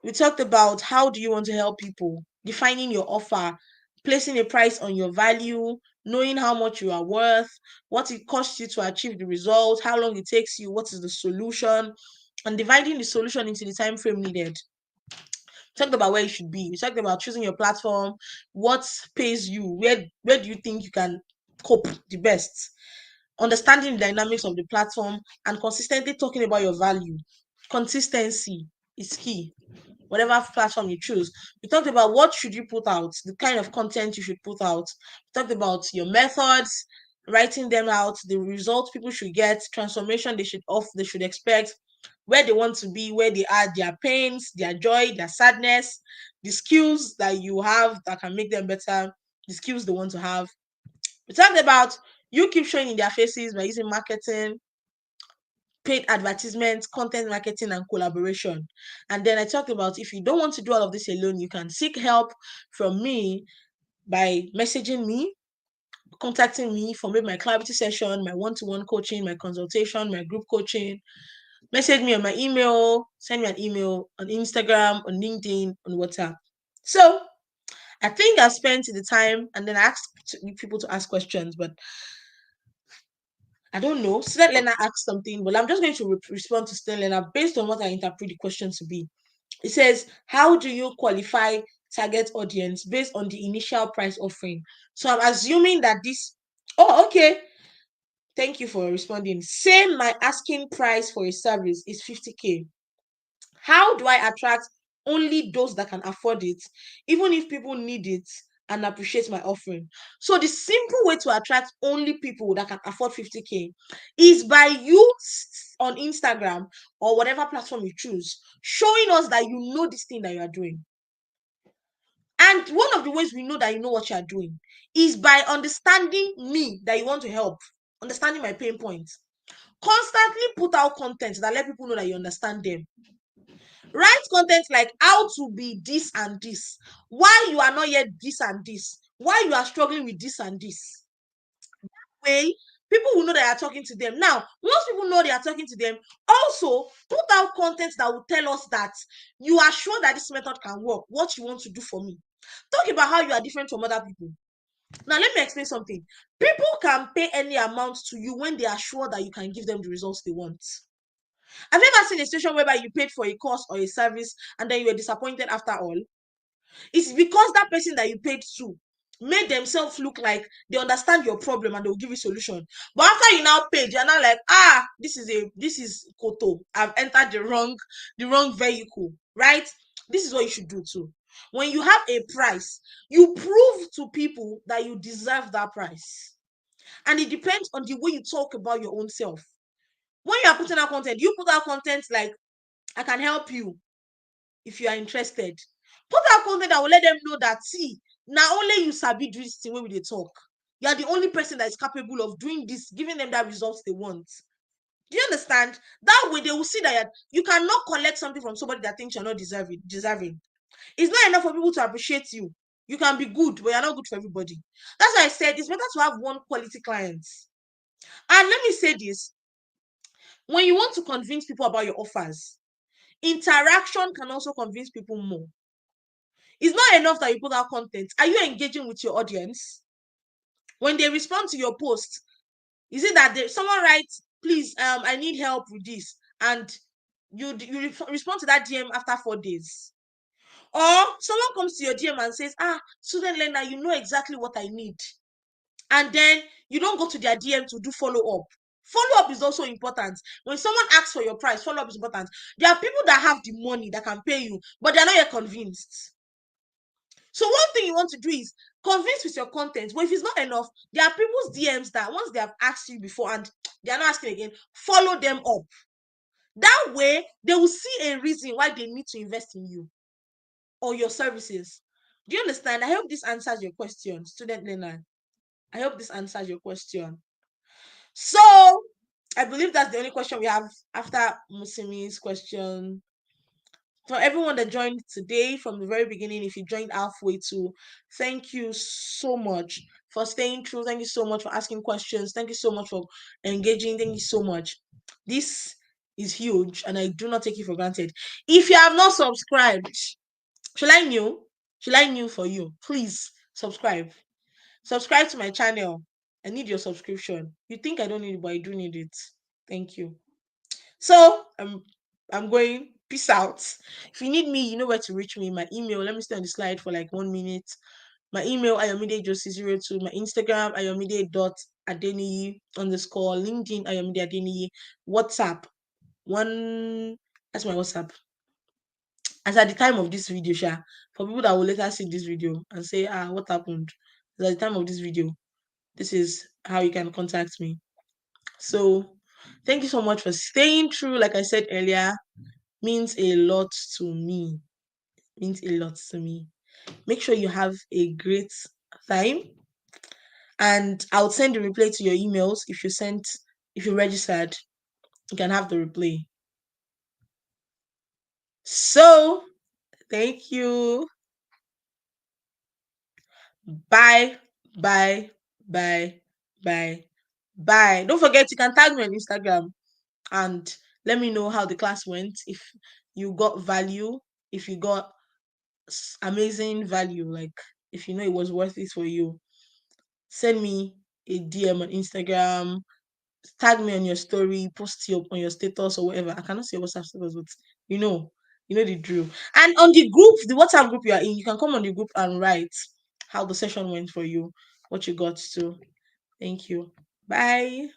we talked about how do you want to help people, defining your offer, placing a price on your value, knowing how much you are worth, what it costs you to achieve the result, how long it takes you, what is the solution, and dividing the solution into the time frame needed. We talked about where you should be. We talked about choosing your platform, what pays you, where do you think you can cope the best, understanding the dynamics of the platform, and consistently talking about your value. Consistency is key whatever platform you choose. We talked about what should you put out, the kind of content you should put out. We talked about your methods, writing them out, the results people should get, transformation they should expect, where they want to be, where they are, their pains, their joy, their sadness, the skills that you have that can make them better, the skills they want to have. We talked about you keep showing in their faces by using marketing, paid advertisements, content marketing, and collaboration. And then I talked about if you don't want to do all of this alone, you can seek help from me by messaging me, contacting me for maybe my clarity session, my one-to-one coaching, my consultation, my group coaching. Message me on my email, send me an email on Instagram, on LinkedIn, on WhatsApp. So I think I spent the time and then I asked people to ask questions, but I don't know. Student learner asked something, but I'm just going to respond to student learner based on what I interpret the question to be. It says, how do you qualify target audience based on the initial price offering? So I'm assuming that this, oh, okay. Thank you for responding. Say my asking price for a service is 50K. How do I attract only those that can afford it, even if people need it and appreciate my offering? So the simple way to attract only people that can afford 50K is by you on Instagram or whatever platform you choose, showing us that you know this thing that you are doing. And one of the ways we know that you know what you are doing is by understanding me that you want to help, understanding my pain points. Constantly put out content that let people know that you understand them. Write content like how to be this and this, why you are not yet this and this, why you are struggling with this and this. Way people will know that you're talking to them. Now, once people know they are talking to them, also put out content that will tell us that you are sure that this method can work, what you want to do for me. Talk about how you are different from other people. Now, let me explain something. People can pay any amount to you when they are sure that you can give them the results they want. Have you ever seen a situation whereby you paid for a course or a service and then you were disappointed after all? It's because that person that you paid to made themselves look like they understand your problem and they'll give you solution. But after you now paid, you're now like, this is Koto. I've entered the wrong vehicle, right? This is what you should do too. When you have a price, you prove to people that you deserve that price. And it depends on the way you talk about your own self. When you are putting out content, you put out content like, I can help you if you are interested. Put out content that will let them know that, see, now only you sabi do this thing when they talk. You are the only person that is capable of doing this, giving them that results they want. Do you understand? That way they will see that you cannot collect something from somebody that thinks you're not deserving. It's not enough for people to appreciate you. You can be good, but you're not good for everybody. That's why I said it's better to have one quality client. And let me say this: when you want to convince people about your offers, interaction can also convince people more. It's not enough that you put out content. Are you engaging with your audience? When they respond to your post, is it that someone writes, please, I need help with this, and you respond to that DM after 4 days? Or someone comes to your DM and says, student learner, you know exactly what I need. And then you don't go to their DM to do follow-up Follow up is also important. When someone asks for your price, follow up is important. There are people that have the money that can pay you, but they're not yet convinced. So one thing you want to do is convince with your content. But if it's not enough, there are people's DMs that once they have asked you before and they are not asking again, follow them up. That way, they will see a reason why they need to invest in you or your services. Do you understand? I hope this answers your question, student learner. I hope this answers your question. So, I believe that's the only question we have after Musimi's question. For everyone that joined today from the very beginning, if you joined halfway to, thank you so much for staying true. Thank you so much for asking questions. Thank you so much for engaging. Thank you so much. This is huge and I do not take it for granted. If you have not subscribed, shall I new? Shall I new for you? Please subscribe. Subscribe to my channel. I need your subscription. You think I don't need it, but I do need it. Thank you. So I'm going. Peace out. If you need me, you know where to reach me. My email. Let me stay on the slide for like 1 minute. My email ayomide.josie02. My Instagram ayomide.adeniyi underscore. LinkedIn ayomide adeniyi. WhatsApp one. That's my WhatsApp. As at the time of this video, Sha, for people that will later see this video and say, what happened? As at the time of this video, this is how you can contact me. So thank you so much for staying true. Like I said earlier, means a lot to me. Means a lot to me. Make sure you have a great time. And I'll send the replay to your emails. If you registered, you can have the replay. So thank you. Bye. Bye. Bye. Bye. Bye. Don't forget you can tag me on Instagram and let me know how the class went. If you got value, if you got amazing value, like if you know it was worth it for you, send me a DM on Instagram, tag me on your story, post your on your status or whatever. I cannot see your WhatsApp status, but you know, you know the drill. And on the group, the WhatsApp group you are in, you can come on the group and write how the session went for you, what you got to. Thank you. Bye.